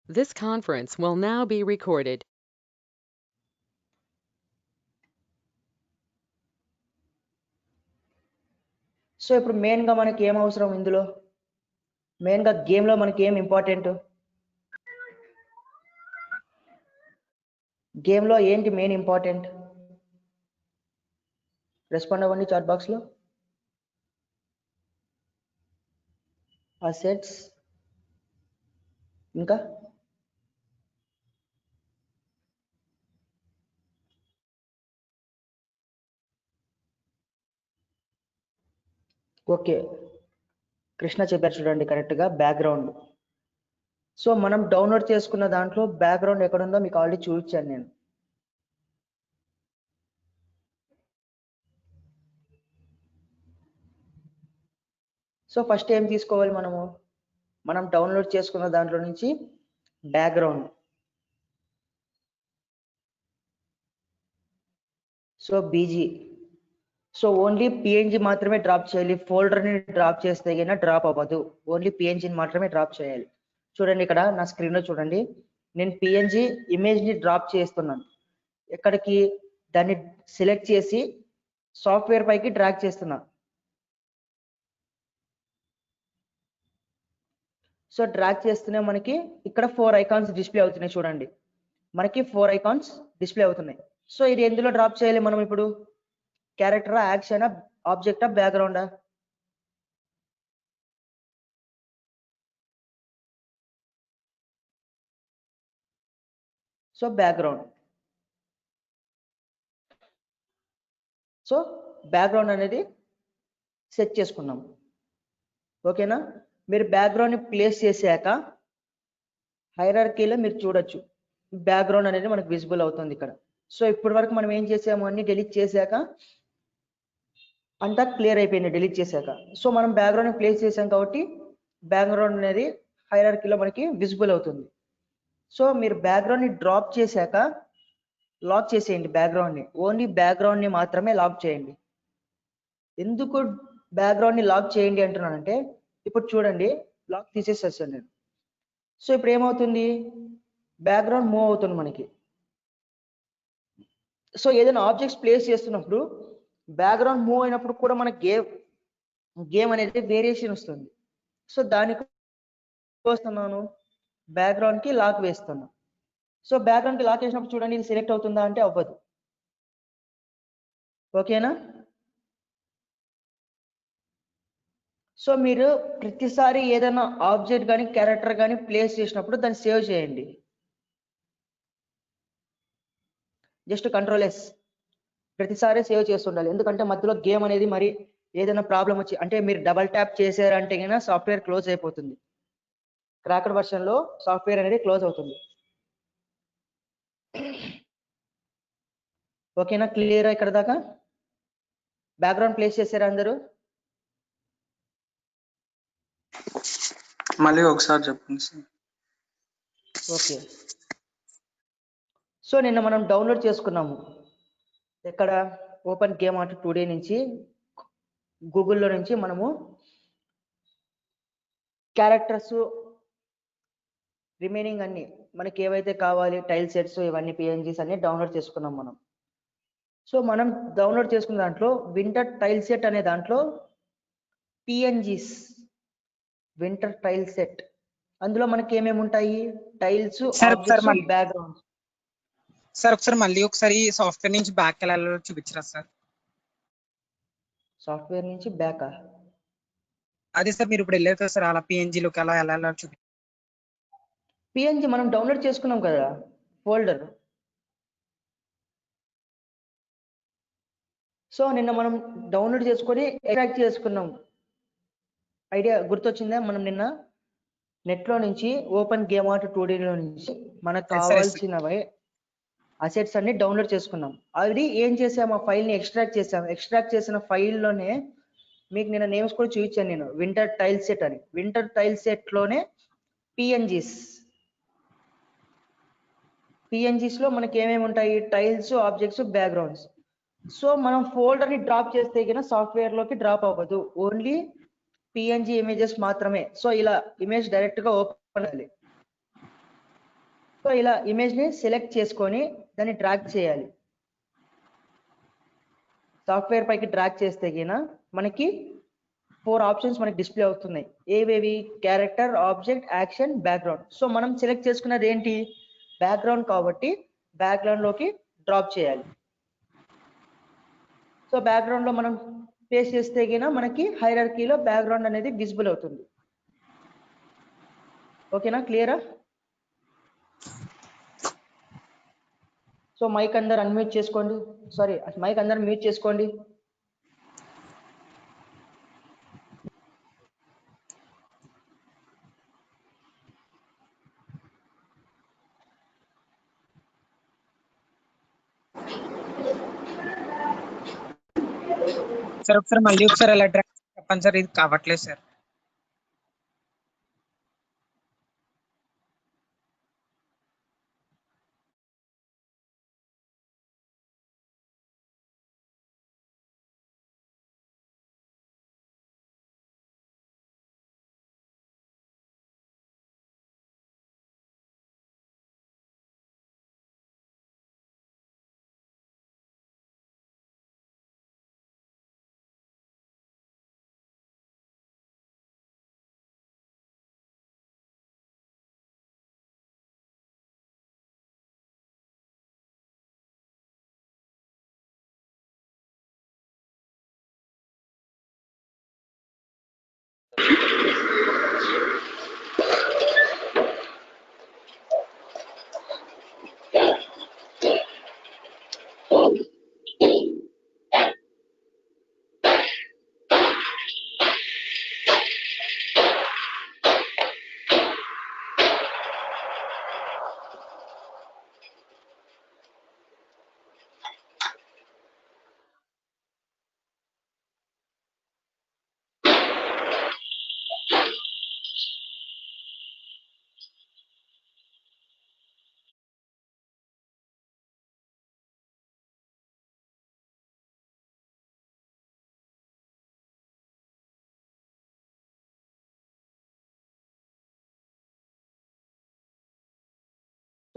This conference will now be recorded. So ఇప్పుడు మెయిన్గా మనకి ఏం అవసరం ఇందులో? మెయిన్గా గేమ్లో మనకి ఏం ఇంపార్టెంట్? గేమ్లో ఏంటి మెయిన్ ఇంపార్టెంట్? రెస్పాండ్ అవ్వండి చాట్ బాక్స్లో. అసెట్స్, ఇంకా ఓకే, కృష్ణ చెప్పారు చూడండి కరెక్ట్గా, బ్యాక్గ్రౌండ్. సో మనం డౌన్లోడ్ చేసుకున్న దాంట్లో బ్యాక్గ్రౌండ్ ఎక్కడుందో మీకు ఆల్రెడీ చూపించాను నేను. సో ఫస్ట్ ఏం తీసుకోవాలి మనం డౌన్లోడ్ చేసుకున్న దాంట్లో నుంచి background. So BG, so only PNG మాత్రమే డ్రాప్ చేయాలి. ఫోల్డర్ని డ్రాప్ చేస్తే కన్నా డ్రాప్ అవ్వదు. ఓన్లీ పిఎన్జిని మాత్రమే డ్రాప్ చేయాలి. చూడండి ఇక్కడ నా స్క్రీన్లో చూడండి, నేను పిఎన్జి ఇమేజ్ని డ్రాప్ చేస్తున్నాను. ఎక్కడికి? దాన్ని సెలెక్ట్ చేసి సాఫ్ట్వేర్ పైకి డ్రాగ్ చేస్తున్నాను. సో డ్రాగ్ చేస్తూనే మనకి ఇక్కడ 4 ఐకాన్స్ డిస్ప్లే అవుతున్నాయి. చూడండి, మనకి 4 ఐకాన్స్ డిస్ప్లే అవుతున్నాయి. సో ఇది ఎందులో డ్రాప్ చేయాలి మనం ఇప్పుడు? క్యారెక్టరా, యాక్షనా, ఆబ్జెక్టా, బ్యాక్గ్రౌండా? So background. సో బ్యాక్గ్రౌండ్ అనేది సెట్ చేసుకున్నాం. ఓకేనా? మీరు బ్యాక్గ్రౌండ్ని ప్లేస్ చేశాక హైరార్కీలో మీరు చూడొచ్చు బ్యాక్గ్రౌండ్ అనేది మనకు విజిబుల్ అవుతుంది ఇక్కడ. సో ఇప్పటి వరకు మనం ఏం చేసాము, అన్ని డిలీట్ చేశాక అంతా క్లియర్ అయిపోయింది డిలీట్ చేశాక. సో మనం బ్యాక్గ్రౌండ్ ప్లేస్ చేసాం కాబట్టి బ్యాక్గ్రౌండ్ అనేది హైరార్కీలో మనకి విజిబుల్ అవుతుంది. సో మీరు బ్యాక్గ్రౌండ్ని డ్రాప్ చేశాక లాక్ చేసేయండి బ్యాక్గ్రౌండ్ని. ఓన్లీ బ్యాక్గ్రౌండ్ని మాత్రమే లాక్ చేయండి. ఎందుకు బ్యాక్గ్రౌండ్ని లాక్ చేయండి అంటున్నానంటే, ఇప్పుడు చూడండి లాక్ తీసేసేస్తాను నేను. సో ఇప్పుడు ఏమవుతుంది, బ్యాక్గ్రౌండ్ మూవ్ అవుతుంది మనకి. సో ఏదైనా ఆబ్జెక్ట్స్ ప్లేస్ చేస్తున్నప్పుడు బ్యాక్గ్రౌండ్ మూవ్ అయినప్పుడు కూడా మనకి గేమ్ అనేది వేరియేషన్ వస్తుంది. సో దానికి వస్తున్నాను, బ్యాక్గ్రౌండ్కి లాక్ వేస్తున్నాను. సో బ్యాక్గ్రౌండ్కి లాక్ వేసినప్పుడు చూడండి ఇది సెలెక్ట్ అవుతుందా అంటే అవ్వదు. ఓకేనా? సో మీరు ప్రతిసారి ఏదైనా ఆబ్జెక్ట్ కానీ క్యారెక్టర్ కానీ ప్లేస్ చేసినప్పుడు దాన్ని సేవ్ చేయండి. జస్ట్ కంట్రోల్ S ప్రతిసారి సేవ్ చేస్తుండాలి. ఎందుకంటే మధ్యలో గేమ్ అనేది మరి ఏదైనా ప్రాబ్లం వచ్చి అంటే మీరు డబల్ ట్యాప్ చేశారంటే కన్నా సాఫ్ట్వేర్ క్లోజ్ అయిపోతుంది. క్రాకర్ వర్షన్లో సాఫ్ట్వేర్ అనేది క్లోజ్ అవుతుంది. ఓకేనా? క్లియరా ఇక్కడ దాకా? బ్యాక్గ్రౌండ్ ప్లేస్ చేశారా అందరూ? మళ్ళీ ఒకసారి చెప్పండి సార్. ఓకే. సో నిన్న మనం డౌన్లోడ్ చేసుకున్నాము. ఎక్కడ? ఓపెన్ గేమ్ ఆర్ట్ 2D నుంచి, గూగుల్లో నుంచి మనము క్యారెక్టర్స్ రిమైనింగ్ అన్ని మనకి ఏవైతే కావాలి టైల్ సెట్స్ ఇవన్నీ పిఎన్జీస్ అన్ని డౌన్లోడ్ చేసుకున్నాం మనం. సో మనం డౌన్లోడ్ చేసుకున్న దాంట్లో వింటర్ టైల్ సెట్ అనే దాంట్లో పిఎన్జీస్ వింటర్ టైల్ సెట్, అందులో మనకి ఏమేమి ఉంటాయి? Tiles, objects, backgrounds. సార్ ఒకసారి సాఫ్ట్వేర్ నుంచి బ్యాక్ వెళ్ళాలో చూపించరా సార్? సాఫ్ట్వేర్ నుంచి బ్యాకా? అదే సార్ మీరు ఇప్పుడు వెళ్ళారు కదా సార్, అలా పిఎన్జీలోకి అలా వెళ్ళాలో చూపి. పిఎన్జీ మనం డౌన్లోడ్ చేసుకున్నాం కదా ఫోల్డర్. సో నిన్న మనం డౌన్లోడ్ చేసుకొని ఎక్స్ట్రాక్ట్ చేసుకున్నాం. ఐడియా గుర్తొచ్చిందా? మనం నిన్న నెట్లో నుంచి ఓపెన్ గేమ్ ఆర్ట్ 2Dలో నుంచి మనకు కావాల్సినవి అసెట్స్ అన్ని డౌన్లోడ్ చేసుకున్నాం. అది ఏం చేసాము, ఆ ఫైల్ని ఎక్స్ట్రాక్ట్ చేసాము. ఎక్స్ట్రాక్ట్ చేసిన ఫైల్లోనే మీకు నిన్న నేమ్స్ కూడా చూపించాను నేను, వింటర్ టైల్ సెట్ అని. వింటర్ టైల్ సెట్లోనే పిఎన్జీస్లో మనకి ఏమేమి ఉంటాయి? Tiles, objects, backgrounds. సో మనం ఫోల్డర్ని డ్రాప్ చేస్తే కన్నా సాఫ్ట్వేర్లోకి డ్రాప్ అవ్వదు, ఓన్లీ పిఎన్జీ ఇమేజెస్ మాత్రమే. సో ఇలా ఇమేజ్ డైరెక్ట్గా ఓపెన్ అవ్వాలి. సో ఇలా ఇమేజ్ ని సెలెక్ట్ చేసుకొని దాన్ని డ్రాగ్ చేయాలి. సాఫ్ట్వేర్ పైకి డ్రాగ్ చేస్తే గిన మనకి 4 ఆప్షన్స్ మనకి డిస్ప్లే అవుతున్నాయి. ఏవేవి? Character, object, action, background. So మనం సెలెక్ట్ చేసుకున్నది ఏంటి? బ్యాక్గ్రౌండ్ కాబట్టి బ్యాక్గ్రౌండ్ లోకి డ్రాప్ చేయాలి. సో బ్యాక్గ్రౌండ్ లో మనం ప్లేస్ చేస్తే గిన మనకి హైరార్కీలో బ్యాక్గ్రౌండ్ అనేది విజిబుల్ అవుతుంది. ఓకేనా? క్లియరా? సో మైక్ అందరు అన్మ్యూట్ చేసుకోండి. సారీ, మైక్ అందరు మ్యూట్ చేసుకోండి. సార్ ఒకసారి మళ్ళీ ఒకసారి ఎలా డ్రాగ్ చెప్పండి సార్, ఇది కావట్లేదు సార్.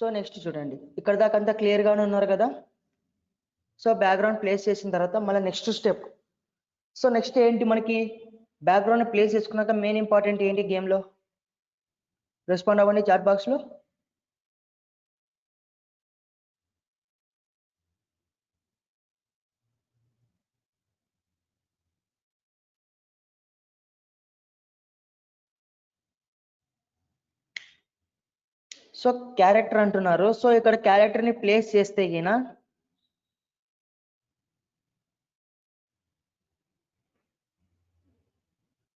సో నెక్స్ట్ చూడండి, ఇక్కడ దాకా అంతా క్లియర్ గానే ఉన్నారు కదా. సో బ్యాక్గ్రౌండ్ ప్లేస్ చేసిన తర్వాత మళ్ళీ నెక్స్ట్ స్టెప్. సో నెక్స్ట్ ఏంటి? మనకి బ్యాక్గ్రౌండ్ ప్లేస్ చేసుకున్నాక మెయిన్ ఇంపార్టెంట్ ఏంటి గేమ్ లో? రెస్పాండ్ అవ్వండి చాట్ బాక్స్ లో. సో క్యారెక్టర్ అంటున్నారు. సో ఇక్కడ క్యారెక్టర్ ని ప్లేస్ చేస్తే గిన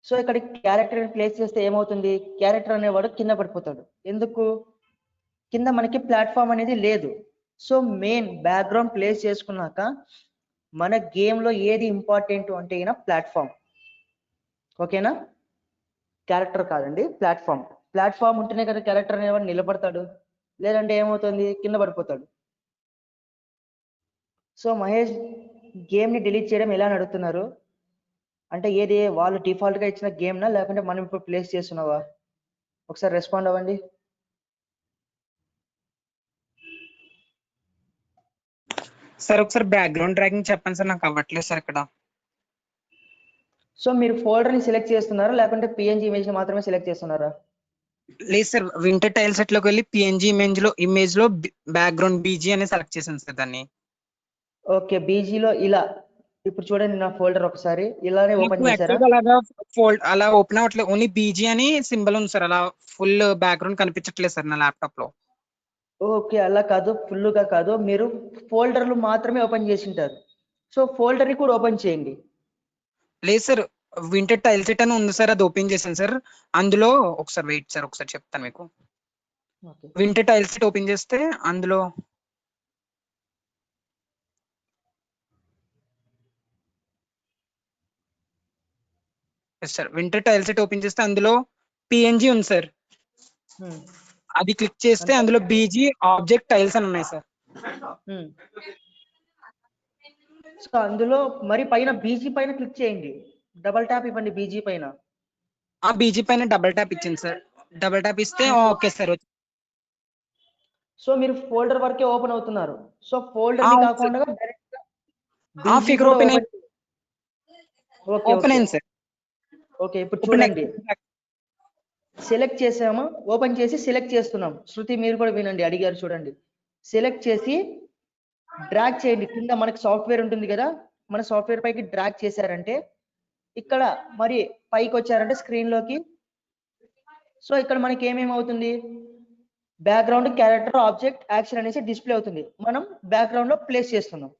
సో ఇక్కడ క్యారెక్టర్ ని ప్లేస్ చేస్తే ఏమవుతుంది? క్యారెక్టర్ అనేవాడు కింద పడిపోతాడు. ఎందుకు? కింద మనకి ప్లాట్ఫామ్ అనేది లేదు. సో మెయిన్ బ్యాక్గ్రౌండ్ ప్లేస్ చేసుకున్నాక మన గేమ్ లో ఏది ఇంపార్టెంట్ అంటే గిన ప్లాట్ఫామ్. ఓకేనా? క్యారెక్టర్ కాదండి, ప్లాట్ఫామ్. ప్లాట్ఫామ్ ఉంటేనే కదా క్యారెక్టర్ అనేవాడు నిలబడతాడు, లేదంటే ఏమవుతుంది? కింద పడిపోతాడు. సో మహేష్ గేమ్ ని డిలీట్ చేయడం ఎలా నడుతున్నారు అంటే ఏది వాళ్ళు డిఫాల్ట్ గా ఇచ్చిన గేమ్ నా లేకుంటే మనం ఇప్పుడు ప్లేస్ చేస్తున్నావా? ఒకసారి రెస్పాండ్ అవ్వండి. సార్ ఒకసారి బ్యాక్గ్రౌండ్ డ్రాగింగ్ చెప్పండి సార్, నాకు అవ్వట్లేదు సార్ ఇక్కడ. సో మీరు ఫోల్డర్ ని సెలెక్ట్ చేస్తున్నారా లేకుంటే పిఎన్జి ఇమేజ్ ని మాత్రమే సెలెక్ట్ చేస్తున్నారా? లేదు సార్, వింటర్ టైల్ సెట్ లోకి వెళ్ళి పిఎన్జి ఇమేజ్ లో బ్యాక్గ్రౌండ్ బీజీ అని సెలెక్ట్ చేశాను సార్ దాన్ని. ఓకే, బీజీలో ఇలా ఇప్పుడు చూడండి నా ఫోల్డర్ ఒకసారి ఇలానే ఓపెన్ చేశారా? అలాగా అలా ఓపెన్ అవ్వట్లేదు, ఓన్లీ బీజీ అని సింబల్ ఉంది సార్, అలా ఫుల్ బ్యాక్గ్రౌండ్ కనిపించట్లేదు సార్ నా ల్యాప్టాప్ లో. ఓకే, అలా కాదు, ఫుల్ గా కాదు, మీరు ఫోల్డర్లు మాత్రమే ఓపెన్ చేసి ఉంటారు. సో ఫోల్డర్ ని కూడా ఓపెన్ చేయండి. లేదు సార్, వింటర్ టైల్ సెట్ అని ఉంది సార్, అది ఓపెన్ చేశాను సార్. అందులో ఒకసారి వెయిట్ సార్, ఒకసారి చెప్తాను మీకు. Okay, winter tile set open చేస్తే అందులో sir winter tile set open చేస్తే అందులో పిఎన్జి ఉంది సార్. అది క్లిక్ చేస్తే అందులో బీజీ ఆబ్జెక్ట్ టైల్స్ అని ఉన్నాయి సార్. సో అందులో మరి పైన బీజీ పైన క్లిక్ చేయండి, డబల్ ట్యాప్ ఇవ్వండి బీజీ పైన. ఆ బీజీ పైన డబుల్ ట్యాప్ ఇచ్చింది సార్, డబుల్ ట్యాప్ ఇస్తే ఓకే సార్. సో మీరు ఫోల్డర్ వరకే ఓపెన్ అవుతున్నారు. సో ఫోల్డర్ ని అవును సార్. కాకుండా డైరెక్ట్ ఆ బీజీ ఫిగర్ కూడా open open. Okay open okay అయింది సార్. ఓకే. ఇప్పుడు ఇప్పుడు చూడండి, సెలెక్ట్ చేసాము, ఓపెన్ చేసి సెలెక్ట్ చేస్తున్నాం. శృతి మీరు కూడా వినండి, అడిగారు చూడండి. సెలెక్ట్ చేసి డ్రాగ్ చేయండి, కింద మనకి సాఫ్ట్వేర్ ఉంటుంది కదా, మన సాఫ్ట్వేర్ పైకి డ్రాగ్ చేశారంటే ఇక్కడ మరి పైకి వచ్చారంటే స్క్రీన్ లోకి. సో ఇక్కడ మనకి ఏమేమి అవుతుంది, బ్యాక్గ్రౌండ్, క్యారెక్టర్, ఆబ్జెక్ట్, యాక్షన్ అనేసి డిస్ప్లే అవుతుంది. మనం బ్యాక్గ్రౌండ్ లో ప్లేస్ చేస్తున్నాం.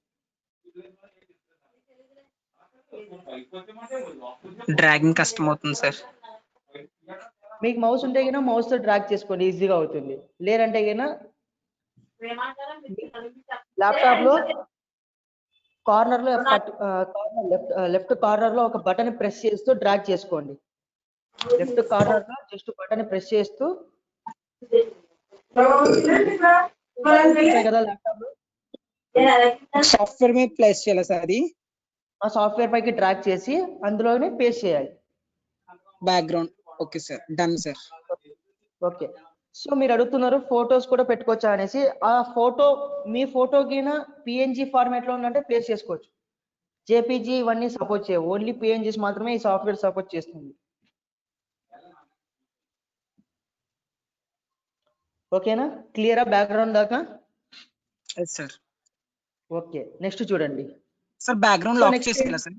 డ్రాగింగ్ కష్టం అవుతుంది సార్. మీకు మౌస్ ఉంటే గినా మౌస్ తో డ్రాగ్ చేసుకోండి, ఈజీగా అవుతుంది. లేదంటే గినా ల్యాప్టాప్ లో కార్నర్ లో లెఫ్ట్ కార్నర్ లో ఒక బటన్ ప్రెస్ చేస్తూ డ్రాగ్ చేసుకోండి. లెఫ్ట్ కార్నర్ లో జస్ట్ బటన్ ప్రెస్ చేస్తూ ఉంటాయి కదా ల్యాప్టాప్ లో, సాఫ్ట్వేర్ మీద ప్లేస్ చేయాలి సార్ అది. ఆ సాఫ్ట్వేర్ పైకి డ్రాగ్ చేసి అందులోనే పేస్ట్ చేయాలి. Background. Okay sir, done sir. Okay. So మీరు అడుగుతున్నారు ఫోటోస్ కూడా పెట్టుకోవచ్చా అనేసి. ఆ ఫోటో మీ ఫోటో కిన పిఎన్జి ఫార్మాట్ లో ఉందంటే ప్లేస్ చేసుకోవచ్చు. జేపీజీ ఇవన్నీ సపోర్ట్ చేయవు, ఓన్లీ పిఎన్జీస్ మాత్రమే ఈ సాఫ్ట్వేర్ సపోర్ట్ చేస్తుంది. ఓకేనా, క్లియరా బ్యాక్గ్రౌండ్ దాకా? Yes sir. ఓకే, నెక్స్ట్ చూడండి. Sir background so lock next చేసేయాలా సార్?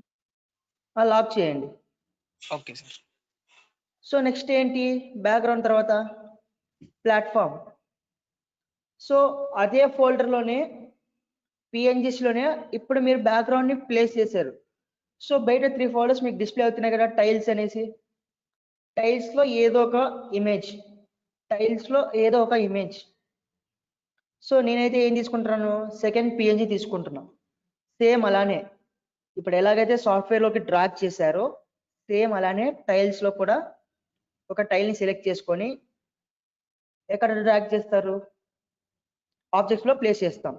లాక్ చేయండి. Okay sir. సో నెక్స్ట్ ఏంటి, బ్యాక్గ్రౌండ్ తర్వాత ప్లాట్ఫామ్. సో అదే ఫోల్డర్ లోనే పిఎన్జిస్ లోనే ఇప్పుడు మీరు బ్యాక్గ్రౌండ్ ని ప్లేస్ చేశారు. సో బయట 3 ఫోల్డర్స్ మీకు డిస్ప్లే అవుతున్నాయి కదా, టైల్స్ అనేసి. టైల్స్ లో ఏదో ఒక ఇమేజ్, టైల్స్ లో ఏదో ఒక ఇమేజ్. సో నేనైతే ఏం తీసుకుంటున్నాను, సెకండ్ పిఎన్జి తీసుకుంటున్నాను. సేమ్ అలానే ఇప్పుడు ఎలాగైతే సాఫ్ట్వేర్ లోకి డ్రాగ్ చేశారో సేమ్ అలానే టైల్స్ లో కూడా ఒక టైల్ ని సెలెక్ట్ చేసుకొని ఎక్కడ డ్రాగ్ చేస్తారు, ఆబ్జెక్ట్స్ లో ప్లేస్ చేస్తాం.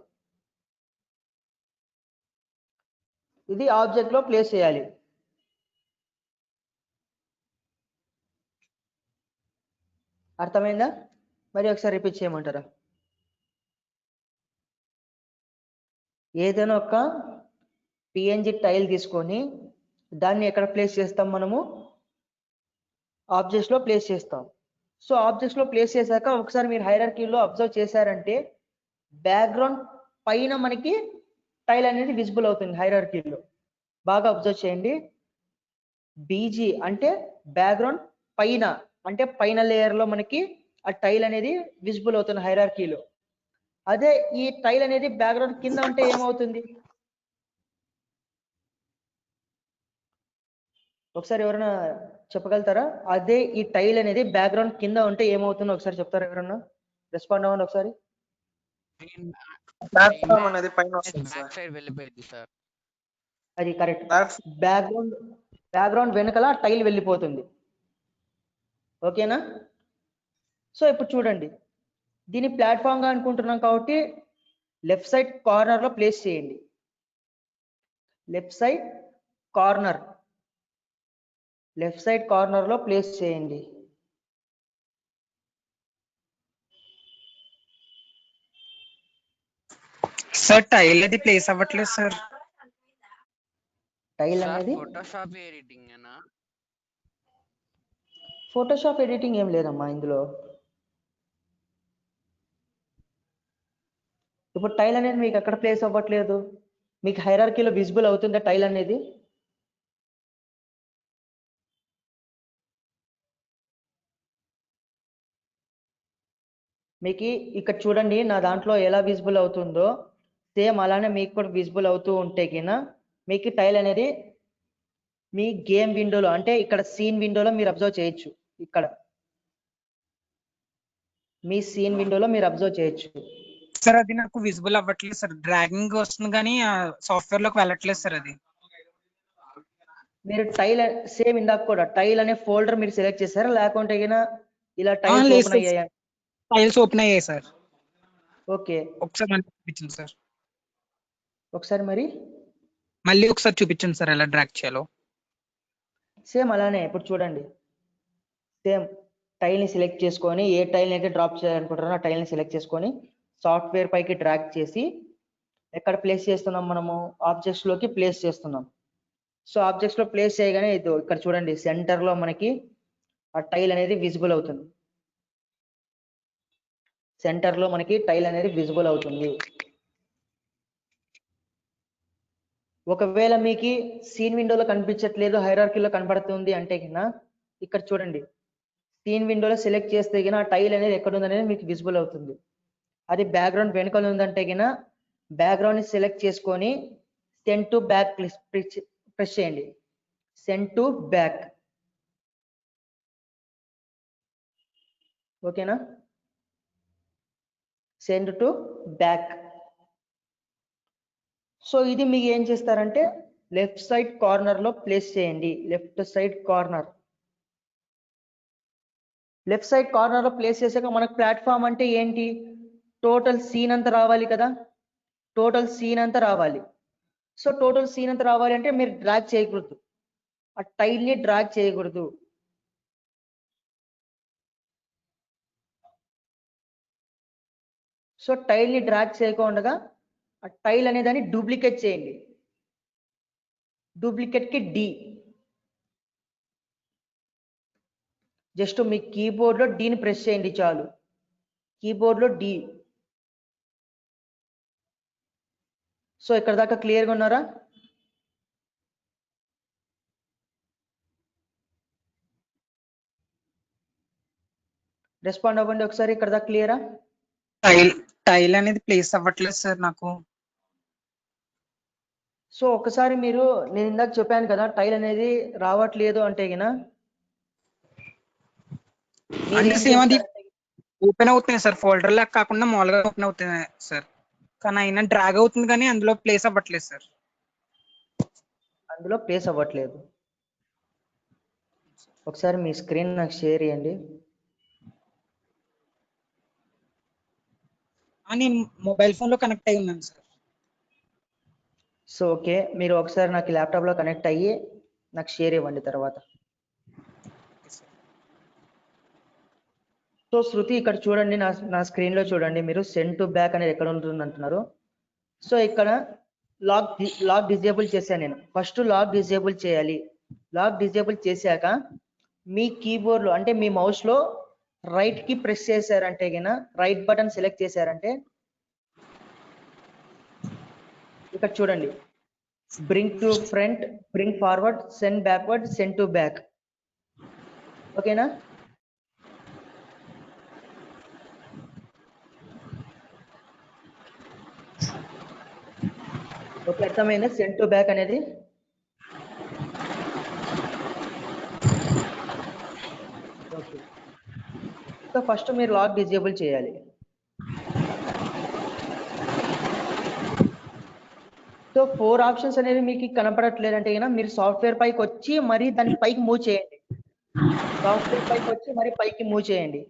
ఇది ఆబ్జెక్ట్ లో ప్లేస్ చేయాలి. అర్థమైందా? మరి ఒకసారి రిపీట్ చేయమంటారా? ఏదైనా ఒక పిఎన్జి టైల్ తీసుకొని దాన్ని ఎక్కడ ప్లేస్ చేస్తాం, మనము ఆబ్జెక్ట్స్ లో ప్లేస్ చేస్తాం. సో ఆబ్జెక్ట్స్ లో ప్లేస్ చేశాక ఒకసారి మీరు హైరార్కీలో అబ్జర్వ్ చేశారంటే బ్యాక్గ్రౌండ్ పైన మనకి టైల్ అనేది విజిబుల్ అవుతుంది హైరార్కీలో. బాగా అబ్జర్వ్ చేయండి. బీజీ అంటే బ్యాక్గ్రౌండ్ పైన, అంటే పైన లేయర్ లో మనకి ఆ టైల్ అనేది విజిబుల్ అవుతుంది హైరార్కీలో. అదే ఈ టైల్ అనేది బ్యాక్గ్రౌండ్ కింద ఉంటే ఏమవుతుంది, ఒకసారి ఎవరైనా చెప్పగలుగుతారా? అదే ఈ టైల్ అనేది బ్యాక్గ్రౌండ్ కింద ఉంటే ఏమవుతుందో ఒకసారి చెప్తారా ఎవరన్నా? రెస్పాండ్ అవ్వండి ఒకసారి. ప్లాట్ఫామ్ అనేది పైన వస్తుంది సార్. బ్యాక్ సైడ్ వెళ్ళిపోయింది సార్. అది కరెక్ట్. బ్యాక్గ్రౌండ్ వెనకాల టైల్ వెళ్ళిపోతుంది. ఓకేనా? సో ఇప్పుడు చూడండి, దీని ప్లాట్ఫామ్ గా అనుకుంటున్నాం కాబట్టి లెఫ్ట్ సైడ్ కార్నర్ లో ప్లేస్ చేయండి. లెఫ్ట్ సైడ్ కార్నర్ లో ప్లేస్ చేయండి. సార్ టైల్ అది ప్లేస్ అవ్వట్లేదు సార్. టైల్ సార్ అనేది ఫోటోషాప్ ఎడిటింగ్ ఏనా? ఫోటోషాప్ ఎడిటింగ్ ఏం లేదమ్మా ఇందులో. ఇప్పుడు టైల్ అనేది మీకు ఎక్కడ ప్లేస్ అవ్వట్లేదు, మీకు హైరార్కీలో విజిబుల్ అవుతుందా టైల్ అనేది? మీకు ఇక్కడ చూడండి, నా దాంట్లో ఎలా విజిబుల్ అవుతుందో సేమ్ అలానే మీకు కూడా విజిబుల్ అవుతూ ఉంటే కినా మీకు టైల్ అనేది మీ గేమ్ విండోలో, అంటే ఇక్కడ సీన్ విండోలో మీరు అబ్జర్వ్ చేయొచ్చు. ఇక్కడ మీ సీన్ విండోలో మీరు అబ్జర్వ్ చేయొచ్చు. సార్ అది నాకు విజిబుల్ అవ్వట్లేదు సార్, డ్రాగింగ్ వస్తుంది కానీ సాఫ్ట్వేర్ లోకి వెళ్ళట్లేదు సార్ అది. మీరు టైల్ సేమ్ ఇందాక కూడా టైల్ అనే ఫోల్డర్ మీరు సెలెక్ట్ చేశారా, లేకుంటే గినా ఇలా టైల్స్ లేదు ఓపెన్ సార్, అయ్యాయా? టైల్స్ ఓపెన్ అయ్యాయి సార్. ఓకే, ఒకసారి మళ్ళీ చూపించండి సార్. ఒకసారి మరి మళ్ళీ ఒకసారి చూపించండి సార్ ఎలా డ్రాగ్ చేయాలో. సేమ్ అలానే ఇప్పుడు చూడండి, సేమ్ టైల్ ని సెలెక్ట్ చేసుకొని ఏ టైల్ అయితే డ్రాప్ చేయాలనుకుంటారో ఆ టైల్ ని సెలెక్ట్ చేసుకొని సాఫ్ట్వేర్ పైకి డ్రాగ్ చేసి ఎక్కడ ప్లేస్ చేస్తున్నాం మనము ఆబ్జెక్ట్స్ లోకి ప్లేస్ చేస్తున్నాం. సో ఆబ్జెక్ట్స్ లో ప్లేస్ చేయగానే ఇది ఇక్కడ చూడండి సెంటర్ లో మనకి ఆ టైల్ అనేది విజిబుల్ అవుతుంది. సెంటర్ లో మనకి టైల్ అనేది విజిబుల్ అవుతుంది. ఒకవేళ మీకు సీన్ విండోలో కనిపించట్లేదు హైరార్కీలో కనబడుతుంది అంటే కింద ఇక్కడ చూడండి సీన్ విండోలో సెలెక్ట్ చేస్తే కింద ఆ టైల్ అనేది ఎక్కడ ఉందనేది మీకు విజిబుల్ అవుతుంది. అది బ్యాక్గ్రౌండ్ వెనుకలు ఉందంటే కింద బ్యాక్గ్రౌండ్ ని సెలెక్ట్ చేసుకొని సెండ్ టు బ్యాక్ ప్రెస్ చేయండి. Send to back. ఓకేనా? Send to back. సో ఇది మీకు ఏం చేస్తారంటే లెఫ్ట్ సైడ్ కార్నర్ లో ప్లేస్ చేయండి. లెఫ్ట్ సైడ్ కార్నర్ లో ప్లేస్ చేసాక మనకు ప్లాట్ఫామ్ అంటే ఏంటి? టోటల్ సీన్ అంతా రావాలి కదా, టోటల్ సీన్ అంతా రావాలి. సో టోటల్ సీన్ అంతా రావాలి అంటే మీరు డ్రాగ్ చేయకూడదు, ఆ టైల్ ని డ్రాగ్ చేయకూడదు. సో టైల్ ని డ్రాగ్ చేయకుండా ఆ టైల్ అనే దాన్ని డూప్లికేట్ చేయండి. డూప్లికేట్ కి డి. జస్ట్ మీ కీబోర్డ్ లో డీని ప్రెస్ చేయండి చాలు. కీబోర్డ్ లో డి. సో ఇక్కడ దాకా క్లియర్గా ఉన్నారా? రెస్పాండ్ అవ్వండి ఒకసారి. ఇక్కడ దాకా క్లియరా? టైల్ అనేది ప్లేస్ అవ్వట్లేదు సార్ నాకు. సో ఒకసారి మీరు నేను ఇందాక చెప్పాను కదా టైల్ అనేది రావట్లేదు అంటే గిన అంటే సేమ్ అది ఓపెన్ అవుతున్నాయి సార్, ఫోల్డర్ లాగా కాకుండా మామూలుగా ఓపెన్ అవుతున్నాయి సార్, కానీ అయినా డ్రాగ్ అవుతుంది కానీ అందులో ప్లేస్ అవ్వట్లేదు సార్. అందులో ప్లేస్ అవ్వట్లేదు. ఒకసారి మీ స్క్రీన్ నాకు షేర్ చేయండి. నేను మొబైల్ ఫోన్ లో కనెక్ట్ అయి ఉన్నాను సార్. సో ఓకే, మీరు ఒకసారి నాకు ల్యాప్టాప్ లో కనెక్ట్ అయ్యి నాకు షేర్ ఇవ్వండి తర్వాత. సో శృతి ఇక్కడ చూడండి, నా స్క్రీన్ లో చూడండి. మీరు సెండ్ టు బ్యాక్ అనేది ఎక్కడ ఉంటుంది అంటున్నారు. సో ఇక్కడ లాక్ డిజేబుల్ చేశాను నేను. ఫస్ట్ లాక్ డిజేబుల్ చేయాలి. లాక్ డిజేబుల్ చేశాక మీ కీబోర్డ్ లో అంటే మీ మౌస్ లో రైట్ కి ప్రెస్ చేశారంటే గిన రైట్ బటన్ సెలెక్ట్ చేశారంటే ఇక్కడ చూడండి bring to front, bring forward, send backward, send to back. ఓకేనా? ఓకే, అర్థమైందా సెండ్ టు బ్యాక్ అనేది? ఓకే. సో ఫస్ట్ మీరు లాక్ డిజేబుల్ చేయాలి. సో 4 ఆప్షన్స్ అనేవి మీకు కనపడట్లేదంటే కనుక మీరు సాఫ్ట్వేర్ పైకి వచ్చి మరి దాన్ని పైకి మూవ్ చేయండి. సాఫ్ట్వేర్ పైకి వచ్చి మరి పైకి మూవ్ చేయండి.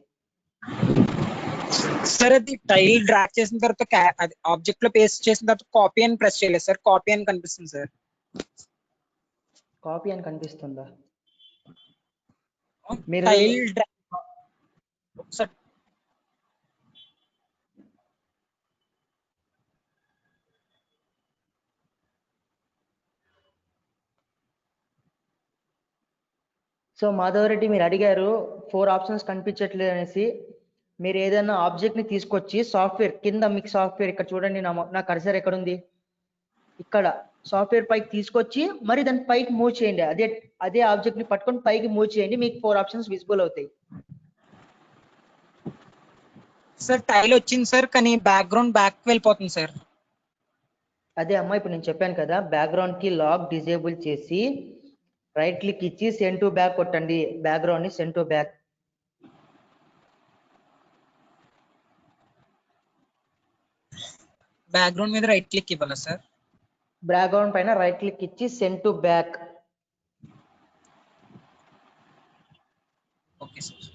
సార్ అది టైల్ డ్రాగ్ చేసిన తర్వాత అది ఆబ్జెక్ట్ లో పేస్ట్ చేసిన తర్వాత కాపీ అని ప్రెస్ చేయలేదు సార్, కాపీ అని కనిపిస్తుంది సార్. కాపీ అని కనిపిస్తుందా? మీరు టైల్ ఒకసారి సో మాధవరెడ్డి మీరు అడిగారు 4 ఆప్షన్స్ కనిపించట్లేదు అనేసి. మీరు ఏదైనా ఆబ్జెక్ట్ ని తీసుకొచ్చి సాఫ్ట్వేర్ కింద మీకు సాఫ్ట్వేర్ ఇక్కడ చూడండి, నా కర్సర్ ఎక్కడ ఉంది? ఇక్కడ సాఫ్ట్వేర్ పైకి తీసుకొచ్చి మరి దాన్ని పైకి మూవ్ చేయండి. అదే ఆబ్జెక్ట్ ని పట్టుకొని పైకి మూవ్ చేయండి, మీకు 4 ఆప్షన్స్ విజిబుల్ అవుతాయి. సార్ టైల్ వచ్చింది సార్, కానీ బ్యాక్గ్రౌండ్ బ్యాక్ వెళ్ళిపోతుంది సార్. అదే అమ్మా ఇప్పుడు నేను చెప్పాను కదా, బ్యాక్గ్రౌండ్ కి లాక్ డిజేబుల్ చేసి రైట్ క్లిక్ ఇచ్చి సెండ్ టు బ్యాక్ కొట్టండి. బ్యాక్గ్రౌండ్ ని సెండ్ టు బ్యాక్. బ్యాక్గ్రౌండ్ మీద రైట్ క్లిక్ ఇవ్వాలా సార్? బ్యాక్గ్రౌండ్ పైన రైట్ క్లిక్ ఇచ్చి send to back. Okay sir.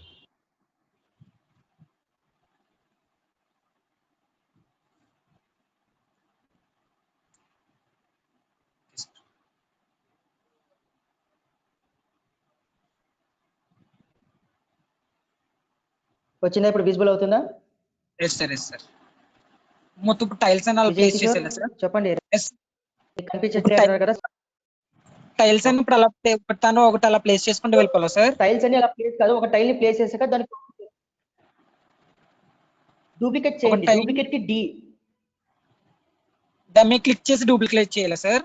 వచ్చిందా? ఇప్పుడు విజిబుల్ అవుతుందా? Yes sir, yes sir. మొత్తం టైల్స్ అని అలా విజయ్ ప్లేస్ కిషోర్ చేసేలా సార్? చెప్పండి. ఎస్. మీకు కనిపించట్లేదు అన్నారు కదా, టైల్స్ అని ఇప్పుడు అలా ఒకటి ఒకటి అలా ప్లేస్ చేసుకుంటూ వెళ్ళిపోవాలా సార్? టైల్స్ అని అలా ప్లేస్ కాదు, ఒక టైల్ ని ప్లేస్ చేశాక దానికి డూప్లికేట్ ఒక చేయండి. టైల్ డూప్లికేట్ కి డి. దాన్ని క్లిక్ చేసి డూప్లికేట్ చేయాలా సార్?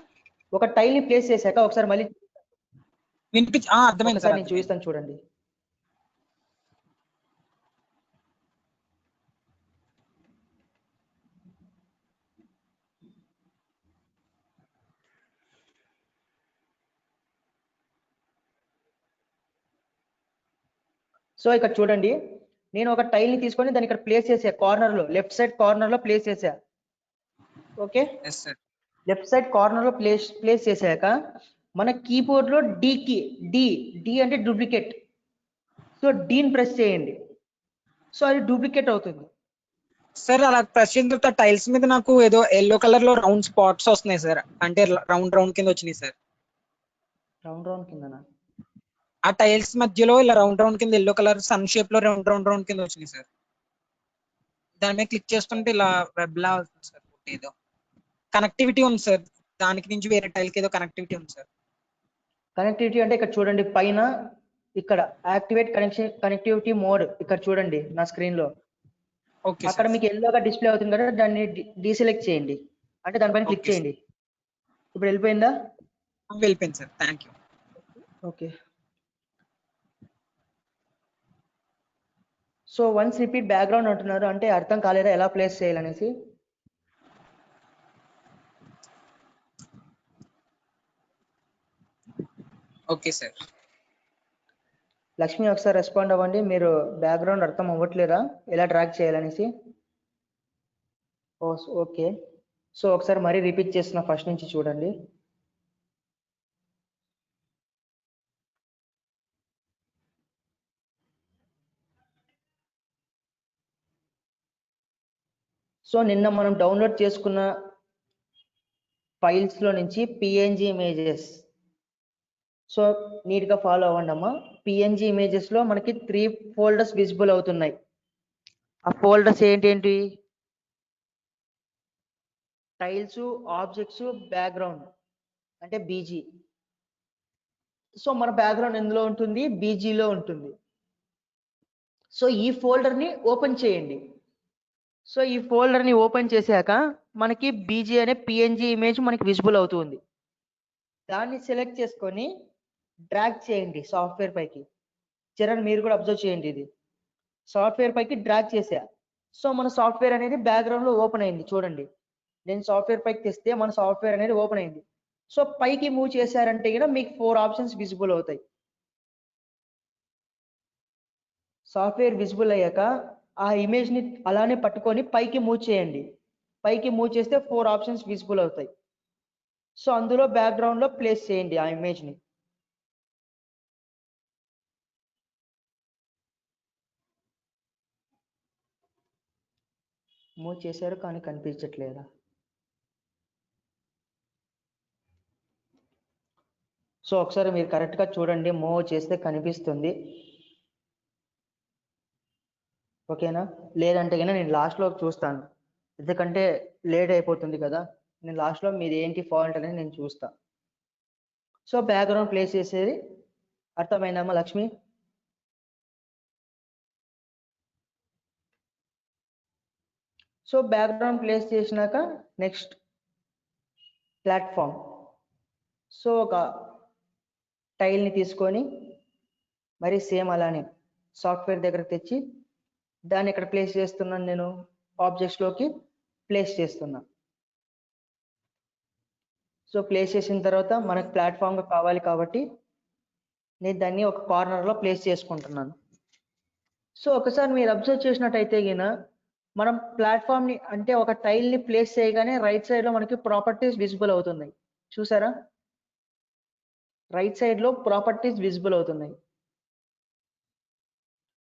ఒక టైల్ ని ప్లేస్ చేశాక ఒకసారి మళ్ళీ అర్థమైంది ఒకసారి సార్. నేను చూపిస్తాను చూడండి. సో ఇక్కడ చూడండి, నేను ఒక టైల్ ని తీసుకొని దాన్ని ఇక్కడ ప్లేస్ చేసా, కార్నర్ లో, లెఫ్ట్ సైడ్ కార్నర్ లో ప్లేస్ చేసా. Okay, yes sir. Left side corner లో ప్లేస్ చేశాక మన కీబోర్డ్ లో డి కి డి అంటే డూప్లికేట్. సో డీని ప్రెస్ చేయండి. సో అది డూప్లికేట్ అవుతుంది. సార్ అలా ప్రెస్ చేసిన తర్వాత టైల్స్ మీద నాకు ఏదో ఎల్లో కలర్ లో రౌండ్ స్పాట్స్ వస్తున్నాయి సార్, అంటే రౌండ్ రౌండ్ కింద వచ్చినాయి సార్. Round round కిందనా? ఆ టైల్స్ మధ్యలో ఇలా రౌండ్ రౌండ్ కింద ఎల్లో కలర్ సన్ షేప్ లో రౌండ్ రౌండ్ రౌండ్ కింద వచ్చినాయి సార్. దాని మీద క్లిక్ చేస్తుంటే ఇలా వెబ్ లా అవుతుంది సార్. ఏదో కనెక్టివిటీ ఉంది సార్, దానికి నుంచి వేరే టైల్ కి ఏదో కనెక్టివిటీ ఉంది సార్. కనెక్టివిటీ అంటే ఇక్కడ చూడండి పైన, ఇక్కడ యాక్టివేట్ కనెక్టివిటీ మోడ్ ఇక్కడ చూడండి నా స్క్రీన్ లో. ఓకే అక్కడ సార్. మీకు ఎల్లోగా డిస్ప్లే అవుతుంది కదా, దాన్ని డీసెలెక్ట్ చేయండి, అంటే దానిపైన క్లిక్ ఓకే చేయండి. ఇప్పుడు వెళ్ళిపోయిందా? వెళ్ళిపోయింది sir. Thank you. Okay. So once repeat background అంటున్నారు, అంటే అర్థం కాలేదా ఎలా ప్లేస్ చేయాలనేసి? Okay sir. లక్ష్మి ఒకసారి రెస్పాండ్ అవ్వండి, మీరు బ్యాక్గ్రౌండ్ అర్థం అవ్వట్లేదా ఎలా డ్రాగ్ చేయాలనేసి? ఓకే. సో ఒకసారి మరీ రిపీట్ చేస్తున్నా, ఫస్ట్ నుంచి చూడండి. సో నిన్న మనం డౌన్లోడ్ చేసుకున్న ఫైల్స్ లో నుంచి పిఎన్జి ఇమేజెస్, సో నీట్ గా ఫాలో అవ్వండి అమ్మా. పిఎన్జి ఇమేజెస్ లో మనకి 3 ఫోల్డర్స్ విజిబుల్ అవుతున్నాయి. ఆ ఫోల్డర్స్ ఏంటి? టైల్స్, ఆబ్జెక్ట్స్, బ్యాక్గ్రౌండ్ అంటే బీజీ. సో మన బ్యాక్గ్రౌండ్ ఎందులో ఉంటుంది? బీజీలో ఉంటుంది. సో ఈ ఫోల్డర్ ని ఓపెన్ చేయండి. సో ఈ ఫోల్డర్ ని ఓపెన్ చేశాక మనకి బీజీ అనే పిఎన్జి ఇమేజ్ మనకి విజిబుల్ అవుతుంది. దాన్ని సెలెక్ట్ చేసుకొని డ్రాగ్ చేయండి సాఫ్ట్వేర్ పైకి. చరణ్ మీరు కూడా అబ్జర్వ్ చేయండి, ఇది సాఫ్ట్వేర్ పైకి డ్రాగ్ చేసా. సో మన సాఫ్ట్వేర్ అనేది బ్యాక్గ్రౌండ్ లో ఓపెన్ అయింది చూడండి. నేను సాఫ్ట్వేర్ పైకి తెస్తే మన సాఫ్ట్వేర్ అనేది ఓపెన్ అయింది. సో పైకి మూవ్ చేశారంటే కూడా మీకు 4 ఆప్షన్స్ విజిబుల్ అవుతాయి. సాఫ్ట్వేర్ విజిబుల్ అయ్యాక ఆ ఇమేజ్ ని అలానే పట్టుకొని పైకి మూవ్ చేయండి. పైకి మూవ్ చేస్తే 4 ఆప్షన్స్ విజిబుల్ అవుతాయి. సో అందులో బ్యాక్గ్రౌండ్ లో ప్లేస్ చేయండి ఆ ఇమేజ్ ని. మూవ్ చేశారు కానీ కనిపించట్లేదా? సో ఒకసారి మీరు కరెక్ట్ గా చూడండి, మూవ్ చేస్తే కనిపిస్తుంది. ఓకేనా? లేదంటే కన్నా నేను లాస్ట్ లో చూస్తాను, ఎందుకంటే లేట్ అయిపోతుంది కదా. నేను లాస్ట్ లో మీరు ఏంటి ఫాల్ట్ అనేది నేను చూస్తా. సో బ్యాక్గ్రౌండ్ ప్లేస్ చేసేది అర్థమైందమ్మా లక్ష్మి? సో బ్యాక్గ్రౌండ్ ప్లేస్ చేసినాక నెక్స్ట్ ప్లాట్ఫామ్. సో ఒక టైల్ ని తీసుకొని మరి సేమ్ అలానే సాఫ్ట్వేర్ దగ్గర తెచ్చి దాన్ని ఇక్కడ ప్లేస్ చేస్తున్నాను, నేను ఆబ్జెక్ట్స్ లోకి ప్లేస్ చేస్తున్నా. సో ప్లేస్ చేసిన తర్వాత మనకు ప్లాట్ఫామ్ కావాలి కాబట్టి నేను దాన్ని ఒక కార్నర్ లో ప్లేస్ చేసుకుంటున్నాను. సో ఒకసారి మీరు అబ్జర్వ్ చేసినట్టయితే గిన మనం ప్లాట్ఫామ్ ని అంటే ఒక టైల్ ని ప్లేస్ చేయగానే రైట్ సైడ్ లో మనకి ప్రాపర్టీస్ విజిబుల్ అవుతున్నాయి. చూసారా? రైట్ సైడ్ లో ప్రాపర్టీస్ విజిబుల్ అవుతున్నాయి.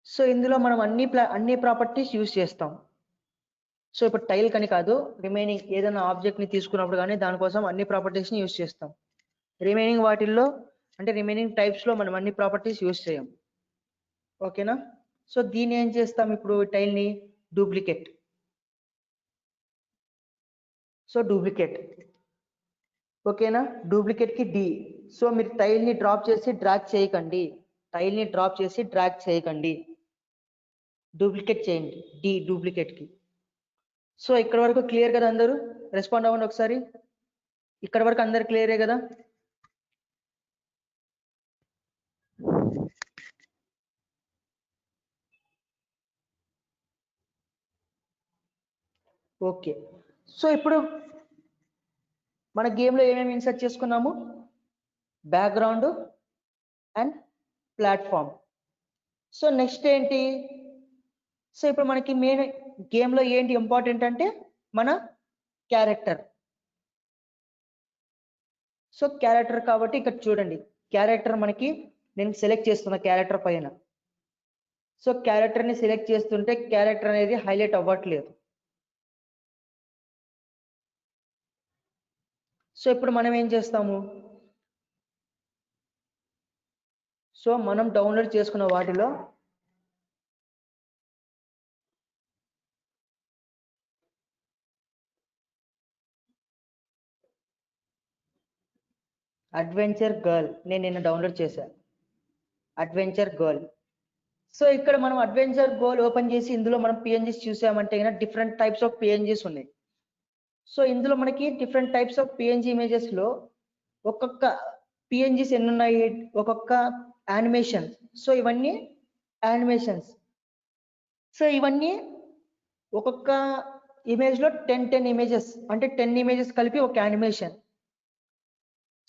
సో ఇందులో మనం అన్ని ప్రాపర్టీస్ యూజ్ చేస్తాం. సో ఇప్పుడు టైల్ కని కాదు, రిమైనింగ్ ఏదైనా ఆబ్జెక్ట్ ని తీసుకున్నప్పుడు కానీ దానికోసం అన్ని ప్రాపర్టీస్ ని యూజ్ చేస్తాం. రిమైనింగ్ వాటిల్లో అంటే రిమైనింగ్ టైప్స్ లో మనం అన్ని ప్రాపర్టీస్ యూజ్ చేయం. ఓకేనా? సో దీన్ని ఏం చేస్తాం ఇప్పుడు? టైల్ ని డూప్లికేట్ సో డూప్లికేట్. ఓకేనా, డూప్లికేట్ కి డి. సో మీరు టైల్ ని డ్రాప్ చేసి డ్రాగ్ చేయకండి, టైల్ ని డ్రాప్ చేసి డ్రాగ్ చేయకండి, డూప్లికేట్ చేయండి, డి డూప్లికేట్ కి. సో ఇక్కడ వరకు క్లియర్ కదా అందరూ? రెస్పాండ్ అవ్వండి ఒకసారి. ఇక్కడ వరకు అందరు క్లియరే కదా? ఓకే. సో ఇప్పుడు మన గేమ్లో ఏమేమి ఇన్సర్ట్ చేసుకున్నాము? Background and platform. So next ఏంటి? సో ఇప్పుడు మనకి మెయిన్ గేమ్లో ఏంటి ఇంపార్టెంట్ అంటే మన క్యారెక్టర్. సో క్యారెక్టర్ కాబట్టి ఇక్కడ చూడండి, క్యారెక్టర్ మనకి నేను సెలెక్ట్ చేస్తున్నా క్యారెక్టర్ పైన. సో క్యారెక్టర్ని సెలెక్ట్ చేస్తుంటే క్యారెక్టర్ అనేది హైలైట్ అవ్వట్లేదు. సో ఇప్పుడు మనం ఏం చేస్తాము? సో మనం డౌన్లోడ్ చేసుకున్న వాటిలో అడ్వెంచర్ గర్ల్ నేను నిన్న డౌన్లోడ్ చేశాను, అడ్వెంచర్ గర్ల్. సో ఇక్కడ మనం అడ్వెంచర్ గర్ల్ ఓపెన్ చేసి ఇందులో మనం పిఎన్జీస్ చూసామంటే డిఫరెంట్ టైప్స్ ఆఫ్ పిఎన్జీస్ ఉన్నాయి. సో ఇందులో మనకి different types of PNG images లో ఒక్కొక్క పిఎన్జీస్ ఎన్ని ఉన్నాయి, ఒక్కొక్క యానిమేషన్. సో ఇవన్నీ యానిమేషన్స్. సో ఇవన్నీ ఒక్కొక్క ఇమేజ్ లో 10 ఇమేజెస్, అంటే 10 ఇమేజెస్ కలిపి ఒక యానిమేషన్.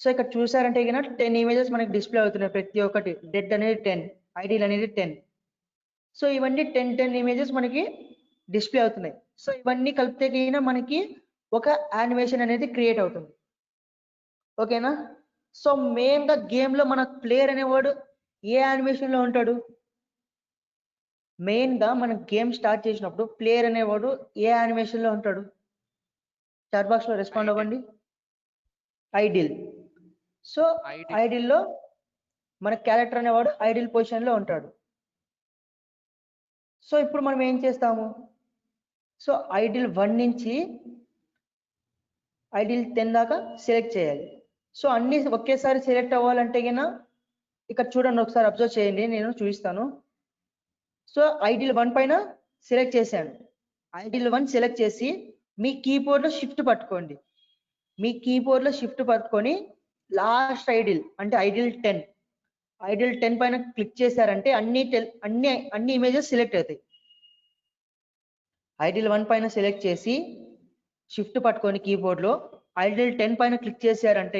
సో ఇక్కడ చూసారంటే 10 ఇమేజెస్ మనకి డిస్ప్లే అవుతున్నాయి, ప్రతి ఒక్కటి. డెడ్ అనేది 10, ఐడియల్ అనేది 10. సో ఇవన్నీ 10 ఇమేజెస్ మనకి డిస్ప్లే అవుతున్నాయి. సో ఇవన్నీ కలిపితే మనకి ఒక యానిమేషన్ అనేది క్రియేట్ అవుతుంది. ఓకేనా? సో మెయిన్ గా గేమ్ లో మన ప్లేయర్ అనేవాడు ఏ యానిమేషన్ లో ఉంటాడు? మెయిన్ గా మనం గేమ్ స్టార్ట్ చేసినప్పుడు ప్లేయర్ అనేవాడు ఏ యానిమేషన్ లో ఉంటాడు? చాట్ బాక్స్ లో రెస్పాండ్ అవ్వండి. ఐడిల్. So Ideal. ఐడిల్ లో మన క్యారెక్టర్ అనేవాడు ఐడిల్ పొజిషన్ లో ఉంటాడు. సో ఇప్పుడు మనం ఏం చేస్తాము? సో ఐడిల్ 1 నుంచి ఐడిల్ 10 దాకా సెలెక్ట్ చేయాలి. సో అన్ని ఒకేసారి సెలెక్ట్ అవ్వాలంటే ఇక్కడ చూడండి, ఒకసారి అబ్జర్వ్ చేయండి, నేను చూపిస్తాను. సో ఐడిల్ 1 పైన సెలెక్ట్ చేశాను. ఐడిల్ 1 సెలెక్ట్ చేసి మీ కీబోర్డ్ లో షిఫ్ట్ పట్టుకోండి. మీ కీబోర్డ్ లో షిఫ్ట్ పట్టుకొని లాస్ట్ ఐడిల్ అంటే ఐడిల్ 10, ఐడిల్ 10 పైన క్లిక్ చేశారంటే అన్ని ఇమేజెస్ సెలెక్ట్ అవుతాయి. ఐడిల్ 1 పైన సెలెక్ట్ చేసి షిఫ్ట్ పట్టుకొని కీబోర్డ్ లో ఐడిల్ 10 పైన క్లిక్ చేశారంటే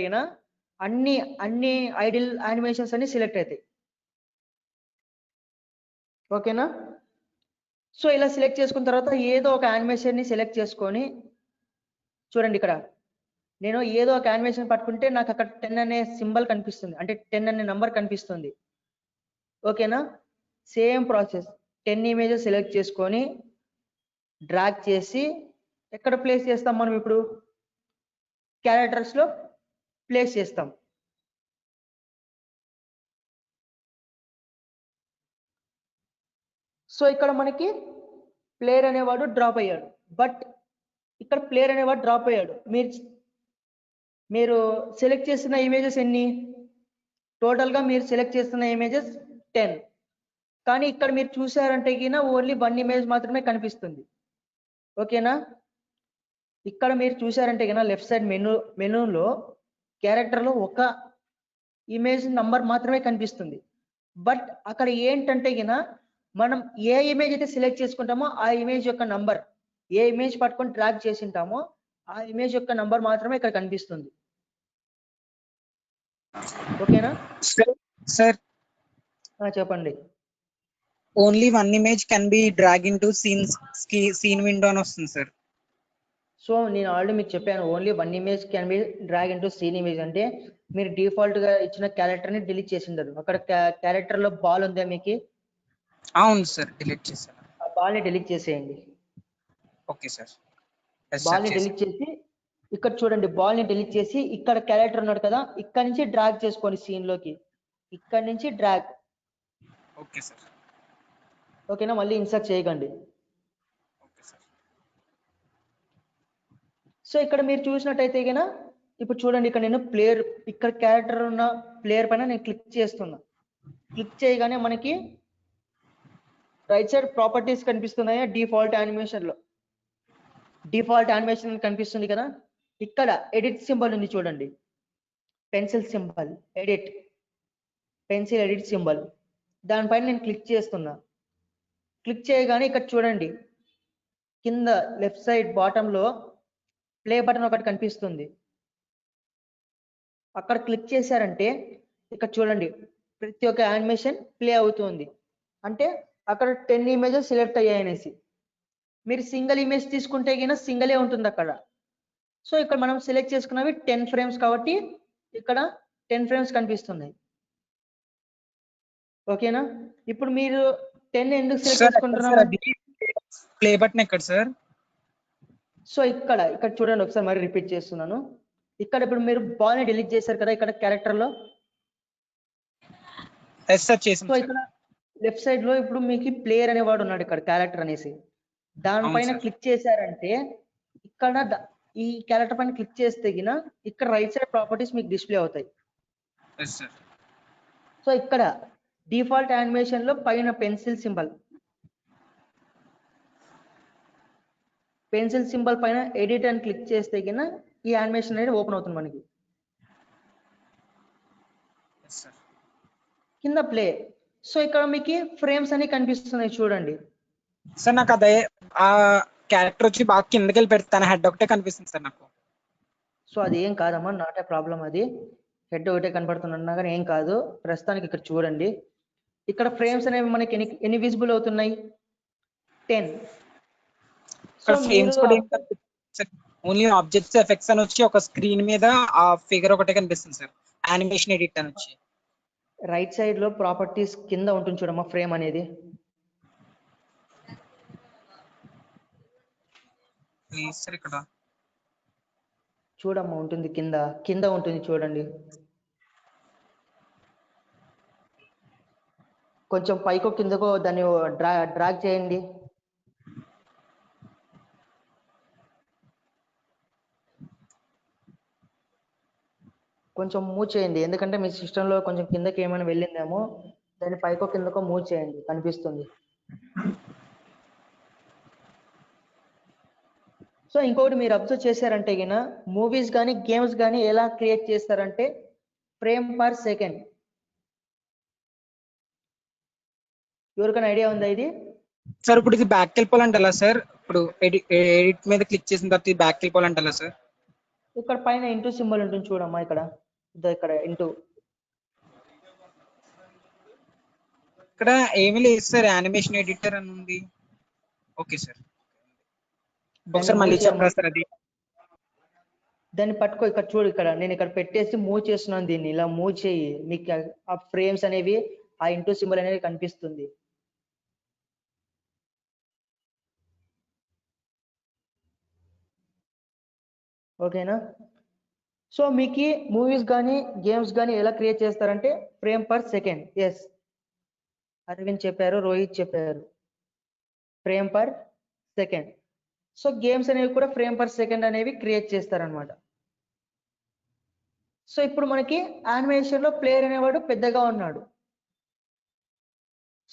అన్ని ఐడిల్ యానిమేషన్స్ అన్ని సెలెక్ట్ అవుతాయి. ఓకేనా? సో ఇలా సెలెక్ట్ చేసుకున్న తర్వాత ఏదో ఒక యానిమేషన్ ని సెలెక్ట్ చేసుకొని చూడండి, ఇక్కడ నేను ఏదో ఒక యానిమేషన్ పట్టుకుంటే నాకు అక్కడ 10 అనే సింబల్ కనిపిస్తుంది, అంటే 10 అనే నంబర్ కనిపిస్తుంది. ఓకేనా? సేమ్ ప్రాసెస్ 10 ఇమేజెస్ సెలెక్ట్ చేసుకొని డ్రాగ్ చేసి ఎక్కడ ప్లేస్ చేస్తాం? మనం ఇప్పుడు క్యారెక్టర్స్ లో ప్లేస్ చేస్తాం. సో ఇక్కడ మనకి ప్లేయర్ అనేవాడు డ్రాప్ అయ్యాడు. బట్ ఇక్కడ ప్లేయర్ అనేవాడు డ్రాప్ అయ్యాడు. మీరు సెలెక్ట్ చేస్తున్న ఇమేజెస్ ఎన్ని? టోటల్ గా మీరు సెలెక్ట్ చేస్తున్న ఇమేజెస్ 10. కానీ ఇక్కడ మీరు చూసారంటే ఓన్లీ 1 ఇమేజ్ మాత్రమే కనిపిస్తుంది. ఓకేనా? ఇక్కడ మీరు చూసారంటే లెఫ్ట్ సైడ్ మెనూలో క్యారెక్టర్ లో ఒక ఇమేజ్ నంబర్ మాత్రమే కనిపిస్తుంది. బట్ అక్కడ ఏంటంటే మనం ఏ ఇమేజ్ అయితే సెలెక్ట్ చేసుకుంటామో ఆ ఇమేజ్ యొక్క నంబర్, ఏ ఇమేజ్ పట్టుకొని ట్రాక్ చేసి ఉంటామో ఆ ఇమేజ్ యొక్క నంబర్ మాత్రమే ఇక్కడ కనిపిస్తుంది. ఓకేనా? సార్ చెప్పండి. Only 1 image can be drag into scene window అని వస్తుంది సార్. సో నేను ఆల్రెడీ మీకు చెప్పాను, only 1 image can be drag into scene image. అంటే మీరు డిఫాల్ట్ గా ఇచ్చిన క్యారెక్టర్ ని డిలీట్ చేసి ఉండరు. అక్కడ క్యారెక్టర్ లో బాల్ ఉందా మీకు? అవును సార్, డిలీట్ చేశాను. ఆ బాల్ ని డిలీట్ చేసేయండి. Okay sir. బాల్ ని డిలీట్ చేసి ఇక్కడ చూడండి, బాల్ ని డిలీట్ చేసి ఇక్కడ క్యారెక్టర్ ఉన్నాడు కదా, ఇక్కడ నుంచి డ్రాగ్ చేసుకోండి సీన్ లోకి. ఇక్కడ నుంచి డ్రాగ్. Okay sir. ఓకేనా? మళ్ళీ ఇన్సర్ట్ చేయకండి. Okay sir. సో ఇక్కడ మీరు చూసినట్టయితే గన ఇప్పుడు చూడండి, ఇక్కడ నేను ప్లేయర్, ఇక్కడ క్యారెక్టర్ ఉన్న ప్లేయర్ పైన నేను క్లిక్ చేస్తున్నా. క్లిక్ చేయగానే మనకి రైట్ సైడ్ ప్రాపర్టీస్ కనిపిస్తున్నాయా? డిఫాల్ట్ యానిమేషన్ లో డిఫాల్ట్ యానిమేషన్ కనిపిస్తుంది కదా. ఇక్కడ ఎడిట్ సింబల్ ఉంది చూడండి, pencil symbol, edit pencil edit symbol, దానిపైన నేను క్లిక్ చేస్తున్నా. క్లిక్ చేయగానే ఇక్కడ చూడండి, కింద లెఫ్ట్ సైడ్ బాటమ్ లో ప్లే బటన్ ఒకటి కనిపిస్తుంది. అక్కడ క్లిక్ చేశారంటే ఇక్కడ చూడండి ప్రతి ఒక్క యానిమేషన్ ప్లే అవుతుంది. అంటే అక్కడ 10 ఇమేజెస్ సెలెక్ట్ అయ్యాయి అనేసి. మీరు సింగిల్ ఇమేజ్ తీసుకుంటే గిన సింగిలే ఉంటుంది అక్కడ. సో ఇక్కడ మనం సెలెక్ట్ చేసుకున్నవి 10 ఫ్రేమ్స్ కాబట్టి ఇక్కడ 10 ఫ్రేమ్స్ కనిపిస్తున్నాయి. ఓకేనా? ఇప్పుడు మీరు 10 ఎందుకు సెలెక్ట్ చేసుకుంటున్నారు? ప్లే బటన్ ఎక్కడ సార్? సో ఇక్కడ చూడండి, ఒకసారి మరి రిపీట్ చేస్తున్నాను. ఇక్కడ ఇప్పుడు మీరు బాల్ ని డిలీట్ చేశారు కదా ఇక్కడ క్యారెక్టర్ లో. సో ఇక్కడ లెఫ్ట్ సైడ్ లో ఇప్పుడు మీకు ప్లేయర్ అనేవాడు ఉన్నాడు, ఇక్కడ క్యారెక్టర్ అనేసి. దానిపైన క్లిక్ చేశారంటే ఇక్కడ ఈ క్యారెక్టర్ పైన క్లిక్ చేస్తే గిన ఇక్కడ రైట్ సైడ్ ప్రాపర్టీస్ మీకు డిస్ప్లే అవుతాయి. సో ఇక్కడ డిఫాల్ట్ యానిమేషన్ లో పైన పెన్సిల్ సింబల్ పైన ఎడిట్ అని క్లిక్ చేస్తే గిన ఈ యానిమేషన్ అనేది ఓపెన్ అవుతుంది మనకి. కింద ప్లే. సో ఇక్కడ మీకు ఫ్రేమ్స్ అన్ని కనిపిస్తున్నాయి చూడండి. సార్ నాకు అదే ఆ క్యారెక్టర్ వచ్చి బాగా కిందకి వెళ్ళి పెడతాను, హెడ్ ఒకటే కనిపిస్తుంది సార్ నాకు. సో అది ఏం కాదమ్మా, నాట్ ఏ ప్రాబ్లం. అది హెడ్ ఒకటే కనపడుతున్నా కానీ ఏం కాదు. ప్రస్తుతానికి ఇక్కడ చూడండి, ఇక్కడ ఫ్రేమ్స్ అనేవి మనకి ఎన్ని విజిబుల్ అవుతున్నాయి? 10. సో ఫ్రేమ్స్ కూడా ఓన్లీ ఆబ్జెక్ట్స్ ఎఫెక్ట్స్ అని వచ్చి ఒక స్క్రీన్ మీద ఆ ఫిగర్ ఒకటే కనిపిస్తుంది సార్, యానిమేషన్ ఎడిట్ అని వచ్చి. రైట్ సైడ్ లో ప్రాపర్టీస్ కింద ఉంటుంది చూడమ్మా ఫ్రేమ్ అనేది. సార్ ఇక్కడ చూడమ్మా, ఉంటుంది కింద ఉంటుంది చూడండి. కొంచెం పైకో కిందకో దాన్ని డ్రాగ్ చేయండి. కొంచెం మూవ్ చేయండి, ఎందుకంటే మీ సిస్టంలో కొంచెం కిందకి ఏమైనా వెళ్ళిందేమో. దాన్ని పైకో కిందకో మూవ్ చేయండి, కనిపిస్తుంది. సో ఇంకొకటి మీరు అబ్జర్వ్ చేశారంటే గిన మూవీస్ కానీ గేమ్స్ కానీ ఎలా క్రియేట్ చేస్తారంటే ఫ్రేమ్ పర్ సెకండ్. ఎవరికైనా ఐడియా ఉందా ఇది? సార్ ఇప్పుడు ఇది బ్యాక్ వెళ్ళిపోవాలంటే ఎలా సార్? ఇప్పుడు ఎడిట్ మీద క్లిక్ చేసిన తర్వాత బ్యాక్ వెళ్ళిపోవాలంటే ఎలా సార్? ఇక్కడ పైన ఇంటూ సింబల్ ఉంటుంది చూడమ్మా, ఇక్కడ ఇంటూ. ఇక్కడ ఏమీ లేదు సార్, యానిమేషన్ ఎడిటర్ అని ఉంది. ఓకే సార్, ఒకసారి మళ్ళీ చెప్పరా సార్ అది? దాన్ని పట్టుకో, ఇక్కడ చూడు, నేను ఇక్కడ పెట్టేసి మూవ్ చేస్తున్నాను. దీన్ని ఇలా మూవ్ చేయి, మీకు ఆ ఫ్రేమ్స్ అనేవి ఆ ఇంటూ సింబల్ అనేది కనిపిస్తుంది. ఓకేనా? సో మీకు మూవీస్ కానీ గేమ్స్ కానీ ఎలా క్రియేట్ చేస్తారంటే frame per second. Yes, Aravind చెప్పారు, రోహిత్ చెప్పారు, frame per second. So games అనేవి కూడా ఫ్రేమ్ పర్ సెకండ్ అనేవి క్రియేట్ చేస్తారనమాట. సో ఇప్పుడు మనకి యానిమేషన్ లో ప్లేయర్ అనేవాడు పెద్దగా ఉన్నాడు.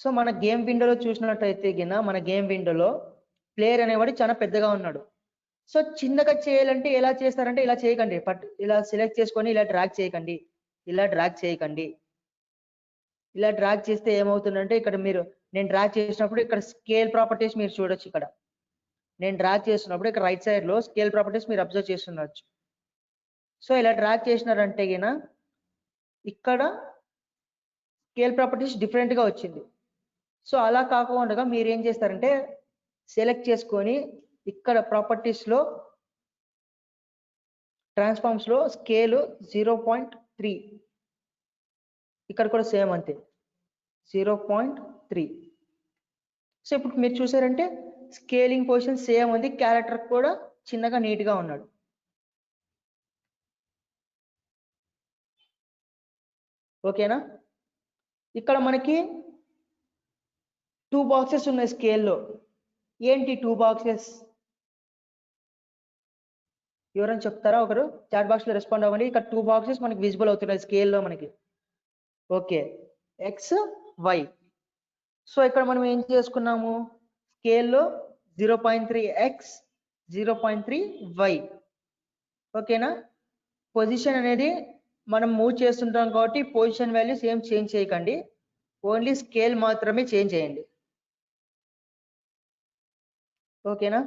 సో మన గేమ్ విండోలో చూసినట్టయితే గిన మన గేమ్ విండోలో ప్లేయర్ అనేవాడు చాలా పెద్దగా ఉన్నాడు. సో చిన్నగా చేయాలంటే ఎలా చేస్తారంటే ఇలా చేయకండి, ఇలా సెలెక్ట్ చేసుకొని ఇలా డ్రాగ్ చేయకండి, ఇలా డ్రాగ్ చేస్తే ఏమవుతుందంటే ఇక్కడ నేను డ్రాగ్ చేసినప్పుడు ఇక్కడ స్కేల్ ప్రాపర్టీస్ మీరు చూడొచ్చు. ఇక్కడ నేను డ్రాగ్ చేస్తున్నప్పుడు ఇక్కడ రైట్ సైడ్ లో స్కేల్ ప్రాపర్టీస్ మీరు అబ్జర్వ్ చేస్తుండొచ్చు. సో ఇలా డ్రాగ్ చేసినారంటే గిన ఇక్కడ స్కేల్ ప్రాపర్టీస్ డిఫరెంట్ గా వచ్చింది. సో అలా కాకుండా మీరు ఏం చేస్తారంటే సెలెక్ట్ చేసుకొని ఇక్కడ ప్రాపర్టీస్ లో ట్రాన్స్ఫార్మ్స్ లో స్కేల్ 0.3, ఇక్కడ కూడా సేమ్ అంతే 0.3. సో ఇప్పుడు మీరు చూసారంటే స్కేలింగ్ పొజిషన్ సేమ్ ఉంది, క్యారెక్టర్ కూడా చిన్నగా నీట్ గా ఉన్నాడు. ఓకేనా? ఇక్కడ మనకి 2 బాక్సెస్ ఉన్నాయి స్కేల్లో. ఏంటి 2 బాక్సెస్? ఎవరైనా చెప్తారా ఒకరు? చాట్ బాక్స్ లో రెస్పాండ్ అవ్వండి. ఇక్కడ 2 బాక్సెస్ మనకి విజిబుల్ అవుతున్నాయి స్కేల్ లో మనకి. Okay, X why. సో ఇక్కడ మనం ఏం చేసుకున్నాము, స్కేల్లో 0.3 ఎక్స్ 0.3 వై. ఓకేనా? పొజిషన్ అనేది మనం మూవ్ చేస్తుంటాం కాబట్టి పొజిషన్ వాల్యూస్ ఏం చేంజ్ చేయకండి, ఓన్లీ స్కేల్ మాత్రమే చేంజ్ చేయండి. ఓకేనా?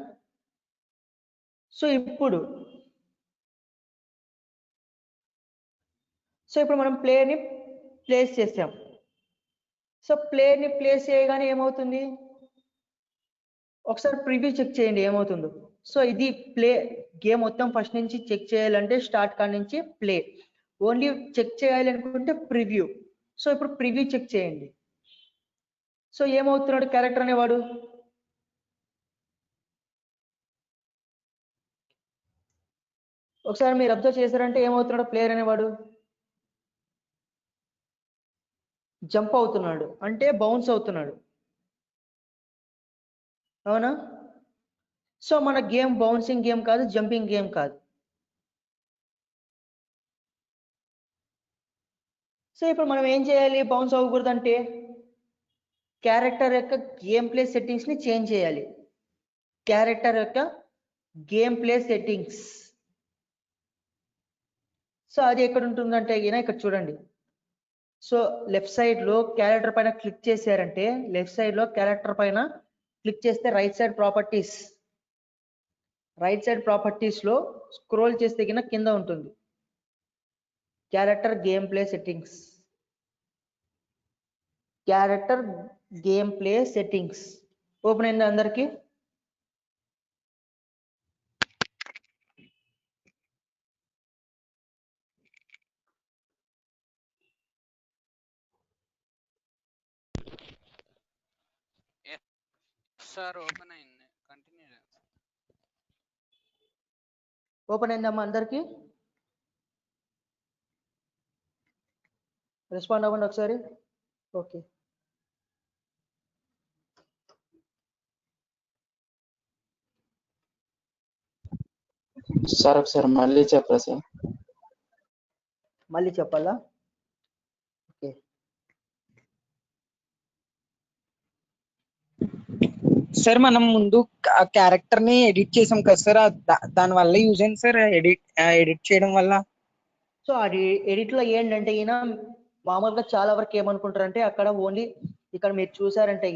సో ఇప్పుడు మనం ప్లేయర్ని ప్లేస్ చేసాం. సో ప్లేయర్ని ప్లేస్ చేయగానే ఏమవుతుంది, ఒకసారి ప్రివ్యూ చెక్ చేయండి ఏమవుతుందో. సో ఇది ప్లే గేమ్ మొత్తం ఫస్ట్ నుంచి చెక్ చేయాలంటే స్టార్ట్ కాడి నుంచి ప్లే, ఓన్లీ చెక్ చేయాలి అనుకుంటే ప్రివ్యూ. సో ఇప్పుడు ప్రివ్యూ చెక్ చేయండి. సో ఏమవుతున్నాడు క్యారెక్టర్ అనేవాడు, ఒకసారి మీరు అబ్జర్వ్ చేశారంటే ఏమవుతున్నాడు ప్లేయర్ అనేవాడు, జంప్ అవుతున్నాడు, అంటే బౌన్స్ అవుతున్నాడు. అవునా? సో మన గేమ్ బౌన్సింగ్ గేమ్ కాదు, జంపింగ్ గేమ్ కాదు. సో ఇప్పుడు మనం ఏం చేయాలి, బౌన్స్ అవ్వకూడదంటే క్యారెక్టర్ యొక్క గేమ్ ప్లే సెట్టింగ్స్ ని చేంజ్ చేయాలి. క్యారెక్టర్ యొక్క గేమ్ ప్లే సెట్టింగ్స్. సో అది ఎక్కడ ఉంటుందంటే ఇక్కడ చూడండి. సో లెఫ్ట్ సైడ్ లో క్యారెక్టర్ పైన క్లిక్ చేశారంటే, లెఫ్ట్ సైడ్ లో క్యారెక్టర్ పైన క్లిక్ చేస్తే right side properties, right side properties లో స్క్రోల్ చేస్తే కింద ఉంటుంది character game play settings. Character game play settings open అయింది అందరికి? సార్ ఓపెన్ అయింది, కంటిన్యూ చేయండి. ఓపెన్ అయిందమ్మా అందరికి? రెస్పాండ్ అవ్వండి ఒకసారి. ఓకే, సార్ ఒకసారి మళ్ళీ చెప్పరా సార్? మళ్ళీ చెప్పాలా? ఓకే, సార్ మనం ముందు ఆ క్యారెక్టర్ ని ఎడిట్ చేసాం కదా సార్, దాని వల్ల యూజ్ అయింది సార్ ఎడిట్ చేయడం వల్ల. సో అది ఎడిట్ లో ఏంటంటే మామూలుగా చాలా వరకు ఏమనుకుంటారంటే అక్కడ ఓన్లీ ఇక్కడ మీరు చూసారంటే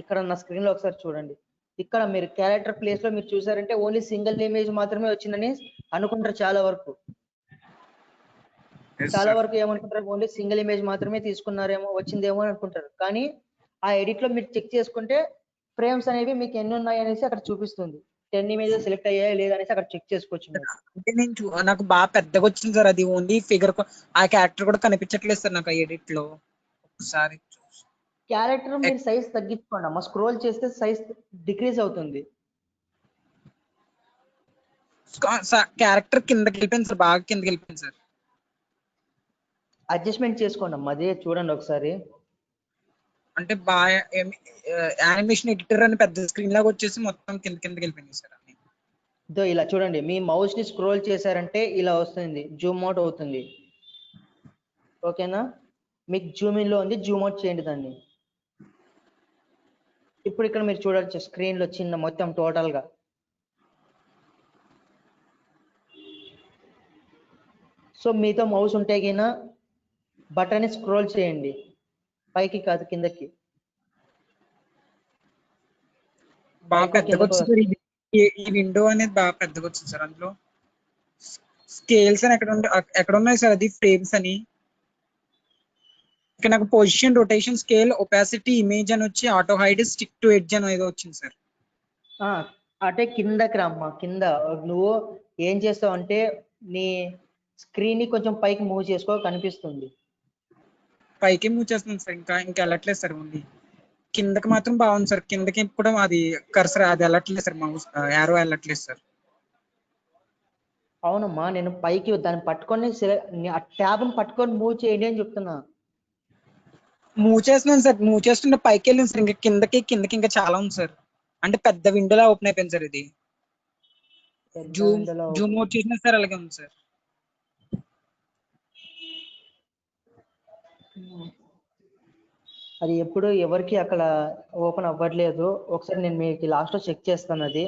ఇక్కడ నా స్క్రీన్ లో ఒకసారి చూడండి. ఇక్కడ మీరు క్యారెక్టర్ ప్లేస్ లో మీరు చూసారంటే ఓన్లీ సింగిల్ ఇమేజ్ మాత్రమే వచ్చిందని అనుకుంటారు చాలా వరకు. చాలా వరకు ఏమనుకుంటారు, ఓన్లీ సింగిల్ ఇమేజ్ మాత్రమే తీసుకున్నారేమో, వచ్చిందేమో అని అనుకుంటారు. కానీ ఆ ఎడిట్ లో మీరు చెక్ చేసుకుంటే ఫ్రేమ్స్ అనేవి మీకు ఎన్ని ఉన్నాయి అనేసి అక్కడ చూపిస్తుంది. 10 ఇమేజెస్ సెలెక్ట్ అయ్యాయి లేదా అనేసి అక్కడ చెక్ చేసుకోవచ్చు మీరు. అంటే నాకు బాగా పెద్దగా వచ్చింది సార్, అది ఓన్లీ ఫిగర్, ఆ క్యారెక్టర్ కూడా కనిపించట్లేదు సార్ నాకు ఎడిట్ లో. ఒకసారి క్యారెక్టర్ మీరు సైజ్ తగ్గించుకోండి అమ్మా, స్క్రోల్ చేస్తే సైజ్ డిక్రీజ్ అవుతుంది. క్యారెక్టర్ కిందకి వెళ్ళిపోయింది సార్, బాగా కిందకి వెళ్ళిపోయింది సార్. అడ్జస్ట్మెంట్ చేసుకోండి అమ్మా, అదే చూడండి ఒకసారి. అంటే బాగా యానిమేషన్ ఎడిటర్ అని పెద్ద స్క్రీన్ లాగా వచ్చేసి మొత్తం కిందకి వెళ్ళిపోయింది సార్ అన్ని. ఇదో ఇలా చూడండి, మీ మౌస్ ని స్క్రోల్ చేశారంటే ఇలా వస్తుంది, జూమ్ అవుట్ అవుతుంది. ఓకేనా? మీకు జూమ్ ఇన్ లో ఉంది, జూమ్ అవుట్ చేయండి దాన్ని. ఇప్పుడు ఇక్కడ మీరు చూడొచ్చు స్క్రీన్ లో చిన్న మొత్తం టోటల్ గా. సో మీతో మౌస్ ఉంటే బటన్ స్క్రోల్ చేయండి, పైకి కాదు కిందకి. బాగా పైకి పెద్దగా కిందకు వచ్చింది సార్ ఈ విండో అనేది, బాగా పెద్దగా వచ్చింది సార్. అందులో స్కేల్స్ అని ఎక్కడ ఉన్నాయి సార్, అది ఫ్రేమ్స్ అని. ఇక్కడ నాకు position, rotation, scale, opacity, image అని వచ్చి auto hide, stick to edge అని ఏదో వచ్చింది సార్. అంటే కిందకి రమ్మా. కింద నువ్వు ఏం చేస్తావు అంటే నీ స్క్రీన్ ని కొంచెం పైకి మూవ్ చేసుకో, కనిపిస్తుంది. పైకి మూవ్ చేస్తుంది సార్, ఇంకా వెళ్ళట్లేదు సార్. ఓన్లీ కిందకి మాత్రం బాగుంది సార్, కిందకి కూడా అది కర్సర్ అది వెళ్ళట్లేదు సార్, మౌస్ యారో వెళ్ళట్లేదు సార్. అవునమ్మా, నేను పైకి దాన్ని పట్టుకొని ఆ ట్యాబ్ ని పట్టుకొని మూవ్ చేయండి అని చెప్తున్నా. మూవ్ చేస్తున్నాను సార్, మూవ్ చేస్తుంటే పైకి వెళ్ళింది సార్, ఇంకా కిందకి ఇంకా చాలా ఉంది సార్. అంటే పెద్ద విండోలా ఓపెన్ అయిపోయింది సార్ ఇది. పెద్ద జూమ్ ఎండలో జూమ్ అవుట్ చేసినా సార్ అలాగే ఉంది సార్. అది ఎప్పుడు ఎవరికి అక్కడ ఓపెన్ అవ్వట్లేదు. ఒకసారి నేను మీకు లాస్ట్ లో చెక్ చేస్తాను అది.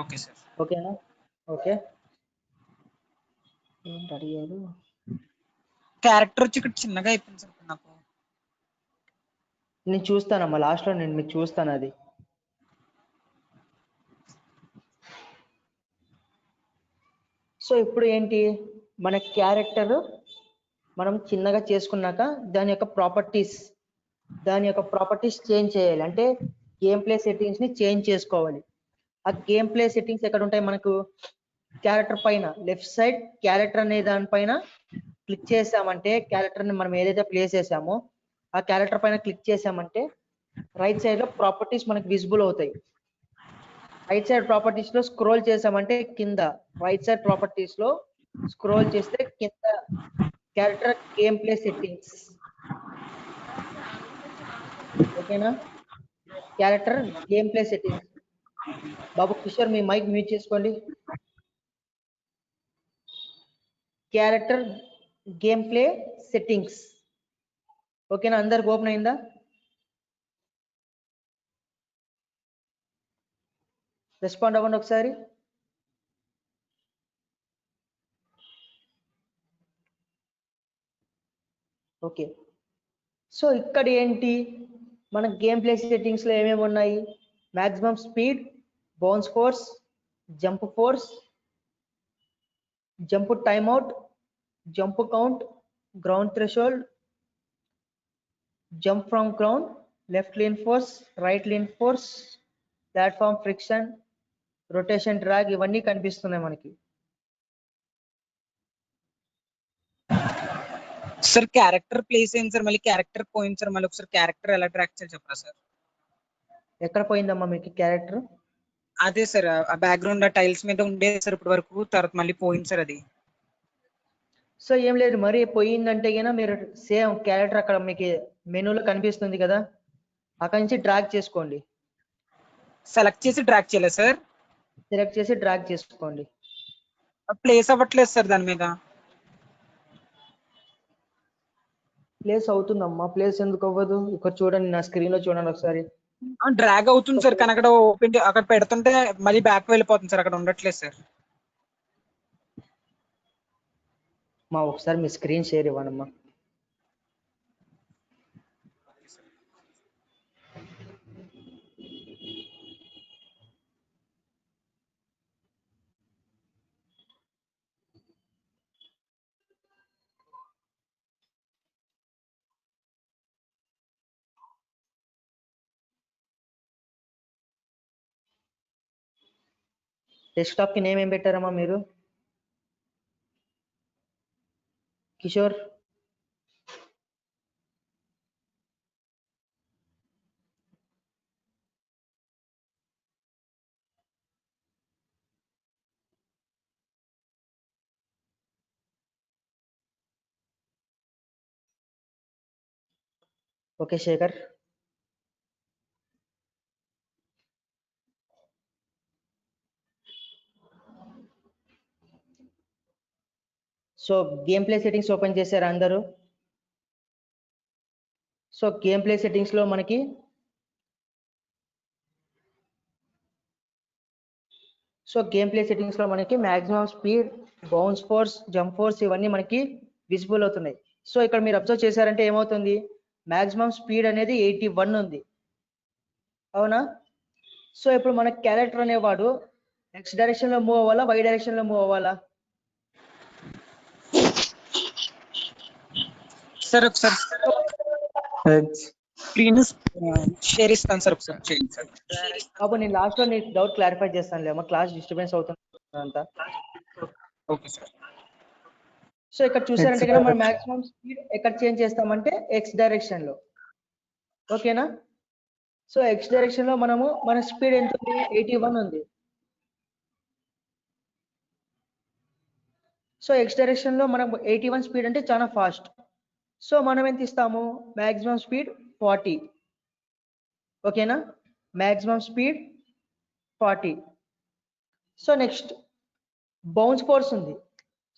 Okay sir. ఓకేనా? ఓకే. ఏంటి అడిగారు? క్యారెక్టర్ వచ్చి ఇక్కడ చిన్నగా అయిపోయింది సార్ నాకు. నేను చూస్తానమ్మా, లాస్ట్ లో నేను మీకు చూస్తాను అది. సో ఇప్పుడు ఏంటి, మన క్యారెక్టర్ మనం చిన్నగా చేసుకున్నాక దాని యొక్క ప్రాపర్టీస్ చేంజ్ చేయాలి. అంటే గేమ్ ప్లే సెట్టింగ్స్ ని చేంజ్ చేసుకోవాలి. ఆ గేమ్ ప్లే సెట్టింగ్స్ ఎక్కడ ఉంటాయి మనకు? క్యారెక్టర్ పైన లెఫ్ట్ సైడ్ క్యారెక్టర్ అనే దానిపైన క్లిక్ చేసామంటే, క్యారెక్టర్ ని మనం ఏదైతే ప్లేస్ చేసామో ఆ క్యారెక్టర్ పైన క్లిక్ చేసామంటే రైట్ సైడ్ లో ప్రాపర్టీస్ మనకు విజిబుల్ అవుతాయి. రైట్ సైడ్ ప్రాపర్టీస్ లో స్క్రోల్ చేసామంటే కింద రైట్ సైడ్ ప్రాపర్టీస్ లో స్క్రోల్ చేస్తే కింద క్యారెక్టర్ గేమ్ ప్లే సెట్టింగ్స్. ఓకేనా? Character game play settings. Babu Kishore మీ మైక్ మ్యూట్ చేసుకోండి. Character game play settings. ఓకేనా? అందరికి ఓపెన్ అయిందా? రెస్పాండ్ అవ్వండి ఒకసారి. ఓకే. సో ఇక్కడ ఏంటి, మన గేమ్ ప్లే సెట్టింగ్స్ లో ఏమేమి ఉన్నాయి? Maximum speed, bounce force, jump force, jump time out, jump count, ground threshold, jump from ground, left lean force, right lean force, platform friction, rotation drag, ఇవన్నీ కనిపిస్తున్నాయి మనకి. Sir character place అయింది sir, మళ్ళీ character పోయింది sir. మళ్ళీ ఒకసారి character ఎలా track చేయాలి చెప్పరా సార్? ఎక్కడ పోయిందమ్మా మీకు క్యారెక్టర్? అదే సార్ ఆ బ్యాక్గ్రౌండ్ ఆ టైల్స్ మీద ఉండేది సార్ ఇప్పటి వరకు, తర్వాత మళ్ళీ పోయింది సార్ అది. సో ఏం లేదు, మరి పోయిందంటే గినా మీరు సేమ్ క్యారెక్టర్ అక్కడ మీకు మెనూలో కనిపిస్తుంది కదా, అక్కడి నుంచి డ్రాగ్ చేసుకోండి. సెలెక్ట్ చేసి డ్రాక్ చేయాలి సార్? సెలెక్ట్ చేసి డ్రాగ్ చేసుకోండి. ప్లేస్ అవ్వట్లేదు సార్ దాని మీద. ప్లేస్ అవుతుందమ్మా, ప్లేస్ ఎందుకు అవ్వదు? ఇక్కడ చూడండి, నా స్క్రీన్ లో చూడండి ఒకసారి. డ్రాగ్ అవుతుంది సార్, కానీ అక్కడ ఓపెన్ అక్కడ పెడుతుంటే మళ్ళీ బ్యాక్ వెళ్ళిపోతుంది సార్, అక్కడ ఉండట్లేదు సార్. మా ఒకసారి మీ స్క్రీన్ షేర్ ఇవ్వండమ్మా. డెస్క్టాప్ కి నేమ్ ఏం పెట్టారమ్మా మీరు? Kishore okay. Shekhar so game play settings open చేశారా అందరూ? సో గేమ్ ప్లే సెట్టింగ్స్ లో మనకి maximum speed, bounce force, jump force ఇవన్నీ మనకి విజిబుల్ అవుతున్నాయి. సో ఇక్కడ మీరు అబ్జర్వ్ చేశారంటే ఏమవుతుంది, మాక్సిమం స్పీడ్ అనేది 81 ఉంది, అవునా? సో ఇప్పుడు మన క్యారెక్టర్ అనేవాడు ఎక్స్ డైరెక్షన్ లో మూవ్ అవ్వాలా, వై డైరెక్షన్ లో మూవ్ అవ్వాలా? సార్ ఒకసారి స్క్రీన్ షేర్ ఇస్తాను సార్, ఒకసారి చేయండి సార్. అప్పుడు నేను లాస్ట్ లో నీకు డౌట్ క్లారిఫై చేస్తాను లేమా, క్లాస్ డిస్టర్బెన్స్ అవుతుంది అంతా. Okay sir. సో ఇక్కడ చూసారంటే కదా మనం మాక్సిమం స్పీడ్ ఎక్కడ చేంజ్ చేస్తామంటే ఎక్స్ డైరెక్షన్ లో. ఓకేనా? సో ఎక్స్ డైరెక్షన్ లో మనము మన స్పీడ్ ఎంత ఉంది? 81 ఉంది. సో ఎక్స్ డైరెక్షన్ లో మనం 81 స్పీడ్ అంటే చాలా ఫాస్ట్. సో మనం ఎంత ఇస్తాము? Maximum speed 40. ఓకేనా? Maximum speed 40. So next bounce force ఉంది.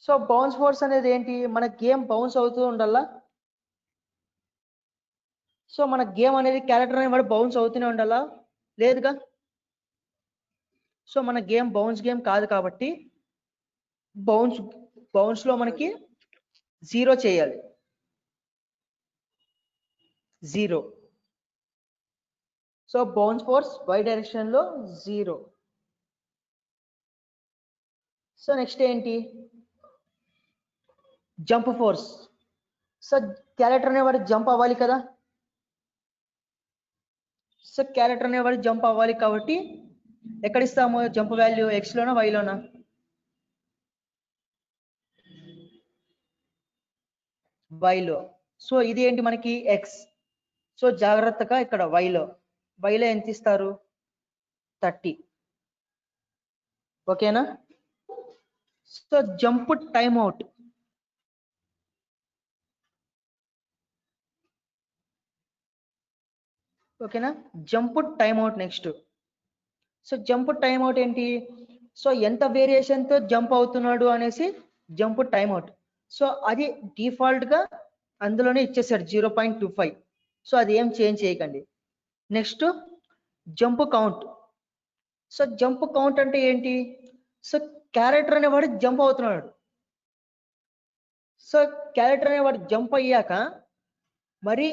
సో బౌన్స్ ఫోర్స్ అనేది ఏంటి, మన గేమ్ బౌన్స్ అవుతూ ఉండాలా. సో మన గేమ్ అనేది క్యారెక్టర్ అనేవాడు బౌన్స్ అవుతూనే ఉండాలా, లేదుగా. సో మన గేమ్ బౌన్స్ గేమ్ కాదు కాబట్టి బౌన్స్ లో మనకి 0 చేయాలి, 0. So bounce force y direction లో 0. సో నెక్స్ట్ ఏంటి, జంప్ ఫోర్స్. సో క్యారెక్టర్ అనేవాడు జంప్ అవ్వాలి కదా. సో క్యారెక్టర్ అనేవాడు జంప్ అవ్వాలి కాబట్టి ఎక్కడ ఇస్తాము జంప్ వాల్యూ, x లోనా y లోనా? y లో. సో ఇది ఏంటి మనకి x. సో జాగ్రత్తగా ఇక్కడ y లో ఎంత ఇస్తారు, 30. ఓకేనా. So jump time out. ఓకేనా, jump time out next. So jump time out ఏంటి, సో ఎంత వేరియేషన్ తో జంప్ అవుతున్నాడు అనేసి జంప్ టైమ్ అవుట్. సో అది డిఫాల్ట్ గా అందులోనే ఇచ్చేసాడు 0.25. సో అది ఏం చేంజ్ చేయకండి. Next jump count. So jump count అంటే ఏంటి, సో క్యారెక్టర్ అనేవాడు జంప్ అవుతున్నాడు. సో క్యారెక్టర్ అనేవాడు జంప్ అయ్యాక మరి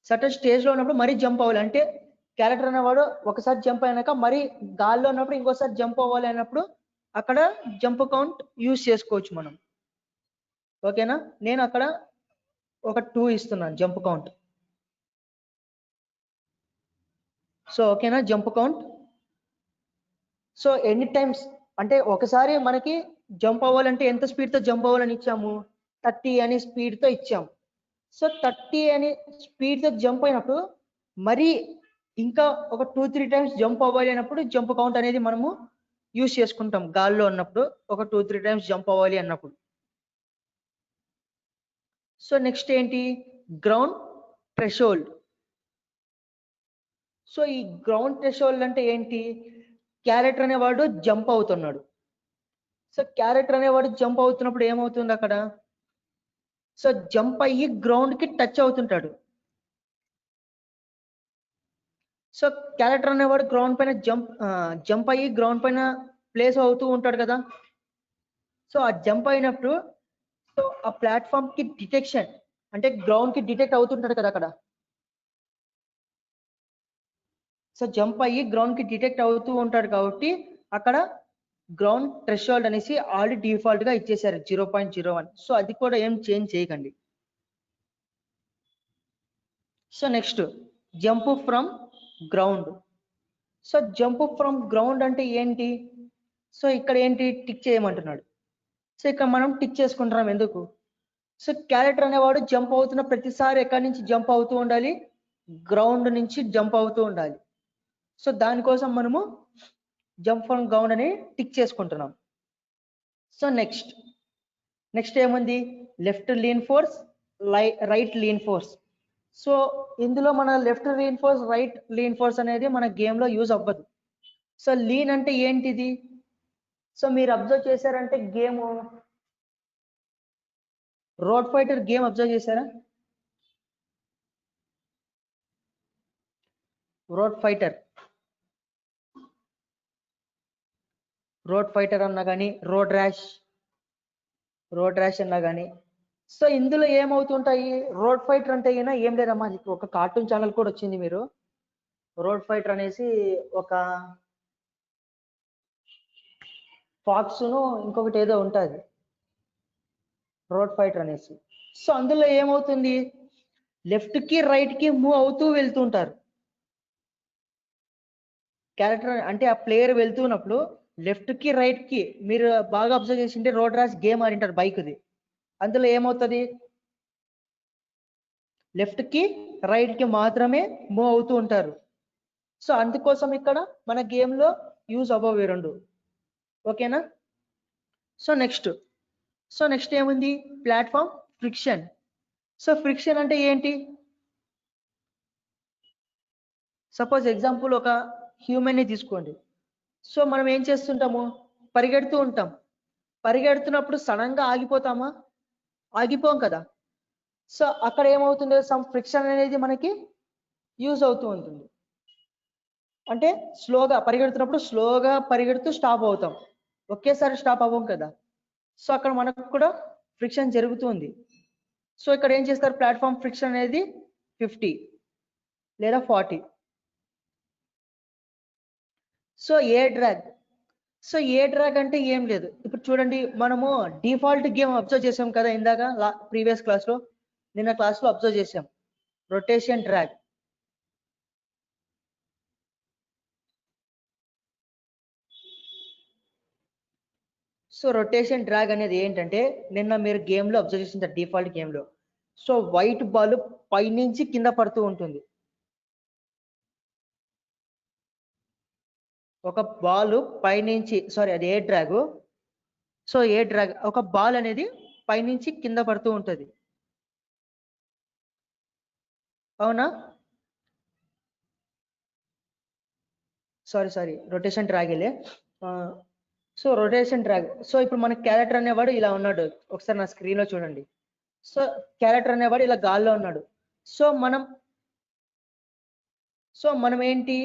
సర్టన్ స్టేజ్ లో ఉన్నప్పుడు మరీ జంప్ అవ్వాలి. అంటే క్యారెక్టర్ అనేవాడు ఒకసారి జంప్ అయినాక మరి గాల్లో ఉన్నప్పుడు ఇంకోసారి జంప్ అవ్వాలి అన్నప్పుడు అక్కడ జంప్ కౌంట్ యూజ్ చేసుకోవచ్చు మనం. ఓకేనా, నేను అక్కడ ఒక 2 ఇస్తున్నాను జంప్ కౌంట్. సో ఓకేనా, జంప్ కౌంట్. సో ఎన్ని టైమ్స్ అంటే ఒకసారి మనకి జంప్ అవ్వాలంటే ఎంత స్పీడ్ తో జంప్ అవ్వాలని ఇచ్చాము, 30 అని స్పీడ్ తో ఇచ్చాము. సో 30 అని స్పీడ్ తో జంప్ అయినప్పుడు మరి ఇంకా ఒక 2-3 టైమ్స్ జంప్ అవ్వాలి అన్నప్పుడు జంప్ కౌంట్ అనేది మనము యూజ్ చేసుకుంటాం. గాల్లో ఉన్నప్పుడు ఒక 2-3 టైమ్స్ జంప్ అవ్వాలి అన్నప్పుడు. సో నెక్స్ట్ ఏంటి, గ్రౌండ్ థ్రెషోల్డ్. సో ఈ గ్రౌండ్ థ్రెషోల్డ్ అంటే ఏంటి, క్యారెక్టర్ అనేవాడు జంప్ అవుతున్నాడు. సో క్యారెక్టర్ అనేవాడు జంప్ అవుతున్నప్పుడు ఏమవుతుంది అక్కడ, సో జంప్ అయ్యి గ్రౌండ్ కి టచ్ అవుతుంటాడు. సో క్యారెక్టర్ అనేవాడు గ్రౌండ్ పైన జంప్ అయ్యి గ్రౌండ్ పైన ప్లేస్ అవుతూ ఉంటాడు కదా. సో ఆ జంప్ అయినప్పుడు సో ఆ ప్లాట్ఫామ్ కి డిటెక్షన్ అంటే గ్రౌండ్ కి డిటెక్ట్ అవుతుంటాడు కదా అక్కడ. సో జంప్ అయ్యి గ్రౌండ్ కి డిటెక్ట్ అవుతూ ఉంటాడు కాబట్టి అక్కడ గ్రౌండ్ థ్రెషోల్డ్ అనేసి ఆల్రెడీ డిఫాల్ట్ గా ఇచ్చేసారు 0.01. సో అది కూడా ఏం చేంజ్ చేయకండి. So next jump from ground. So jump from ground అంటే ఏంటి, సో ఇక్కడ ఏంటి టిక్ చేయమంటున్నాడు. సో ఇక్కడ మనం టిక్ చేసుకుంటున్నాం ఎందుకు, సో క్యారెక్టర్ అనేవాడు జంప్ అవుతున్న ప్రతిసారి ఎక్కడి నుంచి జంప్ అవుతూ ఉండాలి, గ్రౌండ్ నుంచి జంప్ అవుతూ ఉండాలి. సో దానికోసం మనము జంప్ ఫ్రమ్ గ్రౌండ్ అని టిక్ చేసుకుంటున్నాం. సో నెక్స్ట్ ఏముంది, left lean force, right lean force. So ఇందులో మన left lean force, right lean force అనేది మన గేమ్ లో యూజ్ అవ్వదు. సో లీన్ అంటే ఏంటిది, సో మీరు అబ్జర్వ్ చేశారంటే game road fighter game observe చేశారా, రోడ్ ఫైటర్ అన్నా కానీ రోడ్ ర్యాష్ అన్నా కానీ. సో ఇందులో ఏమవుతుంటాయి, రోడ్ ఫైటర్ అంటే అయినా ఏం లేదమ్మా, ఒక కార్టూన్ ఛానల్ కూడా వచ్చింది. మీరు రోడ్ ఫైటర్ అనేసి ఒక ఫాక్స్ ను ఇంకొకటి ఏదో ఉంటుంది రోడ్ ఫైటర్ అనేసి. సో అందులో ఏమవుతుంది, లెఫ్ట్ కి రైట్ కి మూవ్ అవుతూ వెళ్తుంటారు. క్యారెక్టర్ అంటే ఆ ప్లేయర్ వెళ్తున్నప్పుడు లెఫ్ట్ కి రైట్ కి, మీరు బాగా అబ్జర్వ్ చేసింటే రోడ్ ర్యాష్ గేమ్ ఆడింటారు బైక్ది, అందులో ఏమవుతుంది లెఫ్ట్ కి రైట్ కి మాత్రమే మూవ్ అవుతూ ఉంటారు. సో అందుకోసం ఇక్కడ మన గేమ్ లో యూజ్ అవ్వవు రెండు. ఓకేనా. సో నెక్స్ట్ ఏముంది, ప్లాట్ఫామ్ ఫ్రిక్షన్. సో ఫ్రిక్షన్ అంటే ఏంటి, సపోజ్ ఎగ్జాంపుల్ ఒక హ్యూమన్ని తీసుకోండి. సో మనం ఏం చేస్తుంటాము, పరిగెడుతూ ఉంటాం. పరిగెడుతున్నప్పుడు సడన్ గా ఆగిపోతామా? ఆగిపోం కదా. సో అక్కడ ఏమవుతుంది, సమ్ ఫ్రిక్షన్ అనేది మనకి యూజ్ అవుతూ ఉంటుంది. అంటే స్లోగా పరిగెడుతున్నప్పుడు స్లోగా పరిగెడుతూ స్టాప్ అవుతాం, ఒకేసారి స్టాప్ అవ్వం కదా. సో అక్కడ మనకు కూడా ఫ్రిక్షన్ జరుగుతుంది. సో ఇక్కడ ఏం చేస్తారు, ప్లాట్ఫామ్ ఫ్రిక్షన్ అనేది 50 లేదా 40. సో ఏ డ్రాగ్, సో ఏ డ్రాగ్ అంటే ఏం లేదు. ఇప్పుడు చూడండి, మనము డిఫాల్ట్ గేమ్ అబ్జర్వ్ చేసాం కదా ఇందాక ప్రీవియస్ క్లాస్ లో, నిన్న క్లాస్ లో అబ్జర్వ్ చేసాం rotation drag. So rotation drag అనేది ఏంటంటే, నిన్న మీరు గేమ్ లో అబ్జర్వ్ చేసిన డిఫాల్ట్ గేమ్ లో, సో వైట్ బాల్ పైనుంచి కింద పడుతూ ఉంటుంది. ఒక బాల్ పైనుంచి, సారీ అది ఏ డ్రాగ్. సో ఏ డ్రాగ్, ఒక బాల్ అనేది పైనుంచి కింద పడుతూ ఉంటుంది, అవునా? సారీ రొటేషన్ డ్రాగ్ వెళ్ళే. So rotation drag. సో ఇప్పుడు మన క్యారెక్టర్ అనేవాడు ఇలా ఉన్నాడు, ఒకసారి నా స్క్రీన్ లో చూడండి. సో క్యారెక్టర్ అనేవాడు ఇలా గాల్లో ఉన్నాడు. సో మనం ఏంటి,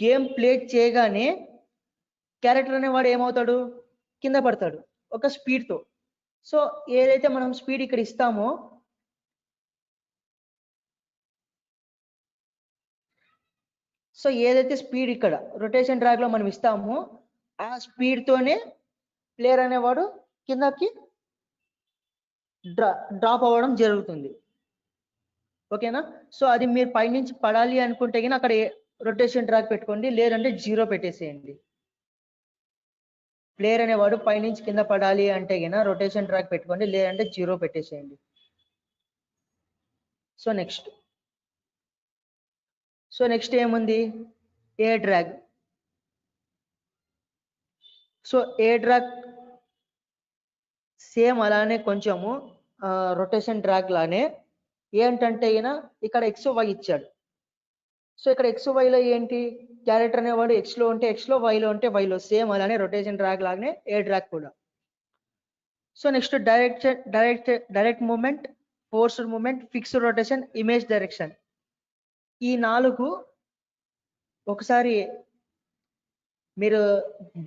గేమ్ ప్లే చేయగానే క్యారెక్టర్ అనేవాడు ఏమవుతాడు, కింద పడతాడు ఒక స్పీడ్ తో. సో ఏదైతే మనం స్పీడ్ ఇక్కడ ఇస్తామో, సో ఏదైతే స్పీడ్ ఇక్కడ రొటేషన్ డ్రాగ్ లో మనం ఇస్తామో, ఆ స్పీడ్ తోనే ప్లేయర్ అనేవాడు కిందకి డ్రాప్ అవ్వడం జరుగుతుంది. ఓకేనా? సో అది మీరు పైనుంచి పడాలి అనుకుంటే గిన అక్కడ రొటేషన్ డ్రాగ్ పెట్టుకోండి, లేదంటే 0 పెట్టేసేయండి. ప్లేయర్ అనేవాడు పైనుంచి కింద పడాలి అంటే గిన రొటేషన్ డ్రాగ్ పెట్టుకోండి, లేదంటే 0 పెట్టేసేయండి. సో నెక్స్ట్ ఏముంది, ఏ డ్రాగ్. సో ఏ డ్రాగ్ సేమ్ అలానే కొంచెము రొటేషన్ డ్రాగ్ లానే ఏంటంటే ఈయన ఇక్కడ ఎక్స్ వై ఇచ్చాడు. సో ఇక్కడ ఎక్స్ వైలో ఏంటి, క్యారెక్టర్ అనేవాడు ఎక్స్ లో ఉంటే ఎక్స్ లో, వైలో ఉంటే వైలో, సేమ్ అలానే రొటేషన్ డ్రాగ్ లాగానే ఏ డ్రాగ్ కూడా. So next direct moment, forced moment, fixed rotation, image direction. ఈ 4 ఒకసారి మీరు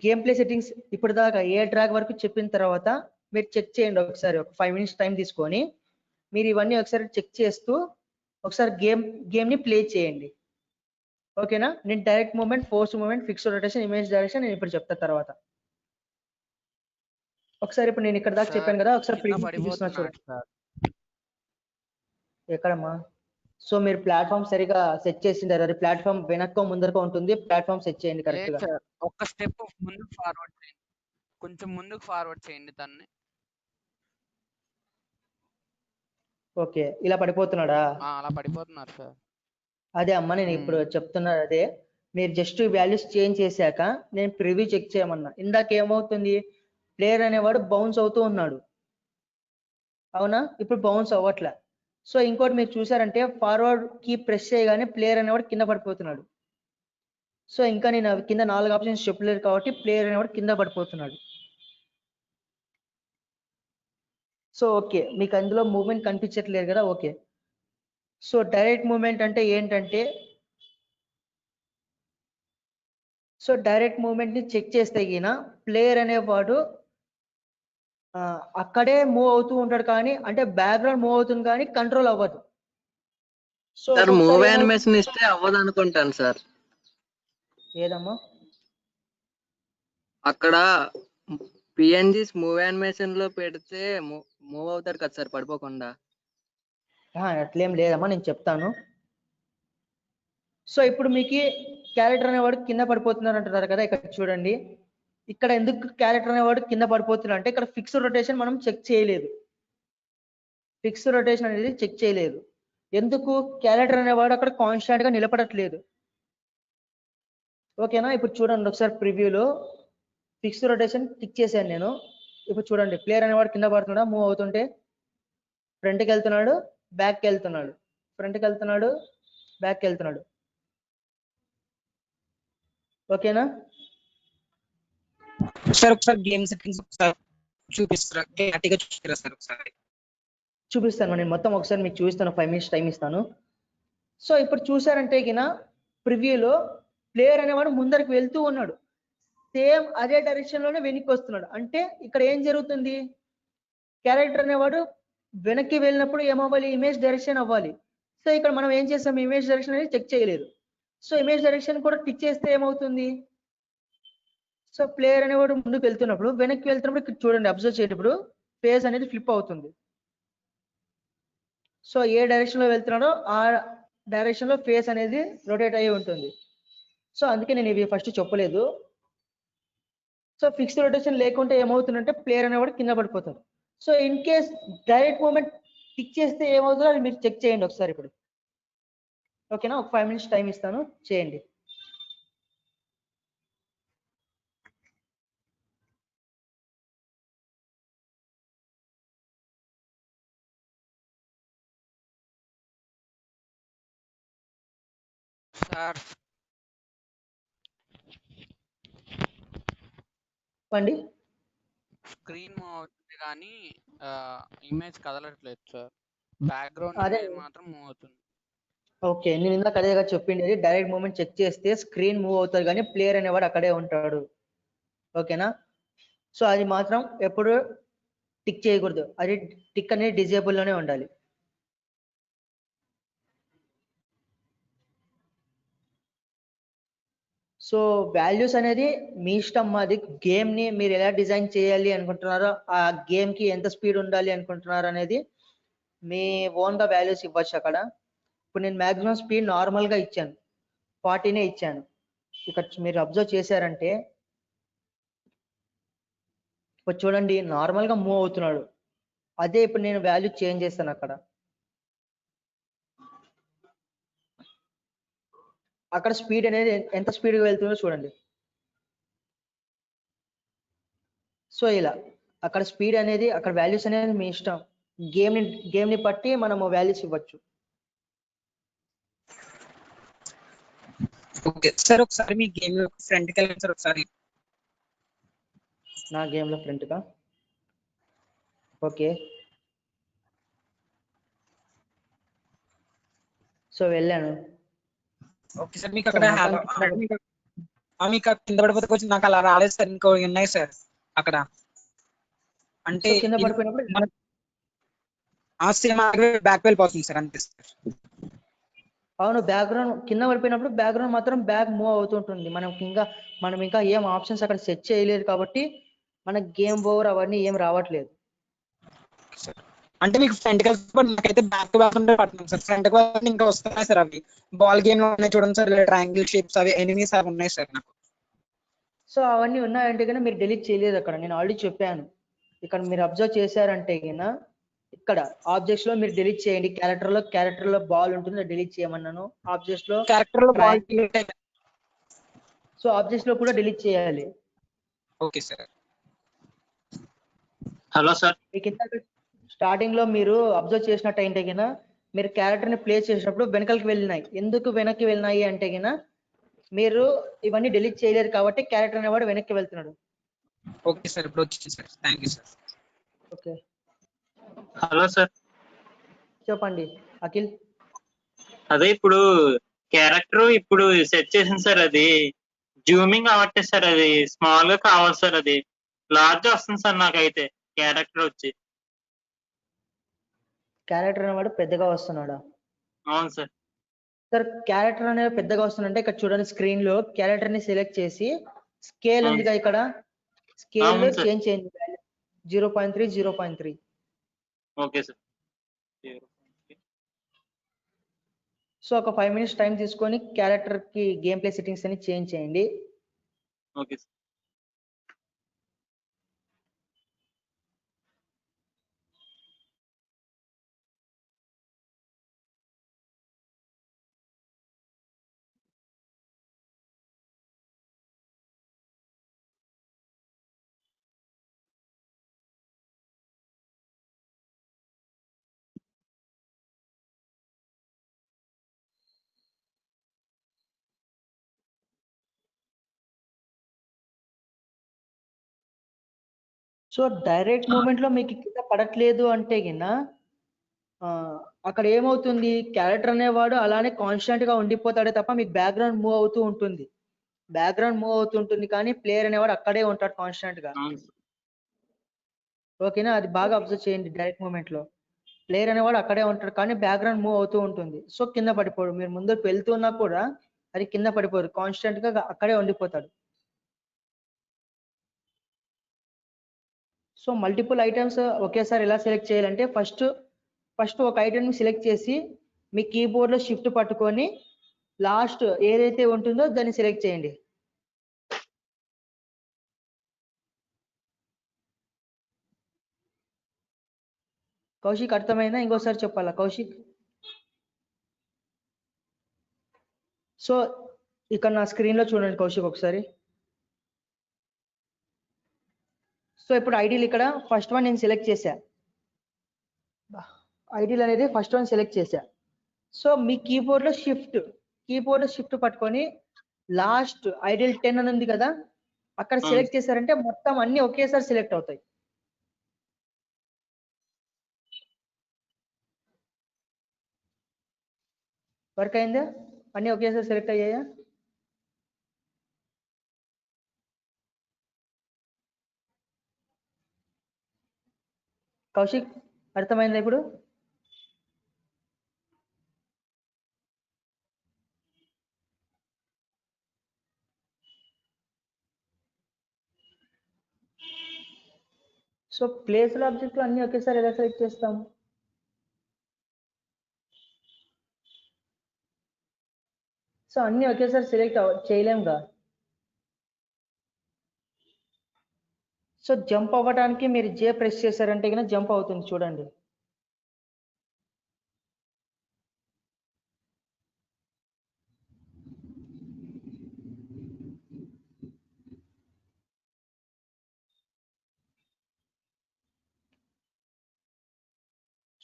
గేమ్ ప్లే సెట్టింగ్స్ ఇప్పుడు దాకా ఏ డ్రాగ్ వరకు చెప్పిన తర్వాత మీరు చెక్ చేయండి ఒకసారి, ఒక 5 minutes టైం తీసుకొని మీరు ఇవన్నీ ఒకసారి చెక్ చేస్తూ ఒకసారి గేమ్ ని ప్లే చేయండి. ఓకేనా? నేను direct moment, force moment, fixed rotation, image direction నేను ఇప్పుడు చెప్తా తర్వాత. ఒకసారి ఇప్పుడు నేను ఇక్కడ దాకా చెప్పాను కదా, ఒకసారి కింద ప్రీవ్యూ చూస్తున్నా పడిపోతున్నాడు చూడండి. సార్. ఎక్కడమ్మా? సో మీరు ప్లాట్ఫామ్ సరిగా సెట్ చేసిండారు, అది ప్లాట్ఫామ్ వెనక్కో ముందరకో ఉంటుంది, ప్లాట్ఫామ్ సెట్ చేయండి కరెక్ట్ లేదు గా. సార్, ఒక్క స్టెప్ ముందుకు ఫార్వర్డ్ చేయండి, కొంచెం ముందుకు ఫార్వర్డ్ చేయండి దాన్ని. ఓకే, ఇలా పడిపోతున్నాడా? అలా పడిపోతున్నారు సార్. అదే అమ్మా నేను ఇప్పుడు చెప్తున్నది అదే. మీరు జస్ట్ వాల్యూస్ చేంజ్ చేశాక నేను ప్రివ్యూ చెక్ చేయమన్నా. ఇందాక ఏమవుతుంది, ప్లేయర్ అనేవాడు బౌన్స్ అవుతూ ఉన్నాడు, అవునా? ఇప్పుడు బౌన్స్ అవ్వట్లే. సో ఇంకోటి మీరు చూసారంటే ఫార్వర్డ్ కీ ప్రెస్ చేయగానే ప్లేయర్ అనేవాడు కింద పడిపోతున్నాడు. సో ఇంకా నేను కింద 4 ఆప్షన్స్ చెప్పలేదు కాబట్టి ప్లేయర్ అనేవాడు కింద పడిపోతున్నాడు. సో ఓకే, మీకు అందులో మూవ్మెంట్ కనిపించట్లేదు కదా, ఓకే. సో డైరెక్ట్ మూవ్మెంట్ అంటే ఏంటంటే, సో డైరెక్ట్ మూవ్మెంట్ ని చెక్ చేస్తే గిన ప్లేయర్ అనేవాడు అక్కడే మూవ్ అవుతూ ఉంటాడు, కానీ అంటే బ్యాక్గ్రౌండ్ మూవ్ అవుతుంది కానీ కంట్రోల్ అవ్వదు. సో సార్ మూవ్ యానిమేషన్ ఇస్తే అవ్వదు అనుకుంటాను సార్. ఏదమ్మా? అక్కడ పిఎన్జీస్ మూవ్ యానిమేషన్ లో పెడితే మూవ్ అవుతారు కదా సార్ పడిపోకుండా. అట్లేం లేదమ్మా, నేను చెప్తాను. సో ఇప్పుడు మీకు క్యారెక్టర్ అనేవాడు కింద పడిపోతున్నారు అంటున్నారు కదా, ఇక్కడ చూడండి. ఇక్కడ ఎందుకు క్యారెక్టర్ అనేవాడు కింద పడిపోతున్నారు అంటే, ఇక్కడ ఫిక్స్డ్ రొటేషన్ మనం చెక్ చేయలేదు. ఫిక్స్డ్ రొటేషన్ అనేది చెక్ చేయలేదు. ఎందుకు, క్యారెక్టర్ అనేవాడు అక్కడ కాన్స్టాంట్ గా నిలబడట్లేదు. ఓకేనా? ఇప్పుడు చూడండి ఒకసారి ప్రివ్యూలో ఫిక్స్డ్ రొటేషన్ క్లిక్ చేశాను నేను. ఇప్పుడు చూడండి ప్లేయర్ అనేవాడు కింద పడుతున్నాడా, మూవ్ అవుతుంటే ఫ్రంట్కి వెళ్తున్నాడు, బ్యాక్కి వెళ్తున్నాడు, ఫ్రంట్కి వెళ్తున్నాడు, బ్యాక్కి వెళ్తున్నాడు. ఓకేనా? సార్ ఒకసారి గేమ్ సెట్టింగ్స్ ఒకసారి చూపిస్తారా, క్లారిటీగా చూపిస్తారా సార్ ఒకసారి? చూపిస్తాను, నేను మొత్తం ఒకసారి మీకు చూపిస్తాను, 5 minutes టైం ఇస్తాను. సో ఇప్పుడు చూసారంటే గిన ప్రివ్యూలో ప్లేయర్ అనేవాడు ముందరికి వెళ్తూ ఉన్నాడు, సేమ్ అదే డైరెక్షన్ లోనే వెనక్కి వస్తున్నాడు. అంటే ఇక్కడ ఏం జరుగుతుంది, క్యారెక్టర్ అనేవాడు వెనక్కి వెళ్ళినప్పుడు ఏమవ్వాలి, ఇమేజ్ డైరెక్షన్ అవ్వాలి. సో ఇక్కడ మనం ఏం చేస్తాం, ఇమేజ్ డైరెక్షన్ అనేది చెక్ చేయలేదు. సో ఇమేజ్ డైరెక్షన్ కూడా టిక్ చేస్తే ఏమవుతుంది, సో ప్లేయర్ అనేవాడు ముందుకు వెళ్తున్నప్పుడు వెనక్కి వెళ్తున్నప్పుడు ఇక్కడ చూడండి, అబ్జర్వ్ చేసేటప్పుడు ఫేస్ అనేది ఫ్లిప్ అవుతుంది. సో ఏ డైరెక్షన్ లో వెళ్తున్నాడో ఆ డైరెక్షన్ లో ఫేస్ అనేది రొటేట్ అయ్యి ఉంటుంది. సో అందుకే నేను ఇవి ఫస్ట్ చెప్పలేదు. సో ఫిక్స్డ్ రొటేషన్ లేకుంటే ఏమవుతుందంటే ప్లేయర్ అనేవాడు కింద పడిపోతాడు. So in case direct moment tick చేస్తే ఏమవుతుందో అది మీరు చెక్ చేయండి ఒకసారి ఇప్పుడు. ఓకేనా? ఒక 5 minutes టైం ఇస్తాను, చేయండి. సార్ పండి స్క్రీన్ మూవ్ అవుతుంది కానీ ఇమేజ్ కదలట్లేదు సార్. బ్యాక్గ్రౌండ్ అదే. ఇమేజ్ మాత్రం మూవ్ అవుతుంది. ఓకే, నేను ఇందాక అదేగా చెప్పిండేది, డైరెక్ట్ మూమెంట్ చెక్ చేస్తే స్క్రీన్ మూవ్ అవుతారు కానీ ప్లేయర్ అనేవాడు అక్కడే ఉంటాడు. ఓకేనా? సో అది మాత్రం ఎప్పుడు టిక్ చేయకూడదు, అది టిక్ అనేది డిజేబుల్ లోనే ఉండాలి. సో వాల్యూస్ అనేది మీ ఇష్టం, అది గేమ్ ని మీరు ఎలా డిజైన్ చేయాలి అనుకుంటున్నారో, ఆ గేమ్ కి ఎంత స్పీడ్ ఉండాలి అనుకుంటున్నారో అనేది మీ ఓన్ గా వాల్యూస్ ఇవ్వచ్చు అక్కడ. ఇప్పుడు నేను మాక్సిమం స్పీడ్ నార్మల్ గా ఇచ్చాను, 40నే ఇచ్చాను. ఇక్కడ మీరు అబ్జర్వ్ చేశారంటే ఇప్పుడు చూడండి, నార్మల్ గా మూవ్ అవుతున్నాడు. అదే ఇప్పుడు నేను వాల్యూ చేంజ్ చేస్తాను అక్కడ, అక్కడ స్పీడ్ అనేది ఎంత స్పీడ్గా వెళ్తుందో చూడండి. సో ఇలా అక్కడ స్పీడ్ అనేది, అక్కడ వాల్యూస్ అనేది మీ ఇష్టం, గేమ్ ని బట్టి మనము వాల్యూస్ ఇవ్వచ్చు. ఓకే సార్, ఒకసారి మీ గేమ్ ఫ్రంట్కి వెళ్ళండి సార్ ఒకసారి. నా గేమ్ లో ఫ్రంట్ గా. ఓకే, సో వెళ్ళాను. ఓకే సార్, మీకు అక్కడ మొత్తం మీకు కింద పడిపోతే కొంచెం నాకు అలా రాలేదు సార్, ఇంకో ఉన్నాయి సార్ అక్కడ. అంటే సో కింద పడిపోయినప్పుడు సేమ్ బ్యాక్ వెళ్ళిపోతుంది సార్, అంతే సార్. అవును, బ్యాక్గ్రౌండ్ కింద పడిపోయినప్పుడు బ్యాక్గ్రౌండ్ మాత్రం బ్యాక్ మూవ్ అవుతుంటుంది. మనం ఇంకా ఏం ఆప్షన్స్ అక్కడ సెట్ చేయలేదు కాబట్టి మన గేమ్ ఓవర్ అవన్నీ ఏం రావట్లేదు. అంటే మీకు ఫ్రంట్ కి వెళ్తే నాకైతే బ్యాక్ టు బ్యాక్ ఉంటే పడుతుంది సార్. ఫ్రంట్ కి వెళ్తే ఇంకా వస్తున్నాయి సార్ అవి. బాల్ గేమ్ లో ఉన్నాయి చూడండి సార్, ట్రయాంగిల్ షేప్స్ అవి ఎనిమీస్ అవి ఉన్నాయి సార్ నాకు. సో అవన్నీ ఉన్నాయంటే కన్నా మీరు డిలీట్ చేయలేదు అక్కడ, నేను ఆల్రెడీ చెప్పాను. ఇక్కడ మీరు అబ్జర్వ్ చేశారంటే కన్నా ఇక్కడ ఆబ్జెక్ట్స్ లో మీరు డిలీట్ చేయండి. క్యారెక్టర్ లో బాల్ ఉంటుంది, డిలీట్ చేయమన్నాను. ఆబ్జెక్ట్స్ లో క్యారెక్టర్ లో బాల్ సో ఆబ్జెక్ట్స్ లో కూడా డిలీట్ చేయాలి. Okay sir. Hello sir. మీకు స్టార్టింగ్ లో మీరు అబ్జర్వ్ చేసినట్టు అయితే గిన మీరు క్యారెక్టర్ ని ప్లేస్ చేసినప్పుడు వెనకలకి వెళ్ళినాయి. ఎందుకు వెనక్కి వెళ్ళినాయి అంటే గిన మీరు ఇవన్నీ డిలీట్ చేయలేరు కాబట్టి క్యారెక్టర్ అనేవాడు వెనక్కి వెళ్తున్నాడు. ఓకే సార్, ఇప్పుడు వచ్చింది sir, thank you sir. Okay, hello sir. చెప్పండి అఖిల్. అదే ఇప్పుడు క్యారెక్టర్ ఇప్పుడు సెట్ చేసింది సార్, అది జూమింగ్ అవ్వట్లేదు సార్, అది స్మాల్ గా కావాలి సార్, అది లార్జ్ వస్తుంది సార్ నాకైతే క్యారెక్టర్ వచ్చి. క్యారెక్టర్ అనేవాడు పెద్దగా వస్తున్నాడా? అవును సార్. సార్ క్యారెక్టర్ అనేది పెద్దగా వస్తుందంటే ఇక్కడ చూడండి, స్క్రీన్ లో క్యారెక్టర్ ని సెలెక్ట్ చేసి స్కేల్ ఉందిగా, ఇక్కడ స్కేల్ లో అవును సార్. చేంజ్ చేయండి, 0.3 0.3. Okay sir. సో ఒక 5 minutes టైం తీసుకొని క్యారెక్టర్ కి గేమ్ ప్లే సెట్టింగ్స్ అని చేంజ్ చేయండి. Okay sir. So direct moment లో మీకు కింద పడట్లేదు అంటే గిన అక్కడ ఏమవుతుంది, క్యారెక్టర్ అనేవాడు అలానే కాన్స్టెంట్ గా ఉండిపోతాడే తప్ప మీకు బ్యాక్గ్రౌండ్ మూవ్ అవుతూ ఉంటుంది. బ్యాక్గ్రౌండ్ మూవ్ అవుతుంటుంది కానీ ప్లేయర్ అనేవాడు అక్కడే ఉంటాడు కాన్స్టెంట్ గా. అవును సార్. ఓకేనా, అది బాగా అబ్జర్వ్ చేయండి. డైరెక్ట్ మూమెంట్ లో ప్లేయర్ అనేవాడు అక్కడే ఉంటాడు కానీ బ్యాక్గ్రౌండ్ మూవ్ అవుతూ ఉంటుంది. సో కింద పడిపోడు, మీరు ముందుకు వెళ్తున్నా కూడా అది కింద పడిపోదు, కాన్స్టెంట్ గా అక్కడే ఉండిపోతాడు. సో మల్టిపుల్ ఐటమ్స్ ఒకేసారి ఎలా సెలెక్ట్ చేయాలంటే ఫస్ట్ ఒక ఐటమ్ ని సెలెక్ట్ చేసి మీ కీబోర్డ్ లో షిఫ్ట్ పట్టుకొని లాస్ట్ ఏదైతే ఉంటుందో దాన్ని సెలెక్ట్ చేయండి. కౌశిక్ అర్థమైందా? ఇంకోసారి చెప్పాలా కౌశిక్? సో ఇక్కడ నా స్క్రీన్ లో చూడండి కౌశిక్ ఒకసారి. సో ఇప్పుడు ఐడియల్ ఇక్కడ ఫస్ట్ వన్ నేను సెలెక్ట్ చేశా, ఐడియల్ అనేది ఫస్ట్ వన్ సెలెక్ట్ చేశా. సో మీ కీబోర్డ్ లో షిఫ్ట్ పట్టుకొని లాస్ట్ ఐడియల్ 10 అని ఉంది కదా, అక్కడ సెలెక్ట్ చేశారంటే మొత్తం అన్ని ఒకేసారి సెలెక్ట్ అవుతాయి. వర్క్ అయిందా? అన్ని ఒకేసారి సెలెక్ట్ అయ్యాయా? కౌశిక్ అర్థమైందా ఇప్పుడు? సో ప్లేస్ లో ఆబ్జెక్ట్ లో అన్ని ఒకేసారి ఎలా సెలెక్ట్ చేస్తాం? సో అన్ని ఒకేసారి సెలెక్ట్ చేయలేముగా. సో జంప్ అవ్వడానికి మీరు జే ప్రెస్ చేశారంటే కనుక జంప్ అవుతుంది చూడండి.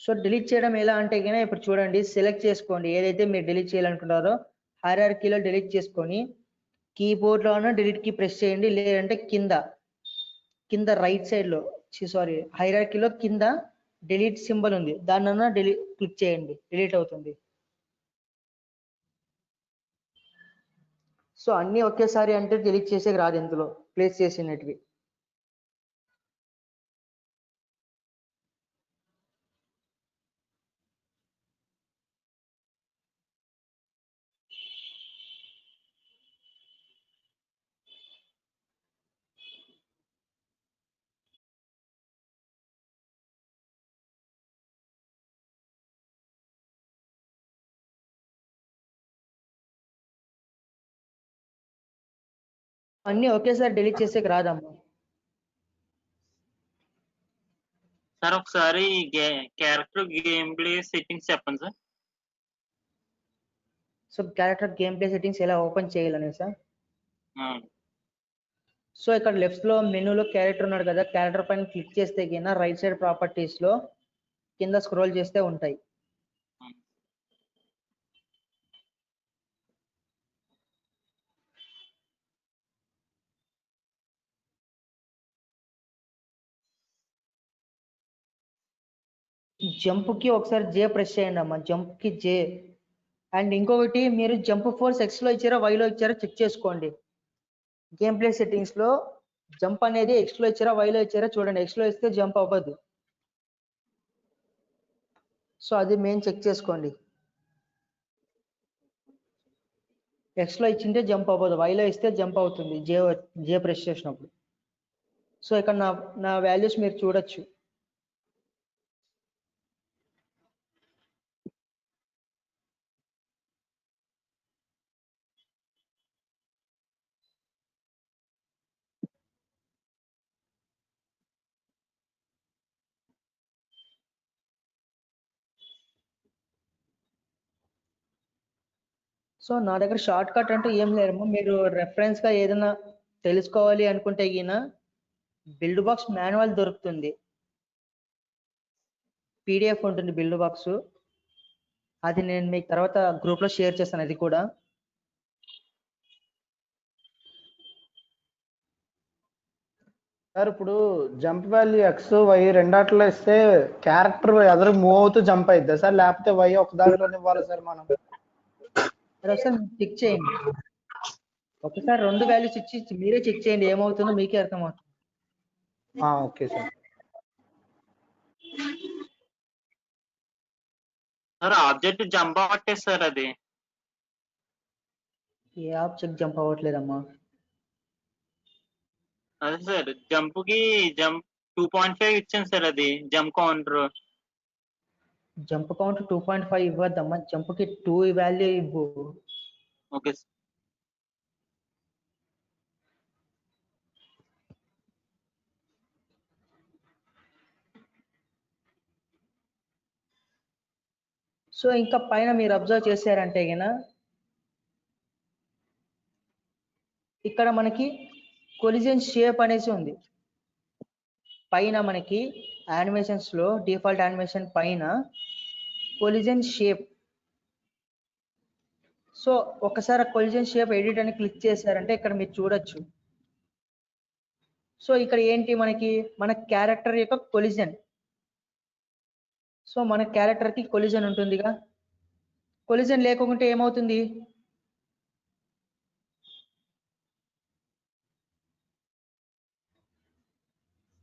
సో డిలీట్ చేయడం ఎలా అంటే కనుక ఇప్పుడు చూడండి, సెలెక్ట్ చేసుకోండి ఏదైతే మీరు డిలీట్ చేయాలనుకుంటారో హైరార్కీలో డిలీట్ చేసుకొని కీబోర్డ్ లోన డిలీట్ కీ ప్రెస్ చేయండి, లేదంటే కింద రైట్ సైడ్ లో హైరార్కీలో కింద డిలీట్ సింబల్ ఉంది, దాన్నన్నా క్లిక్ చేయండి, డిలీట్ అవుతుంది. సో అన్ని ఒకేసారి అంటే డిలీట్ చేసేకి రాదు ఇందులో ప్లేస్ చేసినటివి. అన్ని ఒకేసారి డిలీట్ చేసేకి రాదమ్మా. సార్ ఒకసారి క్యారెక్టర్ గేమ్ ప్లే సెట్టింగ్స్ చెప్పండి sir. So character game play settings ఎలా ఓపెన్ చేయాలనే సార్. సో ఇక్కడ లెఫ్ట్ లో మెనూలో క్యారెక్టర్ ఉన్నాడు కదా, క్యారెక్టర్ పైన క్లిక్ చేస్తే కింద రైట్ సైడ్ ప్రాపర్టీస్ లో కింద స్క్రోల్ చేస్తే ఉంటాయి. జంప్ కి ఒకసారి జే ప్రెస్ చేయండి అమ్మా, జంప్ కి జే. అండ్ ఇంకొకటి, మీరు జంప్ ఫోర్స్ ఎక్స్ లో ఇచ్చారా వై లో ఇచ్చారా చెక్ చేసుకోండి. గేమ్ ప్లే సెట్టింగ్స్ లో జంప్ అనేది ఎక్స్ లో ఇచ్చారా వై లో ఇచ్చారా చూడండి, ఎక్స్ లో ఇస్తే జంప్ అవ్వదు. సో అది మెయిన్ చెక్ చేసుకోండి. ఎక్స్ లో ఇచ్చింటే జంప్ అవ్వదు, వై లో ఇస్తే జంప్ అవుతుంది జే ప్రెస్ చేసినప్పుడు. సో ఇక్కడ నా వాల్యూస్ మీరు చూడొచ్చు. సో నా దగ్గర షార్ట్ కట్ అంటూ ఏం లేదమ్మా, మీరు రెఫరెన్స్ గా ఏదైనా తెలుసుకోవాలి అనుకుంటే గిన బిల్డ్ బాక్స్ మాన్యువల్ దొరుకుతుంది, పీడిఎఫ్ ఉంటుంది బిల్డ్ బాక్స్, అది నేను మీకు తర్వాత గ్రూప్ లో షేర్ చేస్తాను అది కూడా. సార్ ఇప్పుడు జంప్ వాల్యూ ఎక్స్ వై రెండాట్లో ఇస్తే క్యారెక్టర్ ఎదురు మూవ్ అవుతూ జంప్ అయిద్దా సార్, లేకపోతే వై ఒక దాంట్లోనే ఇవ్వాలి సార్ మనం? అది ఒకసారి చెక్ చేయండి. ఒకసారి 2 వాల్యూస్ ఇచ్చి మీరే చెక్ చేయండి, ఏమవుతుందో మీకే అర్థమవుతుంది. Okay sir. Sir object jump అవ్వట్లేదు సార్ అది. ఏ ఆబ్జెక్ట్ జంప్ అవ్వట్లేదమ్మా. అదే సార్ జంప్ 2.5 ఇచ్చాను సార్, అది జంప్ కౌంటర్. జంప్ కౌంట్ 2.5 ఇవ్వద్దమ్మా, జంప్ కి 2 వాల్యూ ఇవ్వు. Okay sir. సో ఇంకా పైన మీరు అబ్జర్వ్ చేశారంటే గిన ఇక్కడ మనకి కొలిజన్ షేప్ అనేసి ఉంది పైన. మనకి యానిమేషన్స్ లో డిఫాల్ట్ యానిమేషన్ పైన కొలిజన్ షేప్. సో ఒకసారి కొలిజన్ షేప్ ఎడిట్ అని క్లిక్ చేశారంటే ఇక్కడ మీరు చూడొచ్చు. సో ఇక్కడ ఏంటి, మనకి మన క్యారెక్టర్ యొక్క కొలిజన్. సో మన క్యారెక్టర్ కి కొలిజన్ ఉంటుందిగా. కొలిజన్ లేకుంటే ఏమవుతుంది?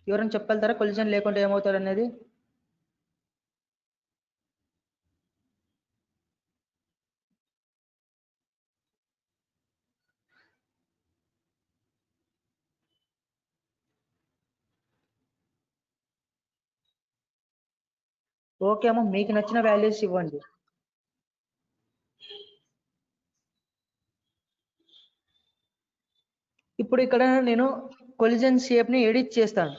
ఎవరైనా చెప్పగలుగుతారా కొలిజన్ లేకుంటే ఏమవుతారు అనేది? ఓకే అమ్మ, మీకు నచ్చిన వాల్యూస్ ఇవ్వండి. ఇప్పుడు ఇక్కడ నేను కొలిజన్ షేప్ ని ఎడిట్ చేస్తాను.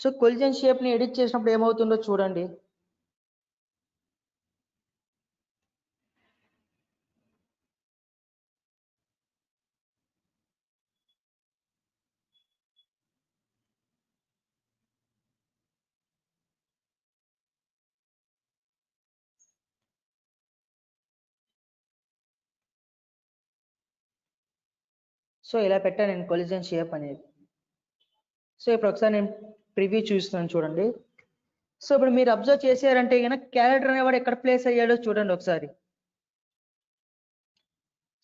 సో కొలిజన్ షేప్ ని ఎడిట్ చేసినప్పుడు ఏమవుతుందో చూడండి. సో ఇలా పెట్టాను నేను కొలిజన్ షేప్ అనేది. సో ఇప్పుడు ఒకసారి నేను ప్రివ్యూ చూస్తున్నాను చూడండి. సో ఇప్పుడు మీరు అబ్జర్వ్ చేశారంటే కనుక క్యారెక్టర్ అనేవాడు ఎక్కడ ప్లేస్ అయ్యాడో చూడండి ఒకసారి.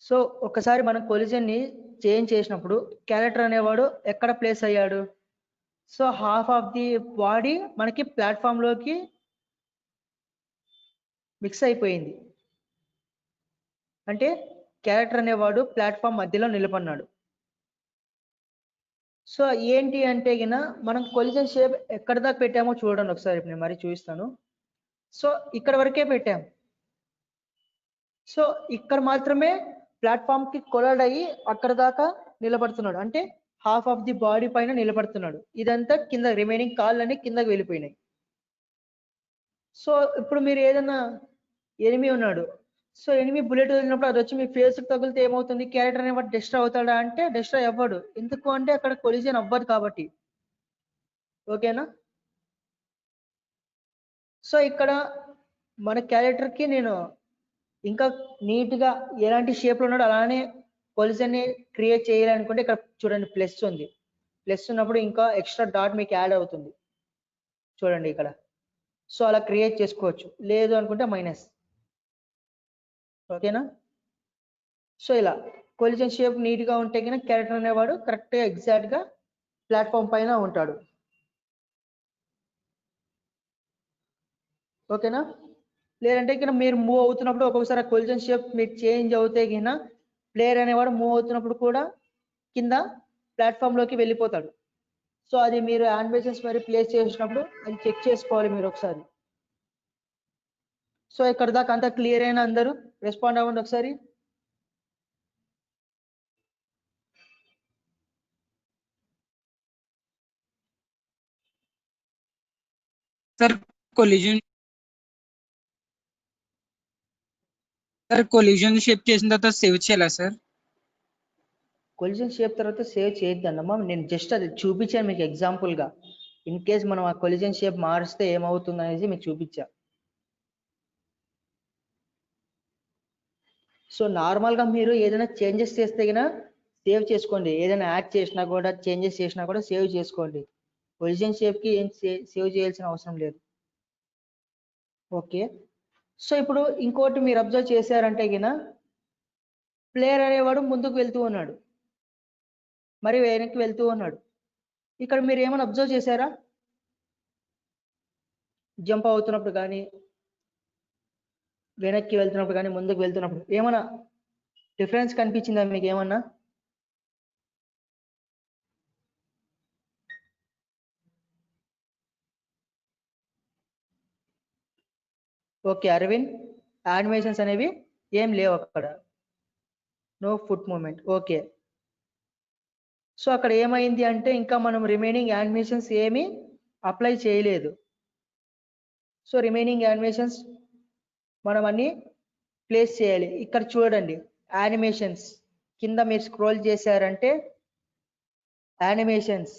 సో ఒకసారి మనం కొలిజన్ ని చేంజ్ చేసినప్పుడు క్యారెక్టర్ అనేవాడు ఎక్కడ ప్లేస్ అయ్యాడు? So half of the body మనకి ప్లాట్ఫామ్ లోకి మిక్స్ అయిపోయింది. అంటే క్యారెక్టర్ అనేవాడు ప్లాట్ఫామ్ మధ్యలో నిలబడినాడు. సో ఏంటి అంటే గిన మనం కొలిజన్ షేప్ ఎక్కడ దాకా పెట్టామో చూడండి ఒకసారి. నేను మరి చూపిస్తాను. సో ఇక్కడ వరకే పెట్టాం. సో ఇక్కడ మాత్రమే ప్లాట్ఫామ్ కి కొలైడ్ అయ్యి అక్కడ దాకా నిలబడుతున్నాడు. అంటే హాఫ్ ఆఫ్ ది బాడీ పైన నిలబడుతున్నాడు. ఇదంతా కింద రిమైనింగ్ కాళ్ళని కిందకి వెళ్ళిపోయినాయి. సో ఇప్పుడు మీరు ఏదైనా ఎనిమి ఉన్నాడు, సో ఎనిమి బుల్లెట్ వదిలినప్పుడు అది వచ్చి మీ ఫేస్ తగిలితే ఏమవుతుంది? క్యారెక్టర్ అనేవాడు డిస్ట్రాయ్ అవుతాడా అంటే డిస్ట్రాయ్ అవ్వడు. ఎందుకు అంటే అక్కడ కొలిజన్ అవ్వదు కాబట్టి. ఓకేనా? సో ఇక్కడ మన క్యారెక్టర్ కి నేను ఇంకా నీట్ గా ఎలాంటి షేప్ లో ఉన్నాడో అలానే కొలిజన్ ని క్రియేట్ చేయాలనుకుంటే ఇక్కడ చూడండి ప్లస్ ఉంది. ప్లస్ ఉన్నప్పుడు ఇంకా ఎక్స్ట్రా డాట్ మీకు యాడ్ అవుతుంది చూడండి ఇక్కడ. సో అలా క్రియేట్ చేసుకోవచ్చు. లేదు అనుకుంటే మైనస్. ఓకేనా? సో ఇలా కొలిజన్ షేప్ నీట్ గా ఉంటే కనుక క్యారెక్టర్ అనేవాడు కరెక్ట్ గా ఎగ్జాక్ట్ గా ప్లాట్ఫామ్ పైన ఉంటాడు. ఓకేనా? లేదంటే ఇక్కడ మీరు మూవ్ అవుతున్నప్పుడు ఒక్కొక్కసారి కొలిజన్ షేప్ మీరు చేంజ్ అవుతే కింద ప్లేయర్ అనేవాడు మూవ్ అవుతున్నప్పుడు కూడా కింద ప్లాట్ఫామ్ లోకి వెళ్ళిపోతాడు. సో అది మీరు యానిమేషన్స్ మరి ప్లేస్ చేసినప్పుడు అది చెక్ చేసుకోవాలి మీరు ఒకసారి. సో ఇక్కడ దాకా అంతా క్లియర్ అయినా అందరూ రెస్పాండ్ అవ్వండి ఒకసారి. సార్ కొలిజన్ షేప్ చేసిన తర్వాత సేవ్ చేయాలా సార్? కొలిజన్ షేప్ తర్వాత సేవ్ చేయొద్దన్నమ్మా. నేను జస్ట్ అది చూపించాను మీకు ఎగ్జాంపుల్ గా. ఇన్ కేస్ మనం ఆ కొలిజన్ షేప్ మారిస్తే ఏమవుతుంది అనేది మీకు చూపించా. సో నార్మల్ గా మీరు ఏదైనా చేంజెస్ చేస్తే గిన సేవ్ చేసుకోండి. ఏదైనా యాడ్ చేసినా కూడా, చేంజెస్ చేసినా కూడా సేవ్ చేసుకోండి. ఒరిజినల్ షేప్కి ఏం సేవ్ చేయాల్సిన అవసరం లేదు. ఓకే. సో ఇప్పుడు ఇంకోటి మీరు అబ్జర్వ్ చేశారంటే గిన ప్లేయర్ అనేవాడు ముందుకు వెళ్తూ ఉన్నాడు, మరి వెనక్కి వెళ్తూ ఉన్నాడు. ఇక్కడ మీరు ఏమైనా అబ్జర్వ్ చేశారా? జంప్ అవుతున్నప్పుడు కానీ, వెనక్కి వెళ్తున్నప్పుడు కానీ, ముందుకు వెళ్తున్నప్పుడు ఏమైనా డిఫరెన్స్ కనిపించిందా మీకు ఏమన్నా? ఓకే అరవింద్, యానిమేషన్స్ అనేవి ఏం లేవు అక్కడ, no foot moment. Okay. So అక్కడ ఏమైంది అంటే ఇంకా మనం రిమైనింగ్ యానిమేషన్స్ ఏమీ అప్లై చేయలేదు. సో రిమైనింగ్ యానిమేషన్స్ మనం అన్ని ప్లేస్ చేయాలి. ఇక్కడ చూడండి యానిమేషన్స్ కింద మీరు స్క్రోల్ చేశారంటే యానిమేషన్స్.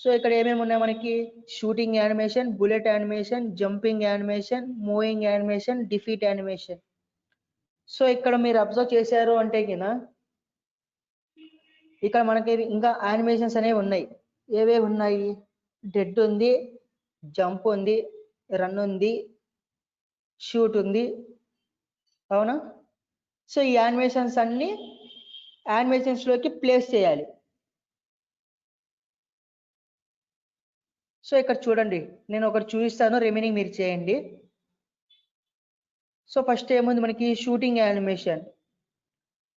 సో ఇక్కడ ఏమేమి ఉన్నాయి మనకి? Shooting animation, bullet animation, jumping animation, moving animation, defeat animation. So ఇక్కడ మీరు అబ్జర్వ్ చేశారు అంటే కినా ఇక్కడ మనకి ఇంకా యానిమేషన్స్ అనేవి ఉన్నాయి. ఏవేవి ఉన్నాయి? డెడ్ ఉంది, జంప్ ఉంది, రన్ ఉంది, షూట్ ఉంది, అవునా? సో ఈ యానిమేషన్స్ అన్ని యానిమేషన్స్ లోకి ప్లేస్ చేయాలి. సో ఇక్కడ చూడండి, నేను ఒకటి చూపిస్తాను, రిమైనింగ్ మీరు చేయండి. సో ఫస్ట్ ఏముంది మనకి? Shooting animation.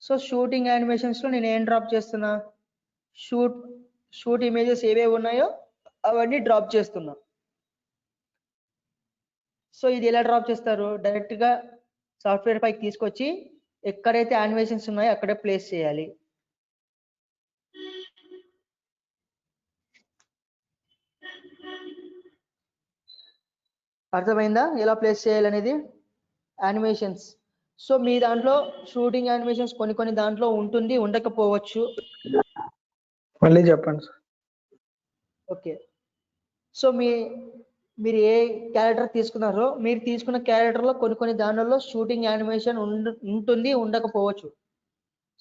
So shooting animations లో నేను ఏం డ్రాప్ చేస్తున్నా? షూట్ ఇమేజెస్ ఏవేవి ఉన్నాయో అవన్నీ డ్రాప్ చేస్తున్నా. సో ఇది ఎలా డ్రాప్ చేస్తారు? డైరెక్ట్ గా సాఫ్ట్వేర్ పైకి తీసుకొచ్చి ఎక్కడైతే యానిమేషన్స్ ఉన్నాయో అక్కడే ప్లేస్ చేయాలి. అర్థమైందా ఎలా ప్లేస్ చేయాలనేది? యానిమేషన్స్. సో మీ దాంట్లో షూటింగ్ యానిమేషన్స్ కొన్ని దాంట్లో ఉంటుంది, ఉండకపోవచ్చు. మళ్ళీ చెప్పండి సార్. ఓకే. సో మీరు ఏ క్యారెక్టర్ తీసుకున్నారో మీరు తీసుకున్న క్యారెక్టర్లో కొన్ని దానిలో షూటింగ్ యానిమేషన్ ఉంటుంది, ఉండకపోవచ్చు.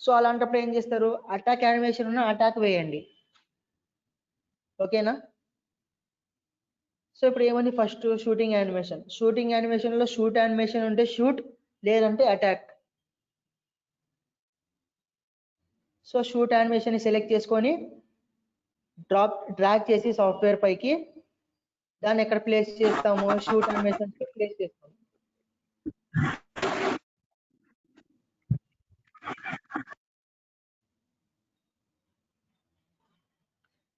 సో అలాంటప్పుడు ఏం చేస్తారు? అటాక్ యానిమేషన్ ఉన్న అటాక్ వేయండి. ఓకేనా? సో ఇప్పుడు ఏముంది? First shooting animation. Shooting animation లో షూట్ యానిమేషన్ ఉంటే షూట్, లేదంటే అటాక్. సో షూట్ యానిమేషన్ ని సెలెక్ట్ చేసుకొని డ్రాగ్ చేసి సాఫ్ట్వేర్ పైకి దాన్ని ఎక్కడ ప్లేస్ చేస్తాము? షూట్ యానిమేషన్ ప్లేస్ చేస్తాము.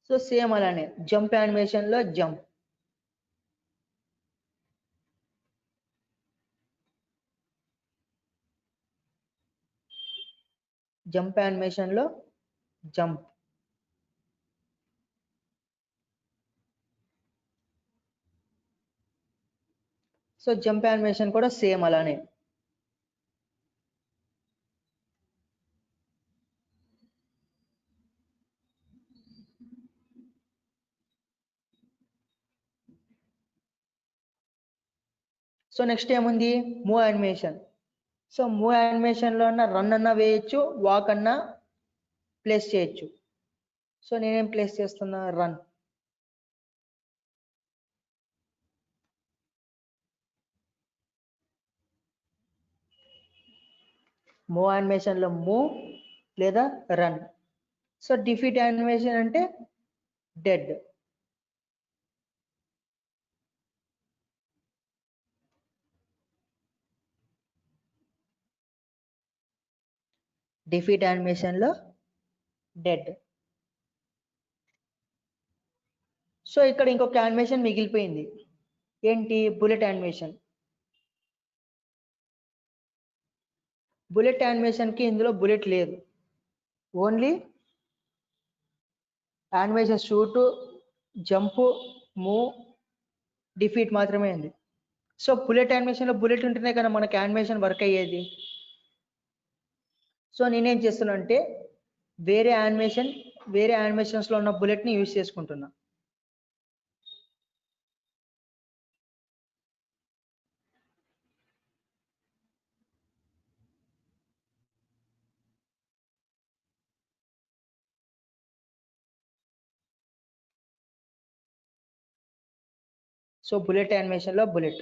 సో సేమ్ అలానే జంప్ యానిమేషన్ లో జంప్, జంప్ యానిమేషన్ లో జంప్. సో జంప్ యానిమేషన్ కూడా సేమ్ అలానే. సో నెక్స్ట్ ఏముంది? Move animation. So move animation లో అన్న రన్ అన్నా వేయచ్చు, వాక్ అన్నా ప్లేస్ చేయొచ్చు. సో నేనేం ప్లేస్ చేస్తున్నా? రన్. మూవ్ యానిమేషన్ లో మూవ్ లేదా రన్. సో డిఫీట్ యానిమేషన్ అంటే డెడ్. డిఫీట్ యానిమేషన్ లో డెడ్. సో ఇక్కడ ఇంకొక యానిమేషన్ మిగిలిపోయింది. ఏంటి? Bullet animation. బుల్లెట్ యానిమేషన్ కి ఇందులో బుల్లెట్ లేదు, only animation shoot, jump, move, defeat మాత్రమే ఉంది. సో బుల్లెట్ యానిమేషన్ లో బుల్లెట్ ఉంటేనే కదా మనకి యానిమేషన్ వర్క్ అయ్యేది. సో నేనేం చేస్తున్నా అంటే వేరే యానిమేషన్స్ లో ఉన్న బుల్లెట్ ని యూజ్ చేసుకుంటున్నా. సో బుల్లెట్ యానిమేషన్ లో బుల్లెట్,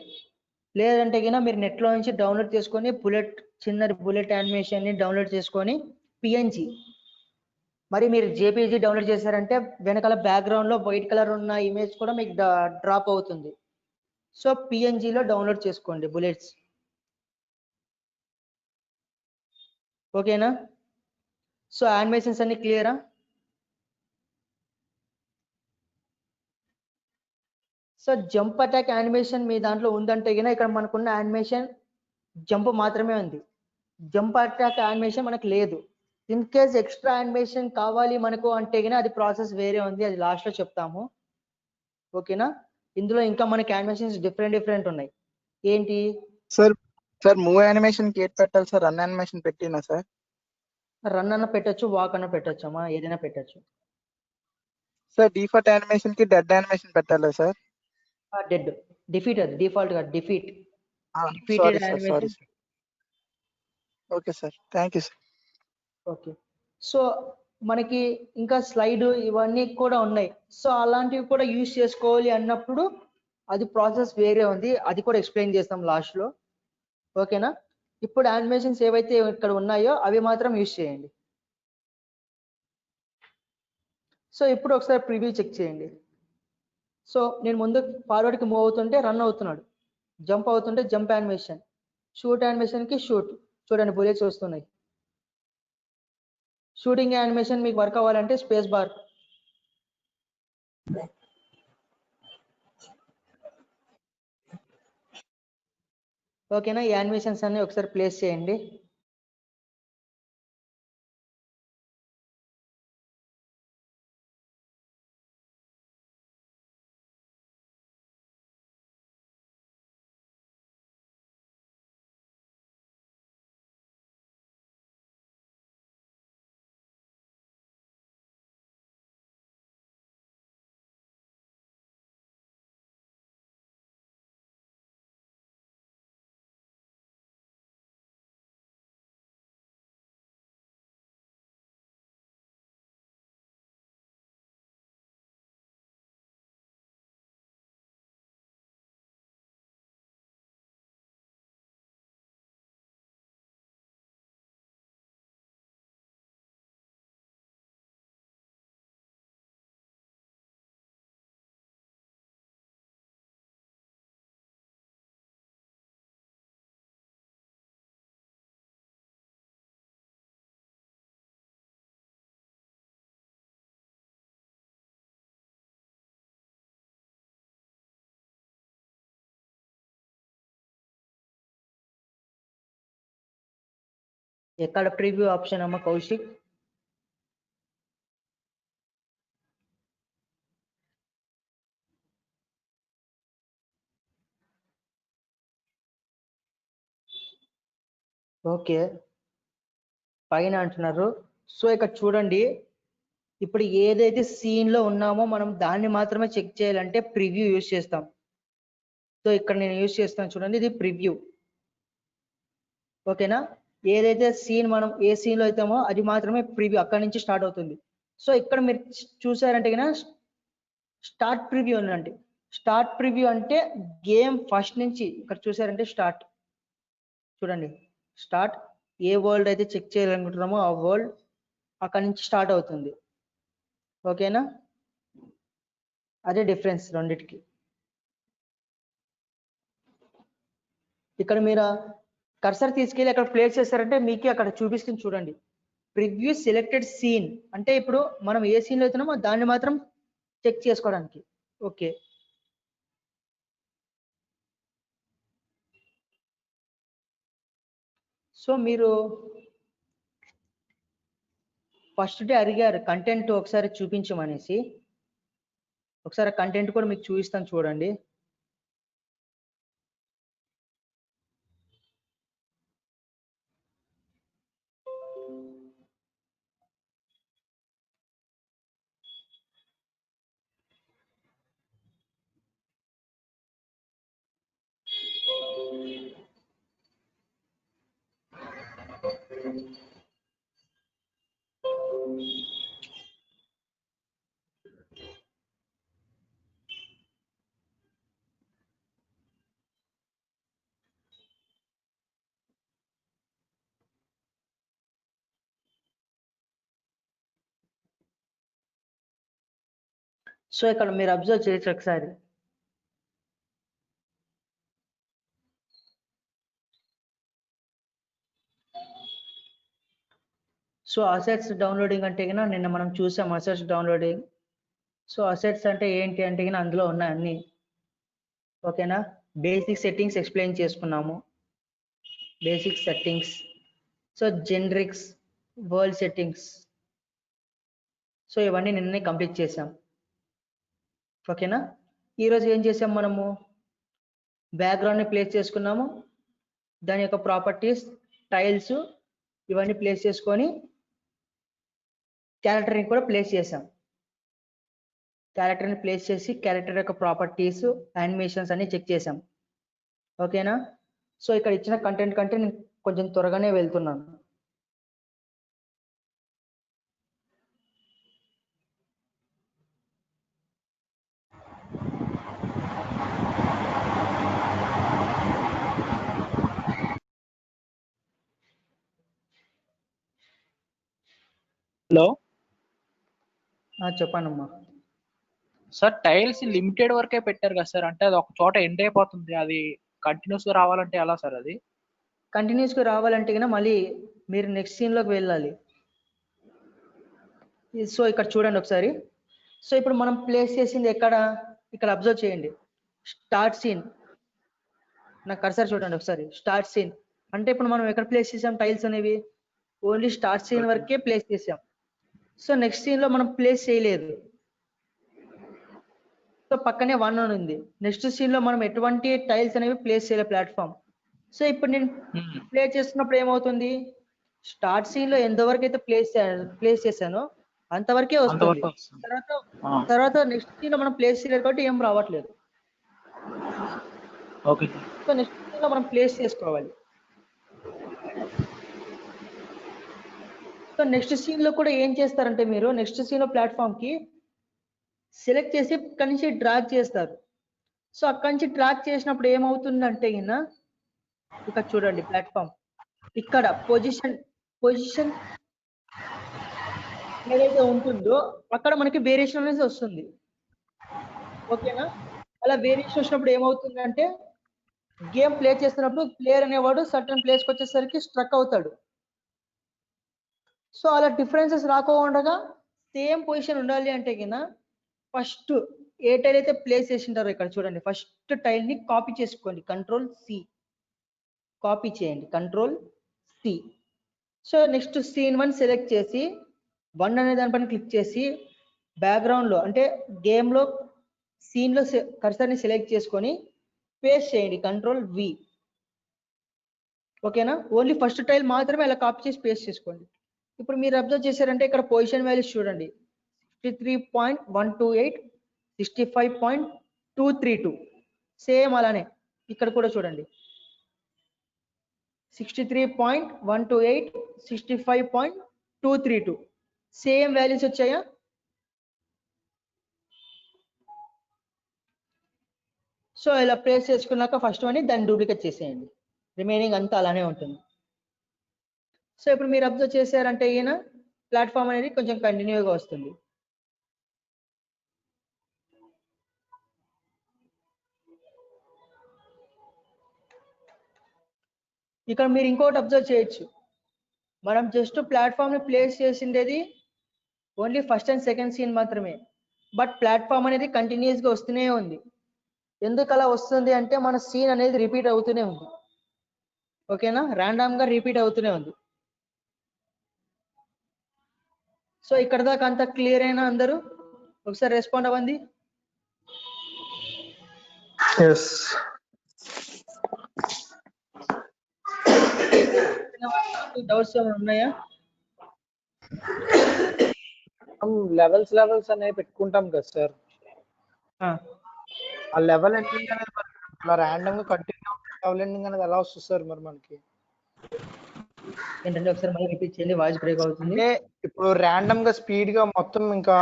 లేదంటే గిన మీరు నెట్ లో నుంచి డౌన్లోడ్ చేసుకొని బుల్లెట్, చిన్న బుల్లెట్ యానిమేషన్ ని డౌన్లోడ్ చేసుకొని పిఎన్జి, మరి మీరు జేపీజీ డౌన్లోడ్ చేశారంటే వెనకాల బ్యాక్గ్రౌండ్ లో వైట్ కలర్ ఉన్న ఇమేజ్ కూడా మీకు డ్రాప్ అవుతుంది. సో పిఎన్జి లో డౌన్లోడ్ చేసుకోండి బుల్లెట్స్. ఓకేనా? సో యానిమేషన్స్ అన్ని క్లియరా? సో జంప్ అటాక్ యానిమేషన్ మీ దాంట్లో ఉందంటే గిన ఇక్కడ మనకున్న యానిమేషన్ జంప్ మాత్రమే ఉంది. జంప్ అటాక్ యానిమేషన్ మనకు లేదు. ఇన్ కేస్ ఎక్స్ట్రా యానిమేషన్ కావాలి మనకు అంటే గిన అది ప్రాసెస్ వేరే ఉంది, అది లాస్ట్ లో చెప్తాము. ఓకేనా? ఇందులో ఇంకా మనకి యానిమేషన్స్ డిఫరెంట్ ఉన్నాయి. ఏంటి? సార్ మూవ్ యానిమేషన్ కి ఏది పెట్టాలి సార్? రన్ యానిమేషన్ పెట్టినా సార్? రన్ అన్న పెట్టొచ్చు, వాక్ అన్న పెట్టొచ్చు అమ్మా, ఏదైనా పెట్టొచ్చు. సార్ డిఫాల్ట్ యానిమేషన్ కి డెడ్ యానిమేషన్ పెట్టాలా సార్? డెడ్, డిఫీట్, అది డిఫాల్ట్ గా defeat, sorry defeated sir, sorry animation. Sir. Okay sir, thank you sir. Okay. So మనకి ఇంకా స్లైడ్ ఇవన్నీ కూడా ఉన్నాయి. సో అలాంటివి కూడా యూజ్ చేసుకోవాలి అన్నప్పుడు అది ప్రాసెస్ వేరే ఉంది, అది కూడా ఎక్స్ప్లెయిన్ చేస్తాం లాస్ట్ లో. ఓకేనా? ఇప్పుడు యానిమేషన్స్ ఏవైతే ఇక్కడ ఉన్నాయో అవి మాత్రం యూజ్ చేయండి. సో ఇప్పుడు ఒకసారి ప్రివ్యూ చెక్ చేయండి. సో నేను ముందు ఫార్వర్డ్ కి మూవ్ అవుతుంటే రన్ అవుతున్నాడు, జంప్ అవుతుంటే జంప్ యానిమేషన్, షూట్ యానిమేషన్ కి షూట్. చూడండి బుల్లెట్స్ వస్తున్నాయి. షూటింగ్ యానిమేషన్ మీకు వర్క్ అవ్వాలంటే స్పేస్ బార్. ఓకేనా? ఈ యానిమేషన్స్ అన్ని ఒకసారి ప్లేస్ చేయండి. ఎక్కడ ప్రివ్యూ ఆప్షన్ అమ్మ కౌశిక్? ఓకే, పైన అంటున్నారు. సో ఇక్కడ చూడండి, ఇప్పుడు ఏదైతే సీన్ లో ఉన్నామో మనం దాన్ని మాత్రమే చెక్ చేయాలంటే ప్రివ్యూ యూజ్ చేస్తాం. సో ఇక్కడ నేను యూజ్ చేస్తాను చూడండి, ఇది ప్రివ్యూ. ఓకేనా? ఏదైతే సీన్ మనం ఏ సీన్ లో అవుతామో అది మాత్రమే ప్రివ్యూ, అక్కడ నుంచి స్టార్ట్ అవుతుంది. సో ఇక్కడ మీరు చూసారంటే కనుక స్టార్ట్ ప్రివ్యూ ఉందండి. స్టార్ట్ ప్రివ్యూ అంటే గేమ్ ఫస్ట్ నుంచి ఇక్కడ చూసారంటే స్టార్ట్. చూడండి, స్టార్ట్ ఏ వరల్డ్ అయితే చెక్ చేయాలనుకుంటున్నామో ఆ వరల్డ్ అక్కడ నుంచి స్టార్ట్ అవుతుంది. ఓకేనా? అదే డిఫరెన్స్ రెండిటికి. ఇక్కడ మీరు కర్సర్ తీసుకెళ్ళి అక్కడ ప్లేస్ చేస్తారంటే మీకు అక్కడ చూపిస్తుంది చూడండి, ప్రివ్యూ సెలెక్టెడ్ సీన్ అంటే ఇప్పుడు మనం ఏ సీన్ లో అవుతున్నామో దాన్ని మాత్రం చెక్ చేసుకోవడానికి. ఓకే, సో మీరు ఫస్ట్ డే అడిగారు కంటెంట్ ఒకసారి చూపించమనేసి, ఒకసారి కంటెంట్ కూడా మీకు చూపిస్తాను చూడండి. సో ఇక్కడ మీరు అబ్జర్వ్ చేయొచ్చు ఒకసారి. సో అసెట్స్ డౌన్లోడింగ్ అంటే గిన నిన్న మనం చూసాం అసెట్స్ డౌన్లోడింగ్. సో అసెట్స్ అంటే ఏంటి అంటే గిన అందులో ఉన్నాయి అన్ని. ఓకేనా, బేసిక్ సెట్టింగ్స్ ఎక్స్ప్లెయిన్ చేసుకున్నాము. Basic settings, so generics, world settings, so ఇవన్నీ నిన్నే కంప్లీట్ చేసాం. ఓకేనా, ఈరోజు ఏం చేసాం మనము, బ్యాక్గ్రౌండ్ని ప్లేస్ చేసుకున్నాము, దాని యొక్క ప్రాపర్టీస్, టైల్స్ ఇవన్నీ ప్లేస్ చేసుకొని క్యారెక్టర్ని కూడా ప్లేస్ చేసాం. క్యారెక్టర్ని ప్లేస్ చేసి క్యారెక్టర్ యొక్క ప్రాపర్టీస్, యానిమేషన్స్ అన్ని చెక్ చేసాం. ఓకేనా, సో ఇక్కడ ఇచ్చిన కంటెంట్ కంటే నేను కొంచెం త్వరగానే వెళ్తున్నాను. హలో చెప్పండమ్మా. సార్, టైల్స్ లిమిటెడ్ వరకే పెట్టారు కదా సార్, అంటే అది ఒక చోట ఎండ్ అయిపోతుంది, అది కంటిన్యూస్ గా రావాలంటే ఎలా సార్ అది? కంటిన్యూస్గా రావాలంటే కన్నా మళ్ళీ మీరు నెక్స్ట్ సీన్లోకి వెళ్ళాలి. సో ఇక్కడ చూడండి ఒకసారి. సో ఇప్పుడు మనం ప్లేస్ చేసింది ఎక్కడ, ఇక్కడ అబ్జర్వ్ చేయండి. స్టార్ట్ సీన్, నా కర్సర్ చూడండి ఒకసారి. స్టార్ట్ సీన్ అంటే ఇప్పుడు మనం ఎక్కడ ప్లేస్ చేసాం టైల్స్ అనేవి, ఓన్లీ స్టార్ట్ సీన్ వరకే ప్లేస్ చేసాం. సో నెక్స్ట్ సీన్లో మనం ప్లేస్ చేయలేదు. సో పక్కనే 1 అని ఉంది. నెక్స్ట్ సీన్లో మనం ఎటువంటి టైల్స్ అనేవి ప్లేస్ చేయలేదు ప్లాట్ఫామ్. సో ఇప్పుడు నేను ప్లే చేస్తున్నప్పుడు ఏమవుతుంది, స్టార్ట్ సీన్ లో ఎంతవరకు అయితే ప్లేస్ చేశానో అంతవరకే వస్తుంది. తర్వాత నెక్స్ట్ సీన్ లో మనం ప్లేస్ చేయలేదు కాబట్టి ఏం రావట్లేదు. ఓకే, సో నెక్స్ట్ సీన్ లో మనం ప్లేస్ చేసుకోవాలి. సో నెక్స్ట్ సీన్ లో కూడా ఏం చేస్తారంటే మీరు నెక్స్ట్ సీన్ లో ప్లాట్ఫామ్ కి సెలెక్ట్ చేసి అక్కడి నుంచి డ్రాగ్ చేస్తారు. సో అక్కడి నుంచి డ్రాగ్ చేసినప్పుడు ఏమవుతుందంటే ఇక్కడ చూడండి ప్లాట్ఫామ్, ఇక్కడ పొజిషన్ ఏదైతే ఉంటుందో అక్కడ మనకి వేరియేషన్ అనేది వస్తుంది. ఓకేనా, అలా వేరియేషన్ వచ్చినప్పుడు ఏమవుతుందంటే గేమ్ ప్లే చేస్తున్నప్పుడు ప్లేయర్ అనేవాడు సర్టన్ ప్లేస్కి వచ్చేసరికి స్ట్రక్ అవుతాడు. సో అలా డిఫరెన్సెస్ రాకుండా సేమ్ పొజిషన్ ఉండాలి అంటే ఫస్ట్ ఏ టైల్ అయితే ప్లేస్ చేసింటారో ఇక్కడ చూడండి, ఫస్ట్ టైల్ ని కాపీ చేసుకోండి, Ctrl+C కాపీ చేయండి, Ctrl+C. So next scene 1 select చేసి 1 అనే దానిపైన క్లిక్ చేసి బ్యాక్గ్రౌండ్ లో అంటే గేమ్ లో సీన్ లో కర్సర్ ని సెలెక్ట్ చేసుకొని పేస్ట్ చేయండి, Ctrl+V. ఓకేనా, ఓన్లీ ఫస్ట్ టైల్ మాత్రమే అలా కాపీ చేసి పేస్ట్ చేసుకోండి. ఇప్పుడు మీరు అబ్జర్వ్ చేశారంటే ఇక్కడ పొజిషన్ వాల్యూస్ చూడండి, 63.128, 65.232. సేమ్ అలానే ఇక్కడ కూడా చూడండి, 63.128, 65.232 సేమ్ వాల్యూస్ వచ్చాయా? సో ఇలా ప్లేస్ చేసుకున్నాక ఫస్ట్ వన్ దాన్ని డూప్లికేట్ చేసేయండి, రిమైనింగ్ అంతా అలానే ఉంటుంది. సో ఇప్పుడు మీరు అబ్జర్వ్ చేశారంటే ప్లాట్ఫామ్ అనేది కొంచెం కంటిన్యూగా వస్తుంది. ఇక్కడ మీరు ఇంకోటి అబ్జర్వ్ చేయొచ్చు, మనం జస్ట్ ప్లాట్ఫామ్ ని ప్లేస్ చేసిండేది only first and second scene మాత్రమే, బట్ ప్లాట్ఫామ్ అనేది కంటిన్యూస్ గా వస్తూనే ఉంది. ఎందుకు అలా వస్తుంది అంటే మన సీన్ అనేది రిపీట్ అవుతూనే ఉంది. ఓకేనా, ర్యాండమ్ గా రిపీట్ అవుతూనే ఉంది. సో ఇక్కడ దాకా అంతా క్లియర్ అయినా అందరూ ఒకసారి రెస్పాండ్ అవ్వండి. డౌట్స్ ఏమైనా ఉన్నాయా? లెవెల్స్ అనేవి పెట్టుకుంటాం కదా సార్, ఆ లెవెల్ ఎండింగ్ అనేది అలా ర్యాండమ్ గా కంటిన్యూ లెవెల్ ఎండింగ్ అనేది ఎలా వస్తుంది సార్ మరి మనకి? ఏంటంటే ఒకసారి మళ్ళీ రిపీట్ చేయండి, వాయిస్ బ్రేక్ అవుతుంది. అంటే ఇప్పుడు ర్యాండమ్ గా స్పీడ్ గా మొత్తం ఇంకా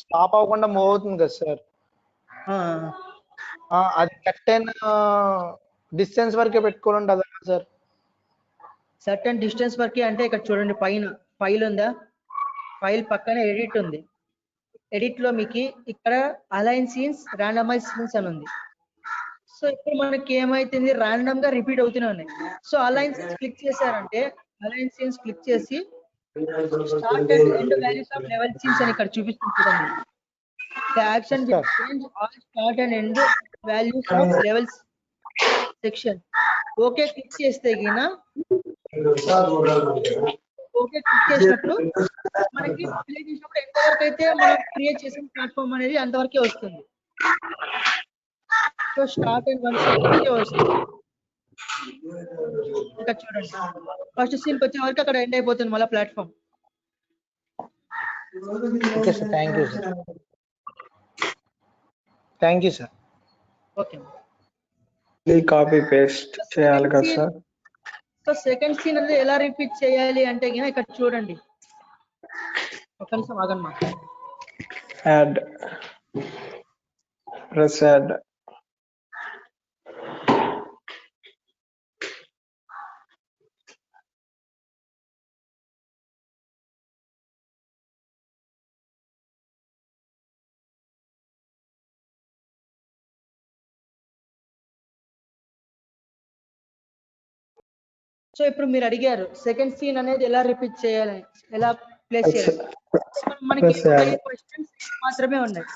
స్టాప్ అవ్వకుండా మూవ్ అవుతుంది కదా సార్, అది సర్టెన్ డిస్టెన్స్ వరకే పెట్టుకోవాలంటే అదా సార్? సర్టెన్ డిస్టెన్స్ వరకే అంటే ఇక్కడ చూడండి పైన ఫైల్ ఉందా, ఫైల్ పక్కనే ఎడిట్ ఉంది, ఎడిట్ లో మీకు ఇక్కడ అలైన్ సీన్స్, ర్యాండమైజ్ సీన్స్ అని ఉంది. సో ఇప్పుడు మనకి ఏమైతుంది, ర్యాండమ్ గా రిపీట్ అవుతూనే ఉన్నాయి. సో అలైన్ సీన్స్ క్లిక్ చేశారంటే అలైన్ సీన్స్ క్లిక్ చేసి start and end values of level scenes అని ఇక్కడ చూపిస్తుంది చూడండి. The action will change all start and end values of levels section. Okay click చేస్తే గిన ఓకే క్లిక్ చేసినప్పుడు మనకి ప్లే చేసినప్పుడు ఎంతవరకు అయితే మనం క్రియేట్ చేసిన ప్లాట్ఫామ్ అనేది అంతవరకే వస్తుంది. సో స్టార్ట్ అండ్ 1 సెకండ్ వస్తుంది. ఇక్కడ చూడండి ఫస్ట్ సీన్ వచ్చే వరకు అక్కడ ఎండ్ అయిపోతుంది మళ్ళీ platform. Okay sir, thank you sir. Thank you sir. Okay. Copy paste చేయాలి కదా సార్? సో సెకండ్ సీన్ అనేది ఎలా రిపీట్ చేయాలి అంటే గిన ఇక్కడ చూడండి. ఒక నిమిషం ఆగండి. Add, press add. సో ఇప్పుడు మీరు అడిగారు సెకండ్ సీన్ అనేది ఎలా రిపీట్ చేయాలి, ఎలా ప్లేస్ చేయాలి. మనకి క్వశ్చన్స్ మాత్రమే ఉన్నాయి.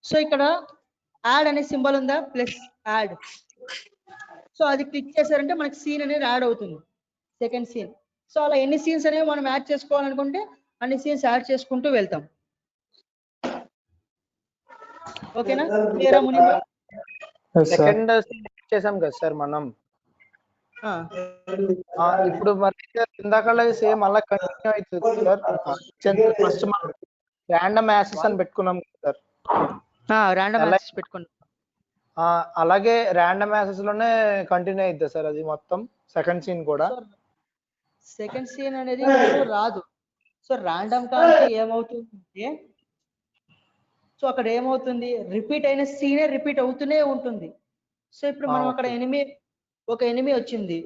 సో ఇక్కడ యాడ్ అనే సింబల్ ఉందా, ప్లస్ యాడ్. సో అది క్లిక్ చేశారంటే మనకి సీన్ అనేది యాడ్ అవుతుంది, సెకండ్ సీన్. సో అలా ఎన్ని సీన్స్ అనేవి మనం యాడ్ చేసుకోవాలనుకుంటే అన్ని సీన్స్ యాడ్ చేసుకుంటూ వెళ్తాం. ఓకేనా, క్లియరా ముని? సెకండ్ సీన్ చేసాం కదా సార్ మనం. ఇప్పుడు మరి ఇందాక సేమ్ అలా కంటిన్యూ అవుతుంది సార్. ఫస్ట్ మనం ర్యాండమ్ యాక్సెస్ అని పెట్టుకున్నాం సార్. ర్యాండమ్ యాక్సెస్ పెట్టుకున్నాం. అలాగే ర్యాండమ్ యాక్సెస్ లోనే కంటిన్యూ అవుతుంది సార్ అది మొత్తం సెకండ్ సీన్ కూడా. సెకండ్ సీన్ అనేది రాదు. సో ర్యాండమ్ గా అంటే ఏమవుతుంది, సో అక్కడ ఏమవుతుంది, రిపీట్ అయిన సీనే రిపీట్ అవుతూనే ఉంటుంది. సో ఇప్పుడు మనం అక్కడ ఒక ఎనిమి వచ్చింది.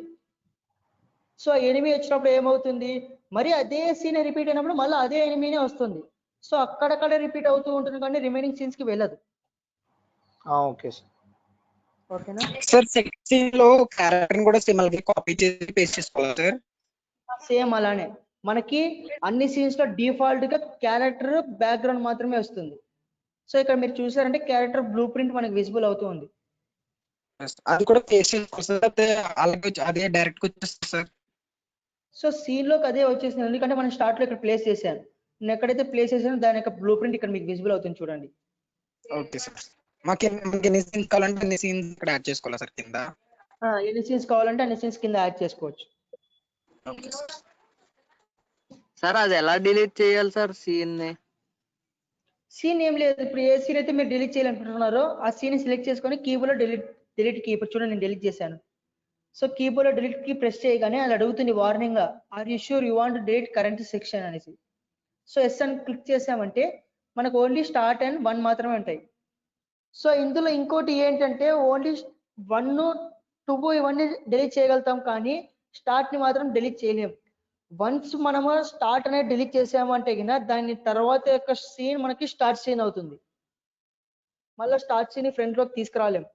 సో ఎనిమి వచ్చినప్పుడు ఏమవుతుంది, మరి అదే సీన్ రిపీట్ అయినప్పుడు మళ్ళీ అదే ఎనిమినే వస్తుంది. సో అక్కడక్కడే రిపీట్ అవుతూ ఉంటుంది కానీ రిమైనింగ్ సీన్స్ కి వెళ్ళదు. Okay sir. ఓకేనా సార్? సెకండ్ సీన్ లో క్యారెక్టర్ కూడా సేమ్ అలాగే కాపీ చేసి పేస్ట్ చేసుకోవాలి సార్? సేమ్ అలానే మనకి అన్ని సీన్స్ లో డిఫాల్ట్ గా క్యారెక్టర్ బ్యాక్గ్రౌండ్ మాత్రమే వస్తుంది. సో ఇక్కడ మీరు చూసారంటే క్యారెక్టర్ బ్లూ ప్రింట్ మనకి విజిబుల్ అవుతుంది. అది కూడా పేస్ట్ చేసుకోవాలి అలాగే అదే డైరెక్ట్ వచ్చేస్తుంది సార్? సో సీన్ లోకి అదే వచ్చేసింది, ఎందుకంటే మనం స్టార్ట్ లో ఇక్కడ ప్లేస్ చేశాను. నేను ఎక్కడైతే ప్లేస్ చేశానో దాని యొక్క బ్లూ ప్రింట్ ఇక్కడ మీకు విజిబుల్ అవుతుంది చూడండి. Okay sir. మాకు ఎన్ని సీన్స్ కావాలంటే అన్ని సీన్స్ ఇక్కడ యాడ్ చేసుకోవాలా సార్ కింద? ఎన్ని సీన్స్ కావాలంటే అన్ని సీన్స్ కింద యాడ్ చేసుకోవచ్చు. సార్ అది ఎలా డిలీట్ చేయాలి సార్ సీన్ ని? సీన్ ఏం లేదు, ఇప్పుడు ఏ సీన్ అయితే మీరు డిలీట్ చేయాలనుకుంటున్నారో ఆ సీన్ సెలెక్ట్ చేసుకొని కీబోర్డ్ లో డిలీట్ కీ, ఇప్పుడు చూడండి నేను డిలీట్ చేశాను. సో కీబోర్డ్ లో డిలీట్ కీ ప్రెస్ చేయగానే అది అడుగుతుంది వార్నింగ్ గా, are you sure you want delete current section అనేసి. సో ఎస్ అని క్లిక్ చేసామంటే మనకు ఓన్లీ స్టార్ట్ అండ్ 1 మాత్రమే ఉంటాయి. సో ఇందులో ఇంకోటి ఏంటంటే ఓన్లీ 1, 2 ఇవన్నీ డిలీట్ చేయగలుగుతాం కానీ స్టార్ట్ ని మాత్రం డిలీట్ చేయలేం. వన్స్ మనము స్టార్ట్ అనేది డిలీట్ చేసామంటే గిన దాని తర్వాత యొక్క సీన్ మనకి స్టార్ట్ సీన్ అవుతుంది. మళ్ళీ స్టార్ట్ సీన్ ఫ్రంట్ లోకి తీసుకురాలేం.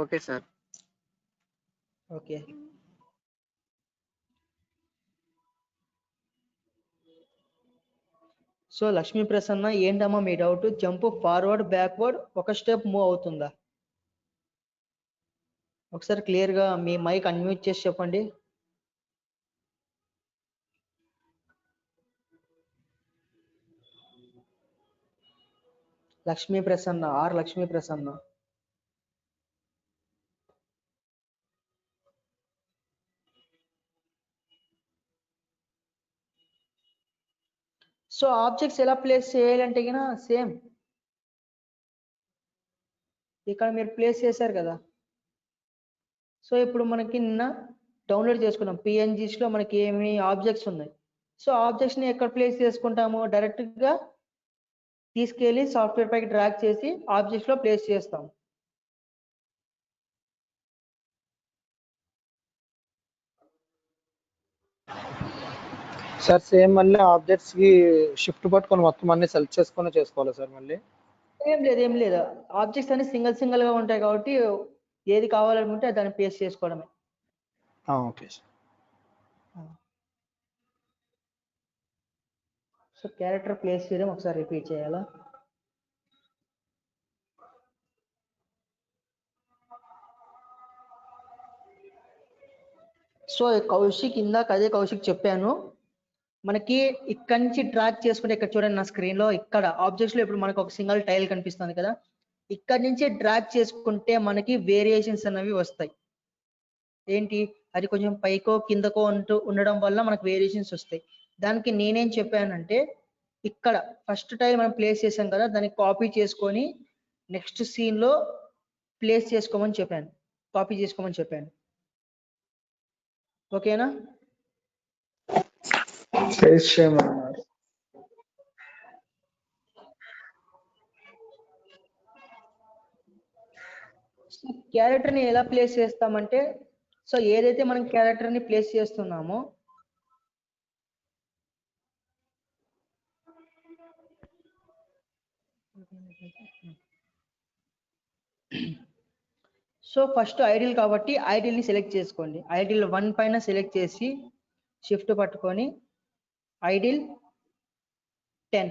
Okay sir. Okay. So Lakshmi Prasanna ఏంటమ్మా మీ డౌట్? జంప్ ఫార్వర్డ్ బ్యాక్వర్డ్ ఒక స్టెప్ మూవ్ అవుతుందా? ఒకసారి క్లియర్ గా మీ మైక్ అన్మ్యూట్ చేసి చెప్పండి. Lakshmi Prasanna or Lakshmi Prasanna. So objects ఎలా ప్లేస్ చేయాలంటే గిన సేమ్ ఇక్కడ మీరు ప్లేస్ చేశారు కదా. సో ఇప్పుడు మనకి నిన్న డౌన్లోడ్ చేసుకున్నాం PNGs లో మనకి ఏమి ఆబ్జెక్ట్స్ ఉన్నాయి. సో ఆబ్జెక్ట్స్ ని ఎక్కడ ప్లేస్ చేసుకుంటాము, డైరెక్ట్ గా తీసుకెళ్లి సాఫ్ట్వేర్ పైకి డ్రాగ్ చేసి ఆబ్జెక్ట్స్ లో ప్లేస్ చేస్తాం. సార్ సేమ్ మళ్ళీ ఆబ్జెక్ట్స్ కి షిఫ్ట్ పట్టుకొని మొత్తం అన్ని సెలెక్ట్ చేసుకొని చేసుకోవాలా సార్ మళ్ళీ? ఏం లేదు ఆబ్జెక్ట్స్ అన్ని సింగిల్ గా ఉంటాయి కాబట్టి ఏది కావాలనుకుంటే దాన్ని పేస్ట్ చేసుకోవడమే. Okay sir. So character place చేయడం ఒకసారి రిపీట్ చేయాలా? సో కౌశిక్ ఇందాక అదే కౌశిక్ చెప్పాను, మనకి ఇక్కడ నుంచి ట్రాక్ చేసుకుంటే ఇక్కడ చూడండి నా స్క్రీన్ లో ఇక్కడ ఆబ్జెక్ట్స్ లో ఇప్పుడు మనకు ఒక సింగిల్ టైల్ కనిపిస్తుంది కదా, ఇక్కడ నుంచి డ్రాగ్ చేసుకుంటే మనకి వేరియేషన్స్ అనేవి వస్తాయి. ఏంటి అది కొంచెం పైకో కిందకో ఉండడం వల్ల మనకు వేరియేషన్స్ వస్తాయి. దానికి నేనేం చెప్పానంటే ఇక్కడ ఫస్ట్ టైం మనం ప్లేస్ చేసాం కదా, దాన్ని కాపీ చేసుకొని నెక్స్ట్ సీన్ లో ప్లేస్ చేసుకోమని చెప్పాను, కాపీ చేసుకోమని చెప్పాను. ఓకేనా? పేస్ట్ చేయమన్నారు. క్యారెక్టర్ ని ఎలా ప్లేస్ చేస్తామంటే, సో ఏదైతే మనం క్యారెక్టర్ ని ప్లేస్ చేస్తున్నామో సో ఫస్ట్ ఐడిల్ కాబట్టి ఐడిల్ ని సెలెక్ట్ చేసుకోండి. ఐడిల్ 1 పైన సెలెక్ట్ చేసి షిఫ్ట్ పట్టుకొని ఐడిల్ 10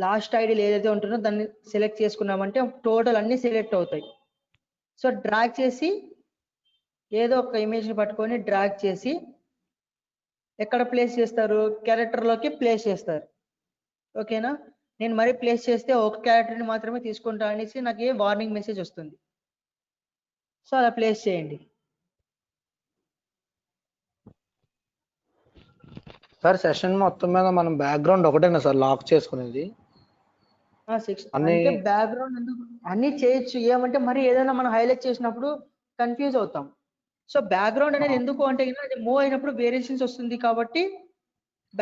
లాస్ట్ ఐడిల్ ఏదైతే ఉంటుందో దాన్ని సెలెక్ట్ చేసుకున్నామంటే టోటల్ అన్ని సెలెక్ట్ అవుతాయి. సో డ్రాగ్ చేసి ఏదో ఒక ఇమేజ్ ని పట్టుకొని డ్రాగ్ చేసి ఎక్కడ ప్లేస్ చేస్తారు? క్యారెక్టర్ లోకి ప్లేస్ చేస్తారు. ఓకేనా? నేను మరీ ప్లేస్ చేస్తే ఒక క్యారెక్టర్ ని మాత్రమే తీసుకుంటా అనేసి నాకు ఏ వార్నింగ్ మెసేజ్ వస్తుంది. సో అలా ప్లేస్ చేయండి. సార్ సెషన్ మొత్తం మీద మనం బ్యాక్గ్రౌండ్ ఒకటేనా సార్ లాక్ చేసుకునేది? అంటే బ్యాక్గ్రౌండ్ అన్ని చేయొచ్చు, ఏమంటే మరి ఏదైనా మనం హైలైట్ చేసినప్పుడు కన్ఫ్యూజ్ అవుతాం. సో బ్యాక్గ్రౌండ్ అనేది ఎందుకు అంటే అది మూవ్ అయినప్పుడు వేరియేషన్స్ వస్తుంది కాబట్టి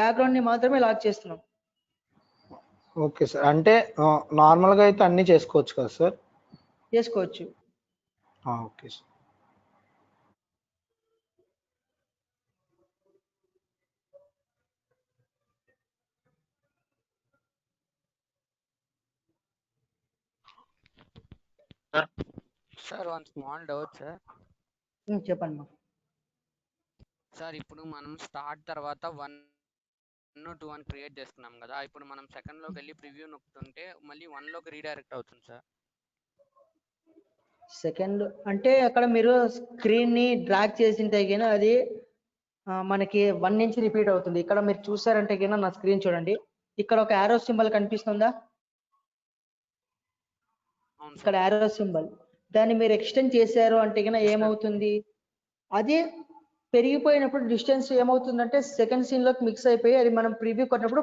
బ్యాక్గ్రౌండ్ ని మాత్రమే లాక్ చేస్తున్నాం. Okay sir. అంటే నార్మల్ గా అయితే అన్ని చేసుకోవచ్చు కదా సార్? చేసుకోవచ్చు. Okay sir. Sir one small doubt sir. చెప్పండి మా సార్. ఇప్పుడు మనం స్టార్ట్ తర్వాత 1, 2 అని క్రియేట్ చేసుకున్నాం కదా, ఇప్పుడు మనం సెకండ్ లోకి వెళ్ళి ప్రివ్యూ నొక్కుతుంటే మళ్ళీ 1 లోకి రీడైరెక్ట్ అవుతుంది సార్. సెకండ్ అంటే అక్కడ మీరు స్క్రీన్ ని డ్రాగ్ చేసింటే గిన అది మనకి 1 నుంచి రిపీట్ అవుతుంది. ఇక్కడ మీరు చూసారంటే గిన నా స్క్రీన్ చూడండి, ఇక్కడ ఒక యారో సింబల్ కనిపిస్తుందా? ఇక్కడ యారో సింబల్, దాన్ని మీరు ఎక్స్టెండ్ చేశారు అంటే గిన ఏమవుతుంది? అది పెరిగిపోయినప్పుడు డిస్టెన్స్ ఏమవుతుందంటే సెకండ్ సీన్ లోకి మిక్స్ అయిపోయి అది మనం ప్రివ్యూ కొట్టినప్పుడు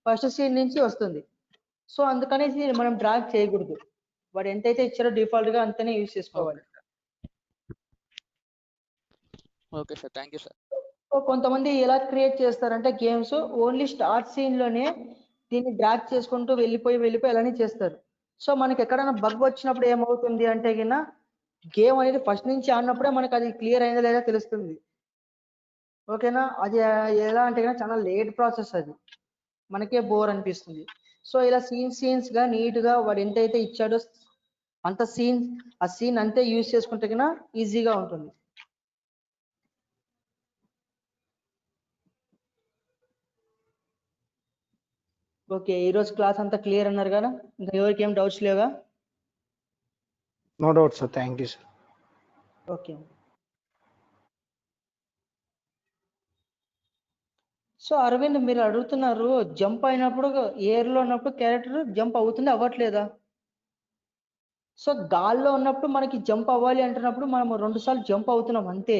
ఫస్ట్ సీన్ నుంచి వస్తుంది. సో అందుకనేసి మనం డ్రాగ్ చేయకూడదు, వాడు ఎంతైతే ఇచ్చారో డిఫాల్ట్ గా అంతనే యూజ్ చేసుకోవాలి. Okay sir, thank you sir. కొంతమంది ఎలా క్రియేట్ చేస్తారంటే గేమ్స్ ఓన్లీ స్టార్ట్ సీన్ లోనే దీన్ని డ్రాగ్ చేసుకుంటూ వెళ్ళిపోయి అలానే చేస్తారు. సో మనకి ఎక్కడైనా బగ్ వచ్చినప్పుడు ఏమవుతుంది అంటే గిన గేమ్ అనేది ఫస్ట్ నుంచి ఆడినప్పుడే మనకు అది క్లియర్ అయిందా లేదా తెలుస్తుంది. ఓకేనా? అది ఎలా అంటే చాలా లేట్ ప్రాసెస్, అది మనకే బోర్ అనిపిస్తుంది. సో ఇలా సీన్స్ గా నీట్ గా వాడు ఎంతైతే ఇచ్చాడో అంత ఆ సీన్ అంతే యూజ్ చేసుకుంటే కన్నా ఈజీగా ఉంటుంది. ఓకే, ఈరోజు క్లాస్ అంతా క్లియర్ అన్నారు కదా, ఇంకా ఎవరికి ఏం డౌట్స్ లేవా? No doubt sir, thank you sir. Okay. So Aravind మీరు అడుగుతున్నారు, జంప్ అయినప్పుడు ఎయిర్ లో ఉన్నప్పుడు క్యారెక్టర్ జంప్ అవుతుంది అవ్వట్లేదా? సో గాల్లో ఉన్నప్పుడు మనకి జంప్ అవ్వాలి అంటున్నప్పుడు మనం 2 సార్లు జంప్ అవుతున్నాం అంతే.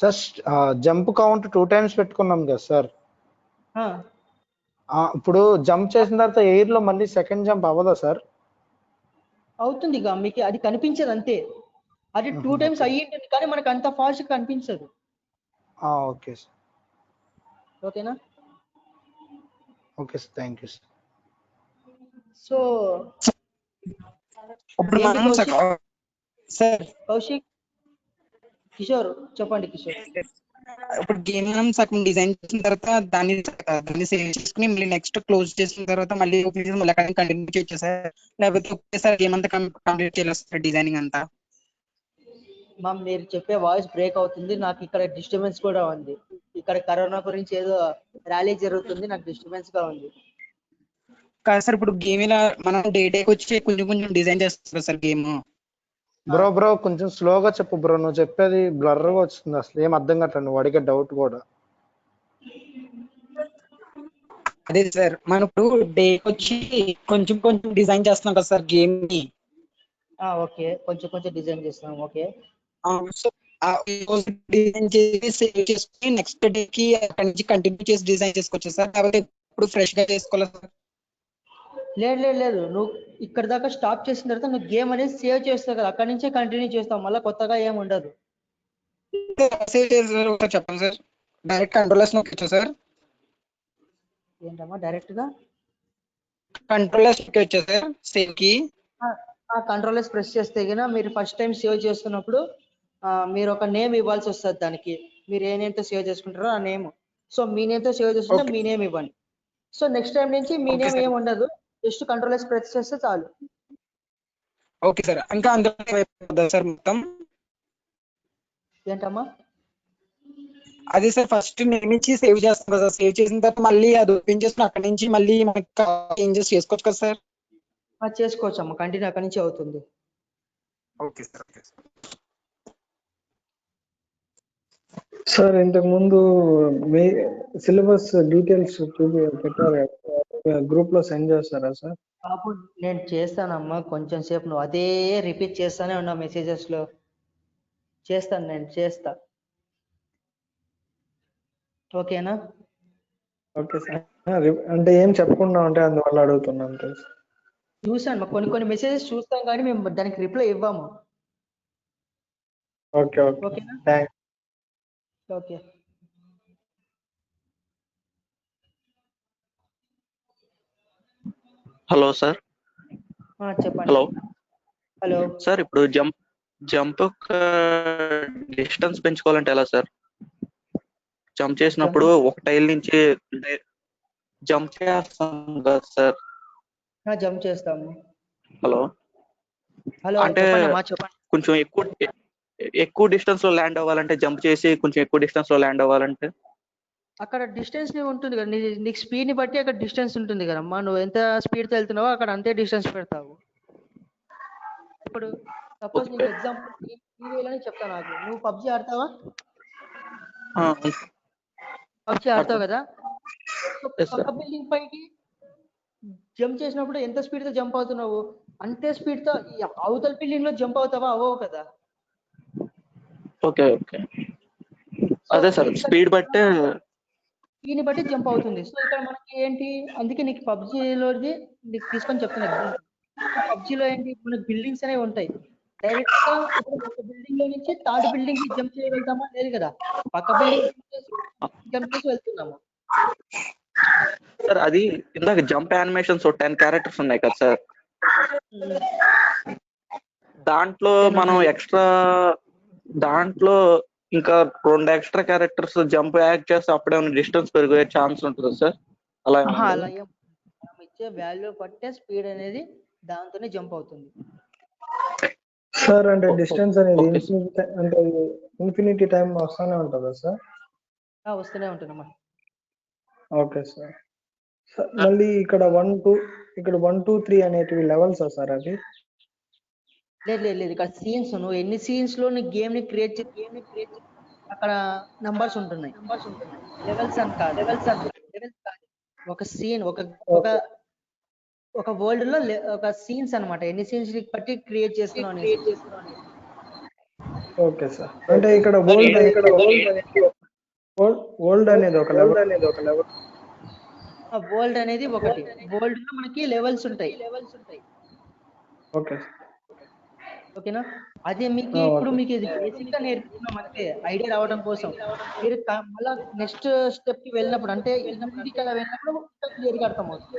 సార్ జంప్ కౌంట్ 2 times పెట్టుకున్నాం కదా సార్, ఇప్పుడు జంప్ చేసిన తర్వాత ఎయిర్ లో మళ్ళీ సెకండ్ జంప్ అవ్వదా సార్? అవుతుంది, మీకు అది కనిపించదు అంతే. అది 2 times అయ్యి ఉంటుంది కానీ మనకు అంత ఫాస్ట్ కనిపించదు. Okay sir. ఓకేనా? Okay sir, thank you sir. So ఇప్పుడు మనం సార్ కౌశిక్ కిషోర్ చెప్పండి కిషోర్. ఇప్పుడు గేమ్ మనం సగం డిజైన్ చేసిన తర్వాత దాన్ని సేవ్ చేసుకుని మళ్ళీ నెక్స్ట్ క్లోజ్ చేసిన తర్వాత మళ్ళీ ఓపెన్ చేసి మళ్ళీ అక్కడ కంటిన్యూ చేయొచ్చు సార్, లేకపోతే ఒకేసారి గేమ్ అంతా కంప్లీట్ చేయాలి సార్ డిజైనింగ్ అంతా? మా మీరు చెప్పే వాయిస్ బ్రేక్ అవుతుంది, నాకు ఇక్కడ డిస్టర్బెన్స్ కూడా ఉంది. ఇక్కడ కరోనా గురించి ఏదో ర్యాలీ జరుగుతుంది, నాకు డిస్టర్బెన్స్ గా ఉంది. కాదు సార్, ఇప్పుడు గేమ్ ఇలా మనం డేకి వచ్చి కొంచెం కొంచెం డిజైన్ చేస్తాం సార్ గేమ్. బ్రో కొంచెం స్లోగా చెప్పు బ్రో, నువ్వు చెప్పేది బ్లర్ గా వస్తుంది, అసలు ఏం అర్థం కావట్లేదు, నువ్వు అడిగే డౌట్ కూడా. అదే సార్, మనం ఇప్పుడు డేకి వచ్చి కొంచెం కొంచెం డిజైన్ చేస్తున్నాం కదా సార్ గేమ్ ని. ఓకే, కొంచెం కొంచెం డిజైన్ చేస్తాం. ఓకే, డిజైన్ చేసి సేవ్ చేసుకుని నెక్స్ట్ డే కి అక్కడి నుంచి కంటిన్యూ చేసి డిజైన్ చేసుకోవచ్చు సార్, లేకపోతే ఇప్పుడు ఫ్రెష్ గా చేసుకోవాలి సార్? లేదు, నువ్వు ఇక్కడ దాకా స్టాప్ చేసిన తర్వాత నువ్వు గేమ్ అనేది సేవ్ చేస్తావు కదా, అక్కడి నుంచే కంటిన్యూ చేస్తావు, మళ్ళీ కొత్తగా ఏమి ఉండదు. సేవ్ చేసి ఒకసారి చెప్పండి సార్, డైరెక్ట్ కంట్రోలర్స్ నొక్కొచ్చా సార్? ఏంటమ్మా డైరెక్ట్ గా కంట్రోలర్స్ నొక్కొచ్చా సార్ సేవ్ కి? ఆ కంట్రోలర్స్ ప్రెస్ చేస్తే గిన మీరు ఫస్ట్ టైం సేవ్ చేస్తున్నప్పుడు మీరు ఒక నేమ్ ఇవ్వాల్సి వస్తుంది దానికి. మీరు ఏ నేమ్ తో సేవ్ చేసుకుంటారో ఆ నేమ్. సో మీ నేమ్ తో సేవ్ చేసుకుంటే మీ నేమ్ ఇవ్వండి. సో నెక్స్ట్ టైం నుంచి మీ నేమ్ ఏమి ఉండదు, జస్ట్ కంట్రోలర్స్ ప్రెస్ చేస్తే చాలు. ఓకే సార్, ఇంకా అందులో సార్ మొత్తం ఏంటమ్మా? అదే సార్, ఫస్ట్ నేమ్ నుంచి సేవ్ చేస్తాం కదా, సేవ్ చేసిన తర్వాత మళ్ళీ అది ఓపెన్ చేసుకుని అక్కడి నుంచి మళ్ళీ మనకి చేంజెస్ చేసుకోవచ్చు కదా సార్? చేసుకోవచ్చు అమ్మా, కంటిన్యూ అక్కడి నుంచి అవుతుంది. Okay sir. Okay sir. Sir ఇంతకు ముందు మీ సిలబస్ డీటెయిల్స్ పెట్టారు, గ్రూప్ లో సెండ్ చేస్తారా సార్? అప్పుడు నేను చేస్తానమ్మా, కొంచెం సేపు నువ్వు అదే రిపీట్ చేస్తానే ఉన్నావు మెసేజెస్ లో. చేస్తాను, నేను చేస్తా. ఓకేనా? ఓకే సార్, అంటే ఏం చెప్పకుండా ఉంటే అందువల్ల అడుగుతున్నాను సార్. చూసాను, కొన్ని మెసేజెస్ చూస్తాం కానీ మేము దానికి రిప్లై ఇవ్వము. ఓకే ఓకేనా? థ్యాంక్స్. ఓకే. Hello sir. చెప్పండి. హలో సార్, ఇప్పుడు జంప్ డిస్టెన్స్ పెంచుకోవాలంటే ఎలా సార్? జంప్ చేసినప్పుడు ఒక టైల్ నుంచి జంప్ చేస్తాం కదా సార్? జంప్ చేస్తాము. హలో అంటే కొంచెం ఎక్కువ డిస్టెన్స్ లో ల్యాండ్ అవ్వాలంటే, జంప్ చేసి కొంచెం ఎక్కువ డిస్టెన్స్ లో ల్యాండ్ అవ్వాలంటే అక్కడ డిస్టెన్స్ ఉంటుంది కదా, నీకు స్పీడ్ ని బట్టి అక్కడ డిస్టెన్స్ ఉంటుంది కదమ్మా. నువ్వు ఎంత స్పీడ్ తో వెళ్తున్నావో అక్కడ అంతే డిస్టెన్స్ పెడతావు. ఇప్పుడు సపోజ్ నీకు ఎగ్జాంపుల్ ఈ వేలని చెప్తాను నాకు. నువ్వు పబ్జి ఆడతావా? పబ్జి ఆడతావు కదా, పక్క బిల్డింగ్ పైకి జంప్ చేసినప్పుడు ఎంత స్పీడ్ తో జంప్ అవుతున్నావు అంతే స్పీడ్ తో అవతల బిల్డింగ్ లో జంప్ అవుతావా? అవ్వవు కదా. ఓకే అదే సార్, స్పీడ్ బట్టే దీన్ని బట్టి జంప్ అవుతుంది. సో ఇక్కడ మనకి ఏంటి, అందుకే నీకు పబ్జిలోది నీకు తీసుకొని చెప్తాను ఎగ్జాంపుల్. పబ్జిలో ఏంటి, మనకి బిల్డింగ్స్ అనేవి ఉంటాయి. డైరెక్ట్ గా ఇప్పుడు ఒక బిల్డింగ్ లో నుంచి థర్డ్ బిల్డింగ్ కి జంప్ చేయగలుగుతామా? లేదు కదా, పక్క బిల్డింగ్ జంప్ చేసి వెళ్తున్నాము. సార్ అది ఇందాక జంప్ యానిమేషన్స్ 10 క్యారెక్టర్స్ ఉన్నాయి కదా సార్, దాంట్లో మనం దాంట్లో ఇంకా 2 ఎక్స్ట్రా క్యారెక్టర్స్ జంప్ యాడ్ చేస్తే అప్పుడేమైనా డిస్టెన్స్ పెరిగే ఛాన్స్ ఉంటుందా సార్? అలా మనం ఇచ్చే వాల్యూ బట్టే స్పీడ్ అనేది దాంతోనే జంప్ అవుతుంది సార్. అంటే డిస్టెన్స్ అనేది ఇన్ఫినిటీ టైం వస్తూనే ఉంటుందా సార్? వస్తూనే ఉంటుందమ్మా. Okay sir. మళ్ళీ ఇక్కడ 1, 2 3 అనేటివి లెవెల్స్ సార్? అది లేదు, ఇక్కడ సీన్స్, నువ్వు ఎన్ని సీన్స్ లో నీ గేమ్ ని క్రియేట్ చేసి అక్కడ నంబర్స్ ఉంటున్నాయి. లెవెల్స్ అని కాదు, ఒక సీన్ ఒక వరల్డ్ లో ఒక సీన్స్ అన్నమాట. ఎన్ని సీన్స్ బట్టి క్రియేట్ చేస్తున్నావు. Okay sir. అంటే ఇక్కడ వరల్డ్ అనేది ఒక లెవెల్. వరల్డ్ అనేది ఒకటి. వరల్డ్ లో మనకి లెవెల్స్ ఉంటాయి. ఓకే. ఓకేనా? అదే మీకు ఇప్పుడు మీకు ఇది బేసిక్ గా నేర్పిస్తున్నాం అంతే, ఐడియా రావడం కోసం. మీరు మళ్ళా నెక్స్ట్ స్టెప్ కి వెళ్ళినప్పుడు, అంటే ఇంటికి అలా వెళ్ళినప్పుడు క్లియర్ గా అర్థమవుతుంది.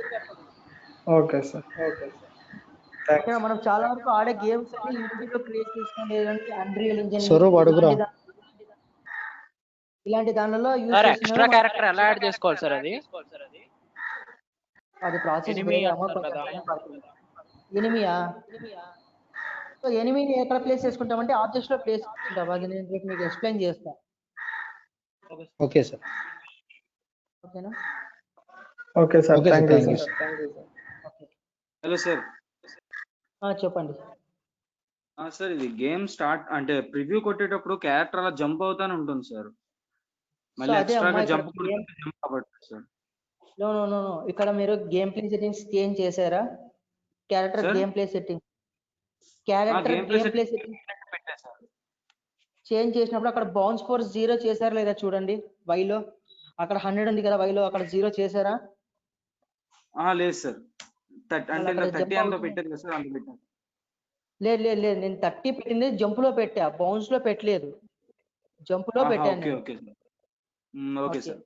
Okay sir. మనం చాలా వరకు ఆడే గేమ్స్ అన్ని యూట్యూబ్ లో క్రియేట్ చేసుకునేది, అన్రియల్ ఇంజిన్ స్వరూప్ అడుగురా. ఇలాంటి దానిలో యూజ్ సార్ చేస్తున్నారో ఎక్స్ట్రా క్యారెక్టర్ ఎలా యాడ్ చేసుకోవాలి సార్ అది? అది ప్రాసెస్ ఎనిమి వేరే అమ్మ, అంటున్నారు కొంచెం కదా. టైం పడుతుంది. ఎనిమియా? సో ఎనిమిని ఎక్కడ ప్లేస్ చేసుకుంటామంటే ఆబ్జెక్ట్స్ లో ప్లేస్ చేసుకుంటాం. అది నేను రేపు మీకు ఎక్స్ప్లెయిన్ చేస్తా. Okay sir. ఓకేనా? Okay sir, okay sir, thank you thank you sir. Sir. Hello sir. చెప్పండి. సార్ ఇది గేమ్ స్టార్ట్ అంటే ప్రివ్యూ కొట్టేటప్పుడు క్యారెక్టర్ అలా జంప్ అవుతానే ఉంటుంది సార్. మళ్ళీ అదే ఎక్స్ట్రాగా అమ్మా, ఇక్కడ జంప్ కొడుతుంటే జంప్ అవ్వట్లేదు sir. No no no no ఇక్కడ మీరు గేమ్ ప్లే సెట్టింగ్స్ చేంజ్ చేశారా? Character sir? Game play setting, character game play game play setting పెట్టా సార్. చేంజ్ చేసినప్పుడు అక్కడ బౌన్స్ ఫోర్స్ 0 చేశారా లేదా చూడండి. వైలో అక్కడ 100 ఉంది కదా, వైలో అక్కడ 0 చేశారా? లేదు సార్. అంటే అక్కడ 30 jump అంతా అవుతుంది. పెట్టారు కదా సార్, అంత పెట్టాను. లేదు లేదు లేదు, నేను 30 పెట్టింది జంప్ లో పెట్టా, బౌన్స్ లో పెట్టలేదు. జంప్ లో పెట్టాను ఓకే నేను. Okay sir.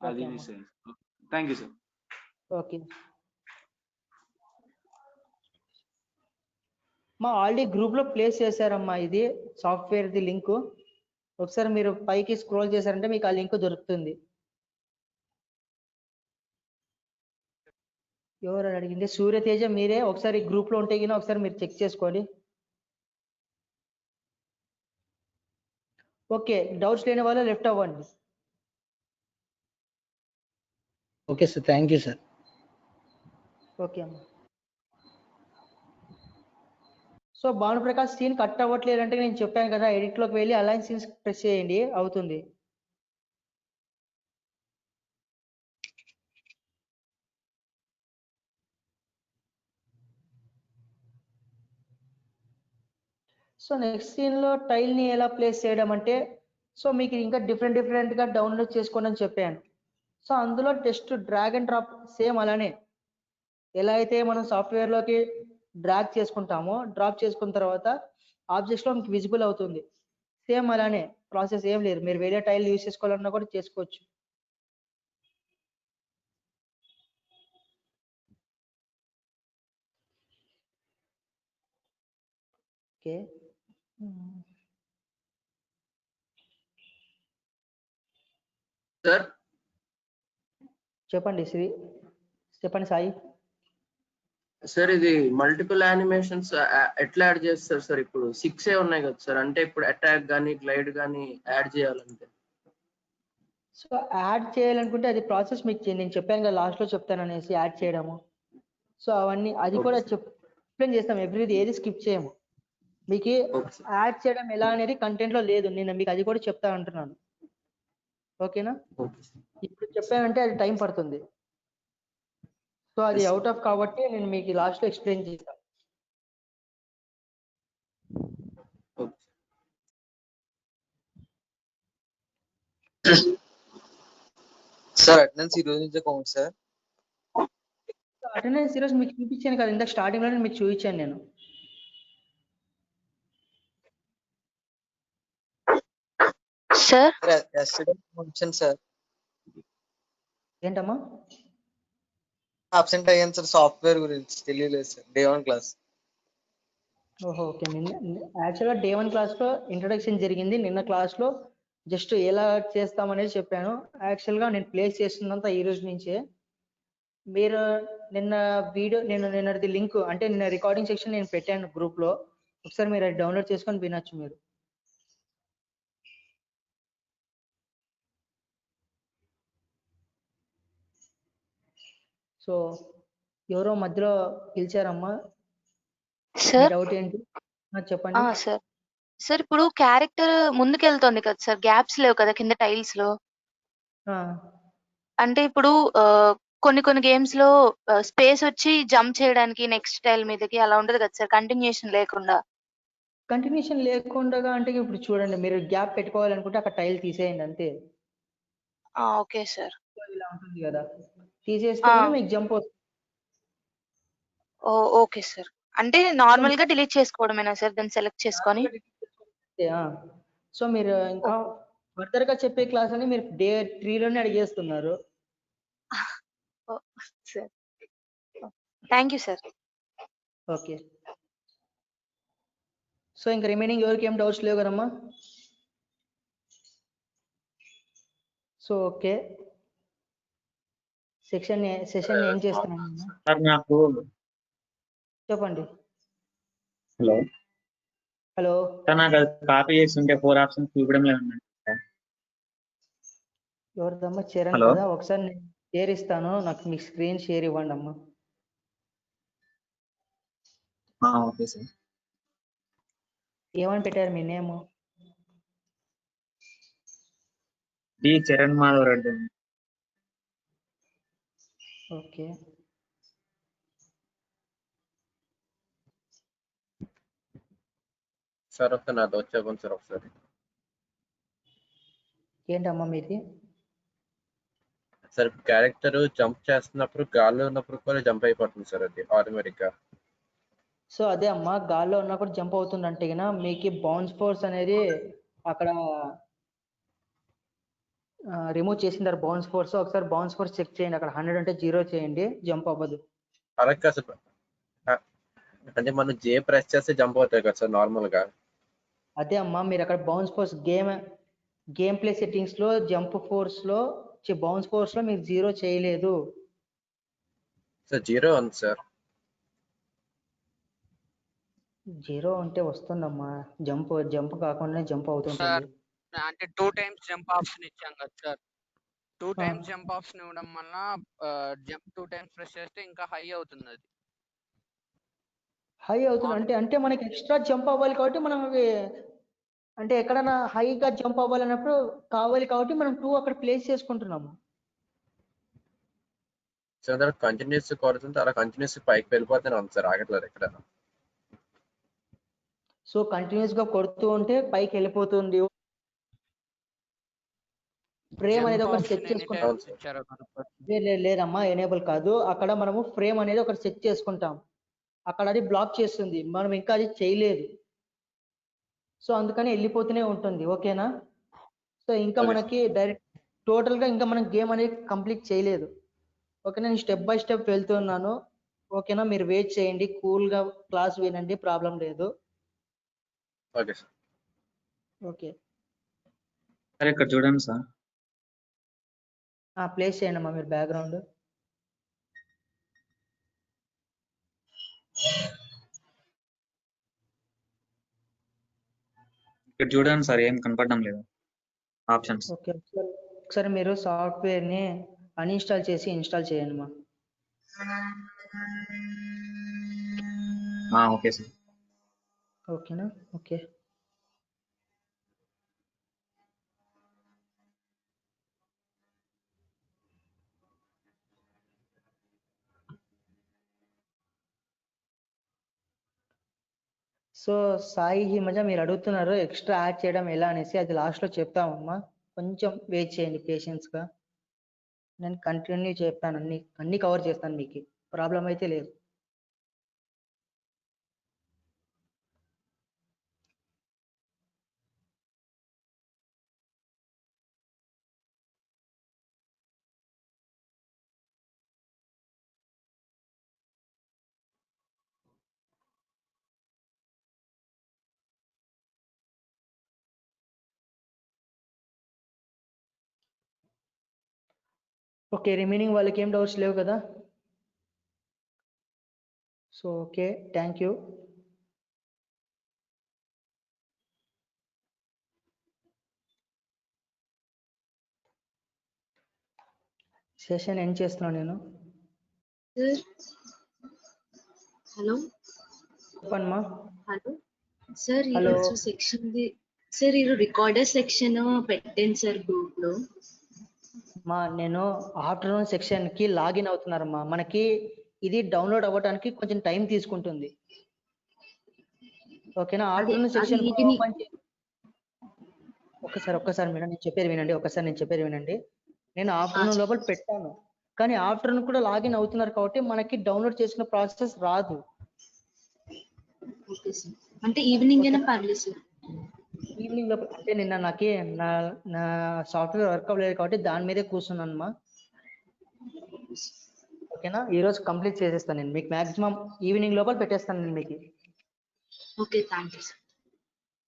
Okay sir. అది okay sir. Thank you sir. Okay మా ఆల్రెడీ గ్రూప్ లో ప్లేస్ చేశారమ్మా. ఇది సాఫ్ట్వేర్ ది లింక్. ఒకసారి మీరు పైకి స్క్రోల్ చేశారంటే మీకు ఆ లింక్ దొరుకుతుంది. ఎవరు అడిగింది? సూర్యతేజ మీరే. ఒకసారి గ్రూప్ లో ఉంటే గిన ఒకసారి మీరు చెక్ చేసుకోండి. ఓకే, డౌట్స్ లేని వాళ్ళు లెఫ్ట్ అవ్వండి. Okay sir, thank you sir. Okay అమ్మా. సో భానుప్రకాష్ సీన్ కట్ అవ్వట్లేదు అంటే నేను చెప్పాను కదా, ఎడిట్ లోకి వెళ్ళి అలైన్ సీన్స్ ప్రెస్ చేయండి, అవుతుంది. సో నెక్స్ట్ సీన్ లో టైల్ ని ఎలా ప్లేస్ చేయడం అంటే, సో మీకు ఇంకా డిఫరెంట్ గా డౌన్లోడ్ చేసుకోండి అని చెప్పాను. సో అందులో just drag and drop, same అలానే ఎలా అయితే మనం సాఫ్ట్వేర్ లోకి డ్రాగ్ చేసుకుంటామో, డ్రాప్ చేసుకున్న తర్వాత ఆబ్జెక్ట్స్ లో మీకు విజిబుల్ అవుతుంది. సేమ్ అలానే ప్రాసెస్, ఏం లేదు. మీరు వేరే టైల్ యూజ్ చేసుకోవాలన్నా కూడా చేసుకోవచ్చు. ఓకే, సార్ చెప్పండి చెప్పండి సాయి. సార్ ఇది మల్టిపుల్ యానిమేషన్స్ ఎట్లా యాడ్ చేస్తారు సార్? ఇప్పుడు 6 ఉన్నాయి కదా సార్, అంటే ఇప్పుడు అటాక్ కానీ గ్లైడ్ కానీ యాడ్ చేయాలంటే. సో యాడ్ చేయాలనుకుంటే అది ప్రాసెస్ మీకు నేను చెప్పాను కదా లాస్ట్ లో చెప్తాను అనేసి, యాడ్ చేయడము. సో అవన్నీ అది కూడా ఎక్స్ప్లెయిన్ చేస్తాం. ఎవ్రీది ఏది స్కిప్ చేయము. మీకు యాడ్ చేయడం ఎలా అనేది కంటెంట్ లో లేదు, నేను మీకు అది కూడా చెప్తా అంటున్నాను. ఓకేనా? ఇప్పుడు చెప్పానంటే అది టైం పడుతుంది. సో అది అవుట్ ఆఫ్ కాబట్టి నేను మీకు లాస్ట్ లో ఎక్స్ప్లెయిన్ చేస్తాను. సార్ అటెండెన్స్ ఈ రోజు నుంచే కౌంట్ సార్? అటెండెన్స్ ఈరోజు మీకు చూపించాను కదా, ఇందాక స్టార్టింగ్ లోనే మీకు చూపించాను నేను. సార్ సార్ ఏంటమ్మా? అబ్సెంట్ అయ్యాను సార్, సాఫ్ట్వేర్ గురించి తెలియలేదు సార్. Day 1 class. ఓహో, ఓకే. యాక్చువల్గా డే 1 క్లాస్ లో ఇంట్రొడక్షన్ జరిగింది. నిన్న క్లాస్ లో జస్ట్ ఎలా చేస్తామనేది చెప్పాను. యాక్చువల్గా నేను ప్లేస్ చేస్తున్నంత ఈ రోజు నుంచే. మీరు నిన్న వీడియో, నిన్నటి లింక్ అంటే నిన్న రికార్డింగ్ సెక్షన్ నేను పెట్టాను గ్రూప్ లో, ఒకసారి మీరు అది డౌన్లోడ్ చేసుకొని వినొచ్చు మీరు. సో ఎవరో మధ్యలో పిలిచారమ్మా, డౌట్ ఏంటి? చెప్పండి. సార్ సార్ ఇప్పుడు క్యారెక్టర్ ముందుకెళ్తోంది కదా సార్, గ్యాప్స్ లేవు కదా కింద టైల్స్ లో. అంటే ఇప్పుడు కొన్ని గేమ్స్ లో స్పేస్ వచ్చి జంప్ చేయడానికి నెక్స్ట్ టైల్ మీదకి అలా ఉండదు కదా సార్, కంటిన్యూషన్ లేకుండా. కంటిన్యూషన్ లేకుండా అంటే ఇప్పుడు చూడండి, మీరు గ్యాప్ పెట్టుకోవాలనుకుంటే అక్కడ టైల్ తీసేయండి అంతే. Okay sir. ఇలా ఉంటుంది కదా, తీసేస్తే మీకు జంప్ వస్తుంది. Okay sir. అంటే నార్మల్ గా డిలీట్ చేసుకోవడమేనా సార్ దాన్ని సెలెక్ట్ చేసుకొని? సో మీరు ఇంకా ఫర్దర్ గా చెప్పే క్లాస్ అని మీరు డే 3 లోనే అడిగేస్తున్నారు. Sir thank you sir. Okay, so ఇంకా రిమైనింగ్ ఎవరికి ఏం డౌట్స్ లేవు కదమ్మా? సో ఓకే, సెషన్ ఏం చేస్తున్నాను? సార్ నాకు చెప్పండి. హలో హలో సార్, నాకు అది కాపీ చేసి ఉంటే 4 ఆప్షన్స్ చూపడం లేదండి. ఎవరిదమ్మా? చరణ్ హలో. కదా, ఒకసారి నేను షేర్ ఇస్తాను, నాకు మీ స్క్రీన్ షేర్ ఇవ్వండి అమ్మా. Okay sir. ఏమని పెట్టారు మీ name? D Charan Madhav Reddy. Okay, sir ఒకసారి నాతో వచ్చాను సార్ ఒకసారి. ఏంటమ్మా మీది? సార్ క్యారెక్టర్ జంప్ చేస్తున్నప్పుడు గాల్లో ఉన్నప్పుడు కూడా జంప్ అయిపోతుంది సార్, అది ఆటోమేటిక్ గా. సో అదే అమ్మా, గాల్లో ఉన్నప్పుడు జంప్ అవుతుందంటే గిన మీకు బౌన్స్ ఫోర్స్ అనేది అక్కడ రిమూవ్ చేసిందారు. బౌన్స్ ఫోర్స్ ఒకసారి బౌన్స్ ఫోర్స్ చెక్ చేయండి, అక్కడ 100 అంటే 0 చేయండి, జంప్ అవ్వదు. అలా కాదు సార్, అంటే మనం జే ప్రెస్ చేస్తే జంప్ అవుతాయి కదా సార్ నార్మల్ గా. అదే అమ్మా, మీరు అక్కడ bounce force game play settings లో జంప్ ఫోర్స్ లో బౌన్స్ ఫోర్స్ లో మీరు 0 చేయలేదు. సార్ 0 ఉంది సార్. 0 అంటే వస్తుందమ్మా, జంప్ కాకుండానే జంప్ సార్ అవుతుంటుంది. అంటే 2 టైమ్స్ జంప్ ఆప్షన్ ఇచ్చాం కదా సార్. 2 టైమ్స్ జంప్ ఆప్షన్ ఇవ్వడం వల్ల జంప్ 2 టైమ్స్ ప్రెస్ చేస్తే ఇంకా హై అవుతుంది. అది హై అవుతుంది అంటే మనకి ఎక్స్ట్రా జంప్ అవ్వాలి కాబట్టి మనం అంటే ఎక్కడైనా హైగా జంప్ అవ్వాలన్నప్పుడు కావాలి కాబట్టి మనం 2 అక్కడ ప్లేస్ చేసుకుంటున్నాము. సార్ దానికి కంటిన్యూస్ కొడుతుంటే అలా కంటిన్యూస్ పైకి వెళ్ళిపోతూనే ఉంది సార్, ఆగట్లేదు ఎక్కడ. సో కంటిన్యూస్ గా కొడుతూ ఉంటే పైకి వెళ్ళిపోతుంది. ఫ్రేమ్ అనేది ఒకటి సెట్ చేసుకుంటాం. లేదమ్మా, ఎనేబుల్ కాదు, అక్కడ మనము ఫ్రేమ్ అనేది ఒకటి సెట్ చేసుకుంటాం, అక్కడ అది బ్లాక్ చేస్తుంది, మనం ఇంకా అది చేయలేదు. సో అందుకని వెళ్ళిపోతూనే ఉంటుంది. ఓకేనా? సో ఇంకా మనకి డైరెక్ట్ టోటల్ గా ఇంకా మనం గేమ్ అనేది కంప్లీట్ చేయలేదు. ఓకేనా? నేను స్టెప్ బై స్టెప్ వెళ్తున్నాను. ఓకేనా? మీరు వెయిట్ చేయండి, కూల్ గా క్లాస్ వినండి, ప్రాబ్లం లేదు. Okay sir. ఓకే, సరే ఇక్కడ చూడండి సార్. ప్లేస్ చేయండి అమ్మా మీరు బ్యాక్గ్రౌండ్. ఇక్కడ చూడండి సార్, ఏం కనపడడం లేదు ఆప్షన్స్. ఓకే, ఒకసారి మీరు సాఫ్ట్వేర్ ని అన్ఇన్స్టాల్ చేసి ఇన్స్టాల్ చేయండి మా. Okay sir. ఓకేనా? ఓకే, సో సాయి హిమజ మీరు అడుగుతున్నారు ఎక్స్ట్రా యాడ్ చేయడం ఎలా అనేసి, అది లాస్ట్ లో చెప్తామమ్మా, కొంచెం వెయిట్ చేయండి పేషెన్స్ గా. నేను కంటిన్యూ చెప్తాను, అన్ని కవర్ చేస్తాను, మీకు ప్రాబ్లం అయితే లేదు. ఓకే, రిమైనింగ్ వాళ్ళకి ఏం డౌట్స్ లేవు కదా? So okay, thank you. Session end చేస్తున్నాను నేను. హలో చెప్పండి. Hello sir, hello. ఈరోజు సెక్షన్ సార్ ఈరోజు రికార్డర్ సెక్షన్ పెట్టండి సార్ గ్రూప్ లో. నేను ఆఫ్టర్నూన్ సెక్షన్ కి లాగిన్ అవుతున్నారమ్మా, మనకి ఇది డౌన్లోడ్ అవ్వడానికి కొంచెం టైం తీసుకుంటుంది. ఓకేనా? ఆఫ్టర్నూన్ సెక్షన్ ఒక్కసారి మేడం నేను చెప్పేది వినండి. నేను ఆఫ్టర్నూన్ లోపల పెట్టాను, కానీ ఆఫ్టర్నూన్ కూడా లాగిన్ అవుతున్నారు కాబట్టి మనకి డౌన్లోడ్ చేసుకునే ప్రాసెస్ రాదు. ఓకే సార్, అంటే ఈవినింగ్ అయినా పర్లేదు సార్. ఈవినింగ్ లోపల అంటే నిన్న నాకి నా సాఫ్ట్వేర్ వర్క్ అవ్వలేదు కాబట్టి దాని మీదే కూర్చున్నానమ్మా. ఓకేనా? ఈ రోజు కంప్లీట్ చేసేస్తాను నేను, మీకు మాక్సిమం ఈవినింగ్ లోపల పెట్టేస్తాను నేను మీకు. Okay, thank you sir.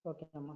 Okay అమ్మా.